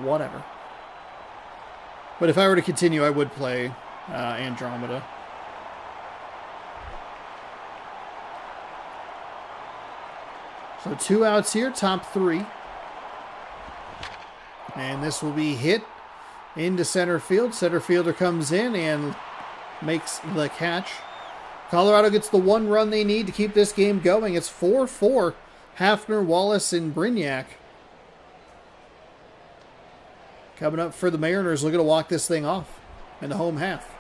whatever. But if I were to continue, I would play Andromeda. So 2 outs here, top 3. And this will be hit into center field. Center fielder comes in and makes the catch. Colorado gets the 1 run they need to keep this game going. It's 4-4. Hafner, Wallace, and Brignac. Coming up for the Mariners, looking to walk this thing off in the home half.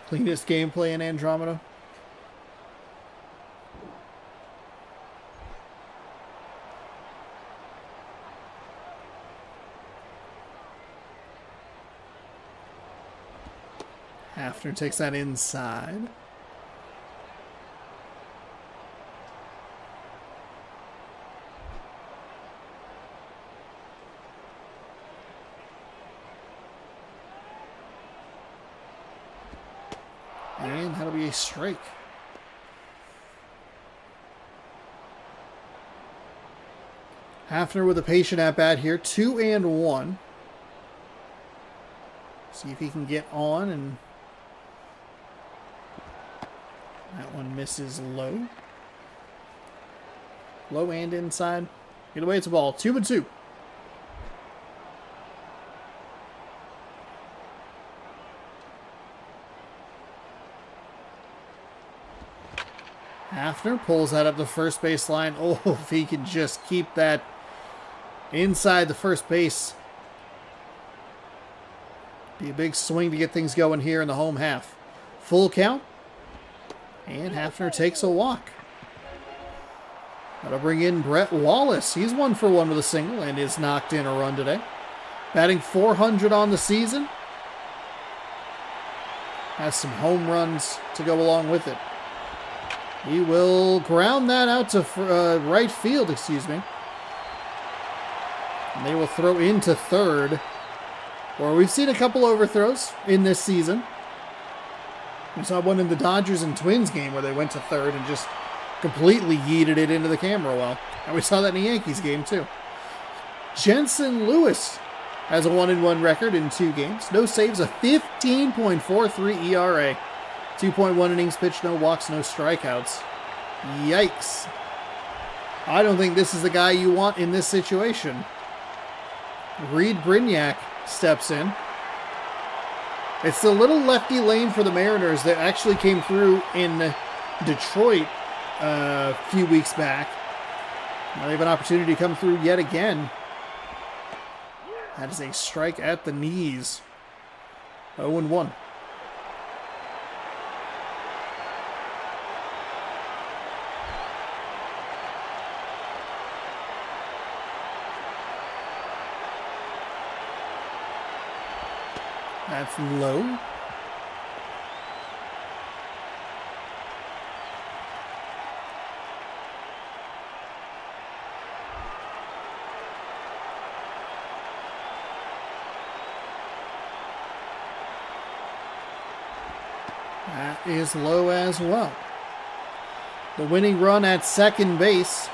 Cleanest gameplay in Andromeda. Hafner takes that inside. And that'll be a strike. Hafner with a patient at bat here. 2-1. See if he can get on, and that one misses low. Low and inside. Either way, it's a ball. 2-2. Hafner pulls that up the first base line. Oh, if he can just keep that inside the first base. Be a big swing to get things going here in the home half. Full count. And Hafner takes a walk. That'll bring in Brett Wallace. He's 1 for 1 with a single and is knocked in a run today. Batting .400 on the season. Has some home runs to go along with it. He will ground that out to right field, And they will throw into third. Where we've seen a couple overthrows in this season. We saw one in the Dodgers and Twins game where they went to third and just completely yeeted it into the camera well. And we saw that in the Yankees game too. Jensen Lewis has a 1-1 record in 2 games. No saves, a 15.43 ERA. 2.1 innings pitched, no walks, no strikeouts. Yikes. I don't think this is the guy you want in this situation. Reed Brignac steps in. It's the little lefty lane for the Mariners that actually came through in Detroit a few weeks back. Now they have an opportunity to come through yet again. That is a strike at the knees. 0-1. That's low. That is low as well. The winning run at second base.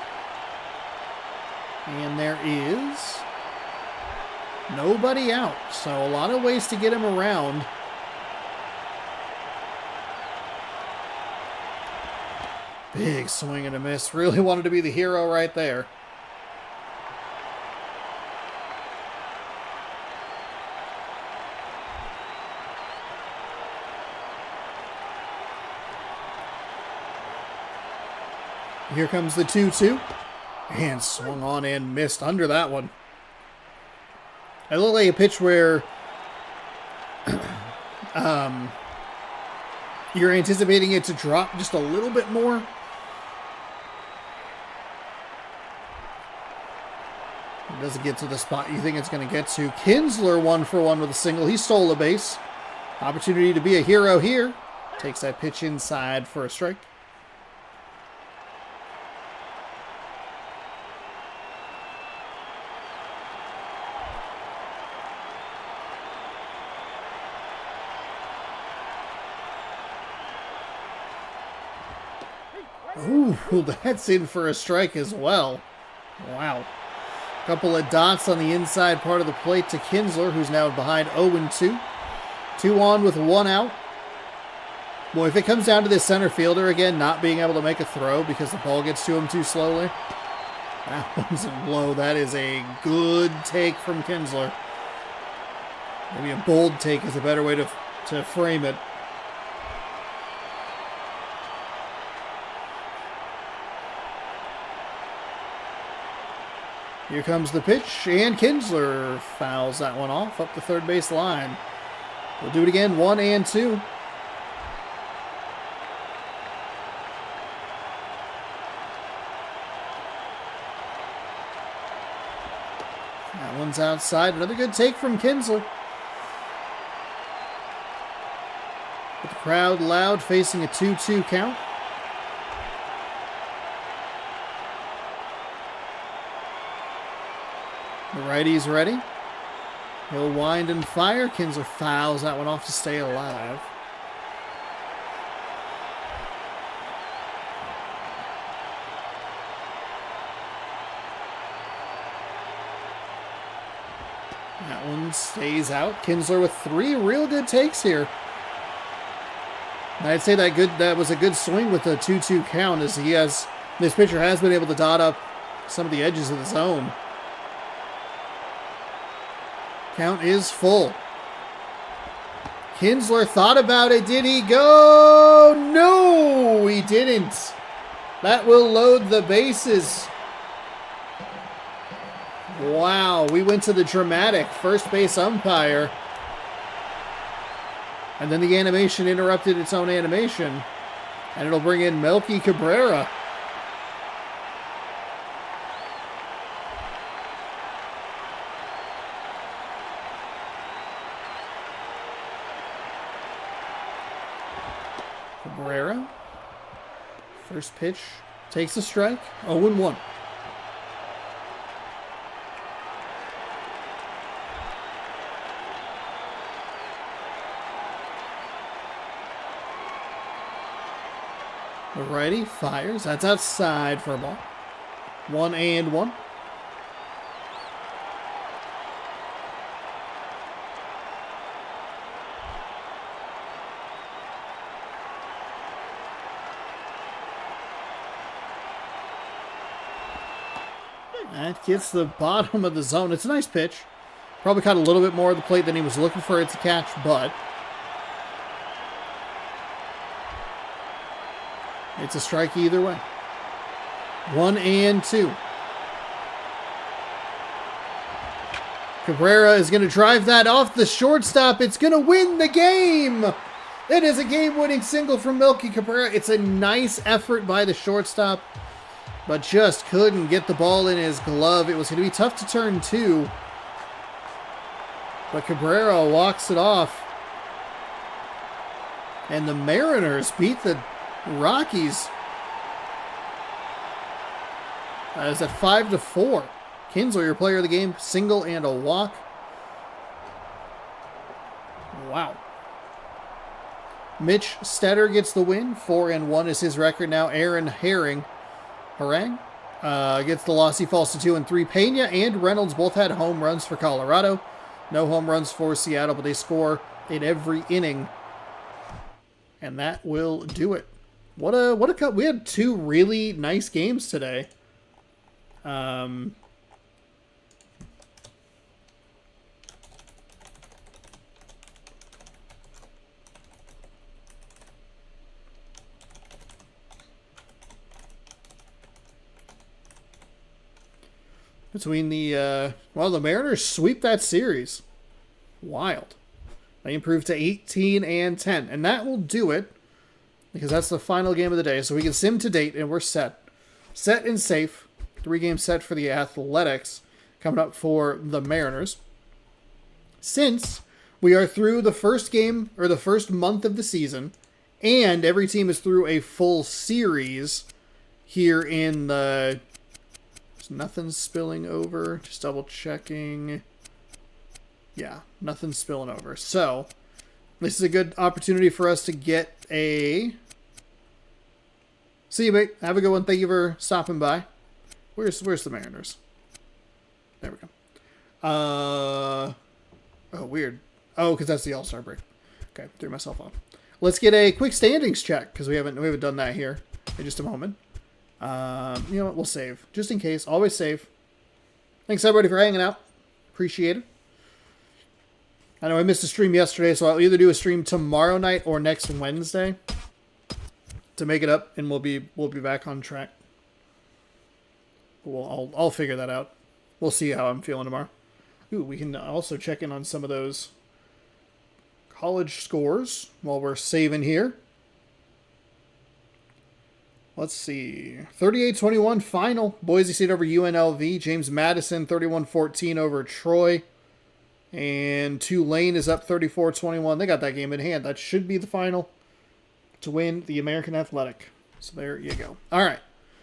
And there is nobody out. So a lot of ways to get him around. Big swing and a miss. Really wanted to be the hero right there. Here comes the 2-2. And swung on and missed under that one. It looked like a pitch where you're anticipating it to drop just a little bit more. doesn't get to the spot you think it's going to get to. Kinsler 1-for-1 with a single. He stole a base. Opportunity to be a hero here. Takes that pitch inside for a strike. Ooh, that's in for a strike as well. Wow. Couple of dots on the inside part of the plate to Kinsler, who's now behind 0-2. 2 on with 1 out. Boy, if it comes down to this center fielder again not being able to make a throw because the ball gets to him too slowly, that one's low. That is a good take from Kinsler. Maybe a bold take is a better way to frame it. Here comes the pitch, and Kinsler fouls that one off up the third base line. We'll do it again, 1-2. That one's outside. Another good take from Kinsler. With the crowd loud, facing a 2-2 count. The righty's ready. He'll wind and fire. Kinsler fouls that one off to stay alive. That one stays out. Kinsler with 3 real good takes here. And I'd say that was a good swing with the 2-2 count, as this pitcher has been able to dot up some of the edges of the zone. Count is full. Kinsler thought about it. Did he go? No, he didn't. That will load the bases. Wow, we went to the dramatic first base umpire. And then the animation interrupted its own animation. And it'll bring in Melky Cabrera. Cabrera, first pitch, takes a strike, 0-1. The righty fires, that's outside for a ball. 1-1. That gets the bottom of the zone. It's a nice pitch. Probably caught a little bit more of the plate than he was looking for it to catch, but it's a strike either way. 1-2. Cabrera is going to drive that off the shortstop. It's going to win the game. It is a game-winning single from Melky Cabrera. It's a nice effort by the shortstop, but just couldn't get the ball in his glove. It was going to be tough to turn 2. But Cabrera walks it off. And the Mariners beat the Rockies. It's at 5-4. Kinsler, your player of the game, single and a walk. Wow. Mitch Stetter gets the win. 4-1 is his record now. Aaron Harang gets the loss. He falls to 2-3. Pena and Reynolds both had home runs for Colorado. No home runs for Seattle, but they score in every inning. And that will do it. What a cut. We had 2 really nice games today. Between the Mariners sweep that series. Wild. They improved to 18-10. And that will do it, because that's the final game of the day. So we can sim to date, and we're set. Set and safe. 3-game set for the Athletics. coming up for the Mariners. Since we are through the first game, or the first month of the season, and every team is through a full series here in the... Nothing's spilling over. Just double checking. Yeah, nothing's spilling over. So, this is a good opportunity for us to get a... See you, mate. Have a good one. Thank you for stopping by. Where's the Mariners? There we go. Oh, weird. Oh, because that's the All-Star break. Okay, threw myself off. Let's get a quick standings check, because we haven't done that here in just a moment. You know what? We'll save. Just in case. Always save. Thanks, everybody, for hanging out. Appreciate it. I know I missed a stream yesterday, so I'll either do a stream tomorrow night or next Wednesday to make it up, and we'll be back on track. I'll figure that out. We'll see how I'm feeling tomorrow. Ooh, we can also check in on some of those college scores while we're saving here. Let's see. 38-21 final. Boise State over UNLV. James Madison 31-14 over Troy. And Tulane is up 34-21. They got that game in hand. That should be the final to win the American Athletic. So there you go. All right.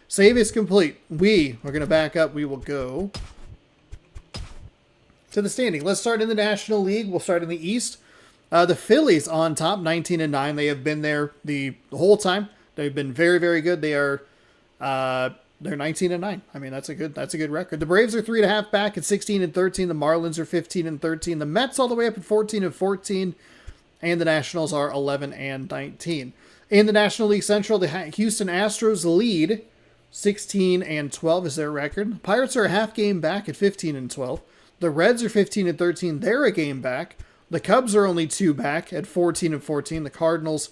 Save is complete. We are going to back up. We will go to the standing. Let's start in the National League. We'll start in the East. The Phillies on top, 19-9. They have been there the whole time. They've been very, very good. They are, they're 19-9. I mean, that's a good record. The Braves are 3.5 back at 16-13. The Marlins are 15-13. The Mets all the way up at 14-14, and the Nationals are 11-19. In the National League Central, the Houston Astros lead 16-12 is their record. The Pirates are a half game back at 15-12. The Reds are 15-13. They're a game back. The Cubs are only 2 back at 14-14. The Cardinals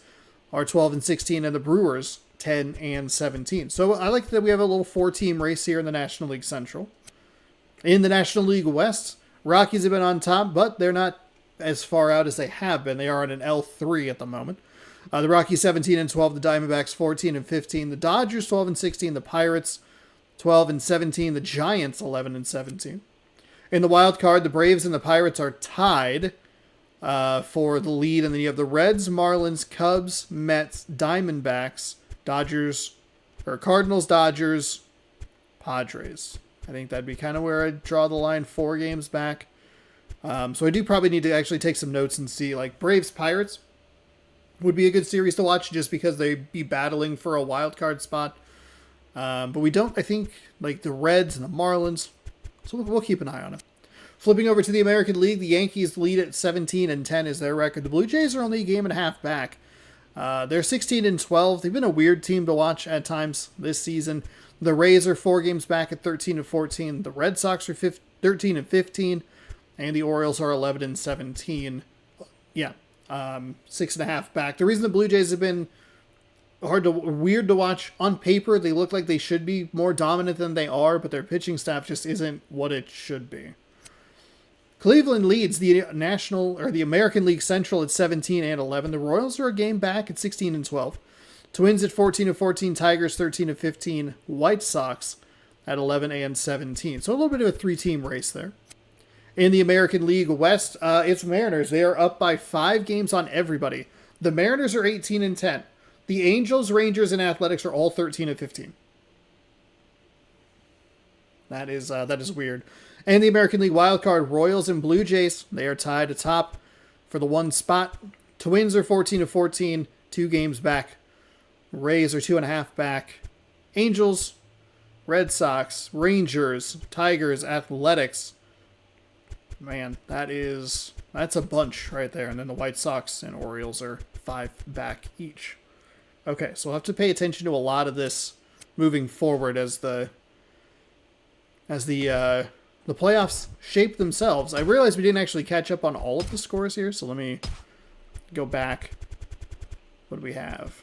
are 12-16, and the Brewers 10-17. So I like that we have a little 4-team race here in the National League Central. In the National League West, Rockies have been on top, but they're not as far out as they have been. They are on an L3 at the moment. The Rockies 17-12, the Diamondbacks 14-15, the Dodgers 12-16, the Pirates 12-17, the Giants 11-17. In the wild card, the Braves and the Pirates are tied for the lead, and then you have the Reds, Marlins, Cubs, Mets, Diamondbacks, Cardinals, Dodgers, Padres. I think that'd be kind of where I'd draw the line 4 games back. So I do probably need to actually take some notes and see, like, Braves, Pirates would be a good series to watch just because they'd be battling for a wild card spot. But we don't, I think, like the Reds and the Marlins. So we'll keep an eye on it. Flipping over to the American League, the Yankees lead at 17-10 is their record. The Blue Jays are only a game and a half back. They're 16-12. They've been a weird team to watch at times this season. The Rays are 4 games back at 13-14. The Red Sox are 13-15, and the Orioles are 11-17. Yeah, 6.5 back. The reason the Blue Jays have been weird to watch on paper, they look like they should be more dominant than they are, but their pitching staff just isn't what it should be. Cleveland leads the American League Central at 17-11. The Royals are a game back at 16-12. Twins at 14-14. Tigers 13-15. White Sox at 11-17. So a little bit of a 3-team race there. In the American League West, it's Mariners. They are up by 5 games on everybody. The Mariners are 18-10. The Angels, Rangers, and Athletics are all 13-15. That is weird. And the American League wildcard, Royals and Blue Jays, they are tied atop for the 1 spot. Twins are 14-14, 2 games back. Rays are 2.5 back. Angels, Red Sox, Rangers, Tigers, Athletics. Man, that's a bunch right there. And then the White Sox and Orioles are 5 back each. Okay, so we'll have to pay attention to a lot of this moving forward as the playoffs shape themselves. I realized we didn't actually catch up on all of the scores here, so let me go back. What do we have?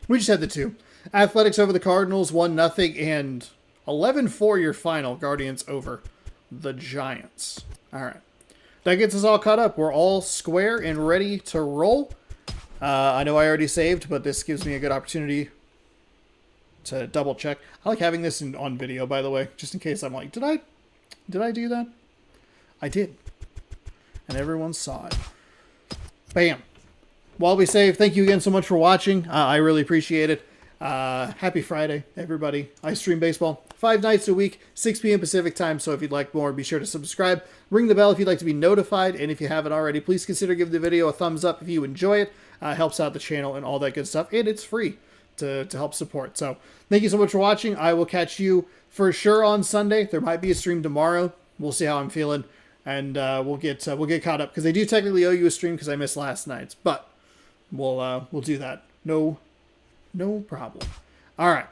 We just had the 2. Athletics over the Cardinals, 1-0, and 11-4 your final. Guardians over the Giants. All right. That gets us all caught up. We're all square and ready to roll. I know I already saved, but this gives me a good opportunity to double check. I like having this on video, by the way, just in case I'm like, did I Did I do that? I did. And everyone saw it. Bam. While we save, thank you again so much for watching. I really appreciate it. Happy Friday, everybody. I stream baseball 5 nights a week, 6 p.m. Pacific time. So if you'd like more, be sure to subscribe. Ring the bell if you'd like to be notified. And if you haven't already, please consider giving the video a thumbs up if you enjoy it. Helps out the channel and all that good stuff. And it's free to help support. So thank you so much for watching. I will catch you for sure on Sunday. There might be a stream tomorrow. We'll see how I'm feeling. And we'll get caught up. Because they do technically owe you a stream because I missed last night's. But we'll do that. No problem. All right.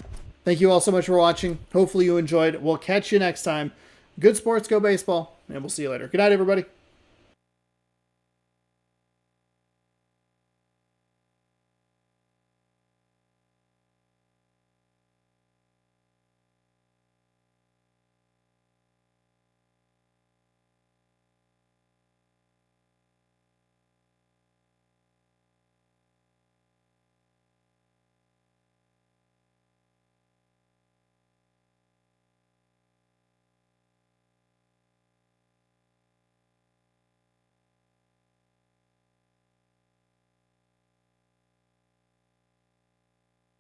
Thank you all so much for watching. Hopefully you enjoyed. We'll catch you next time. Good sports, go baseball, and we'll see you later. Good night, everybody.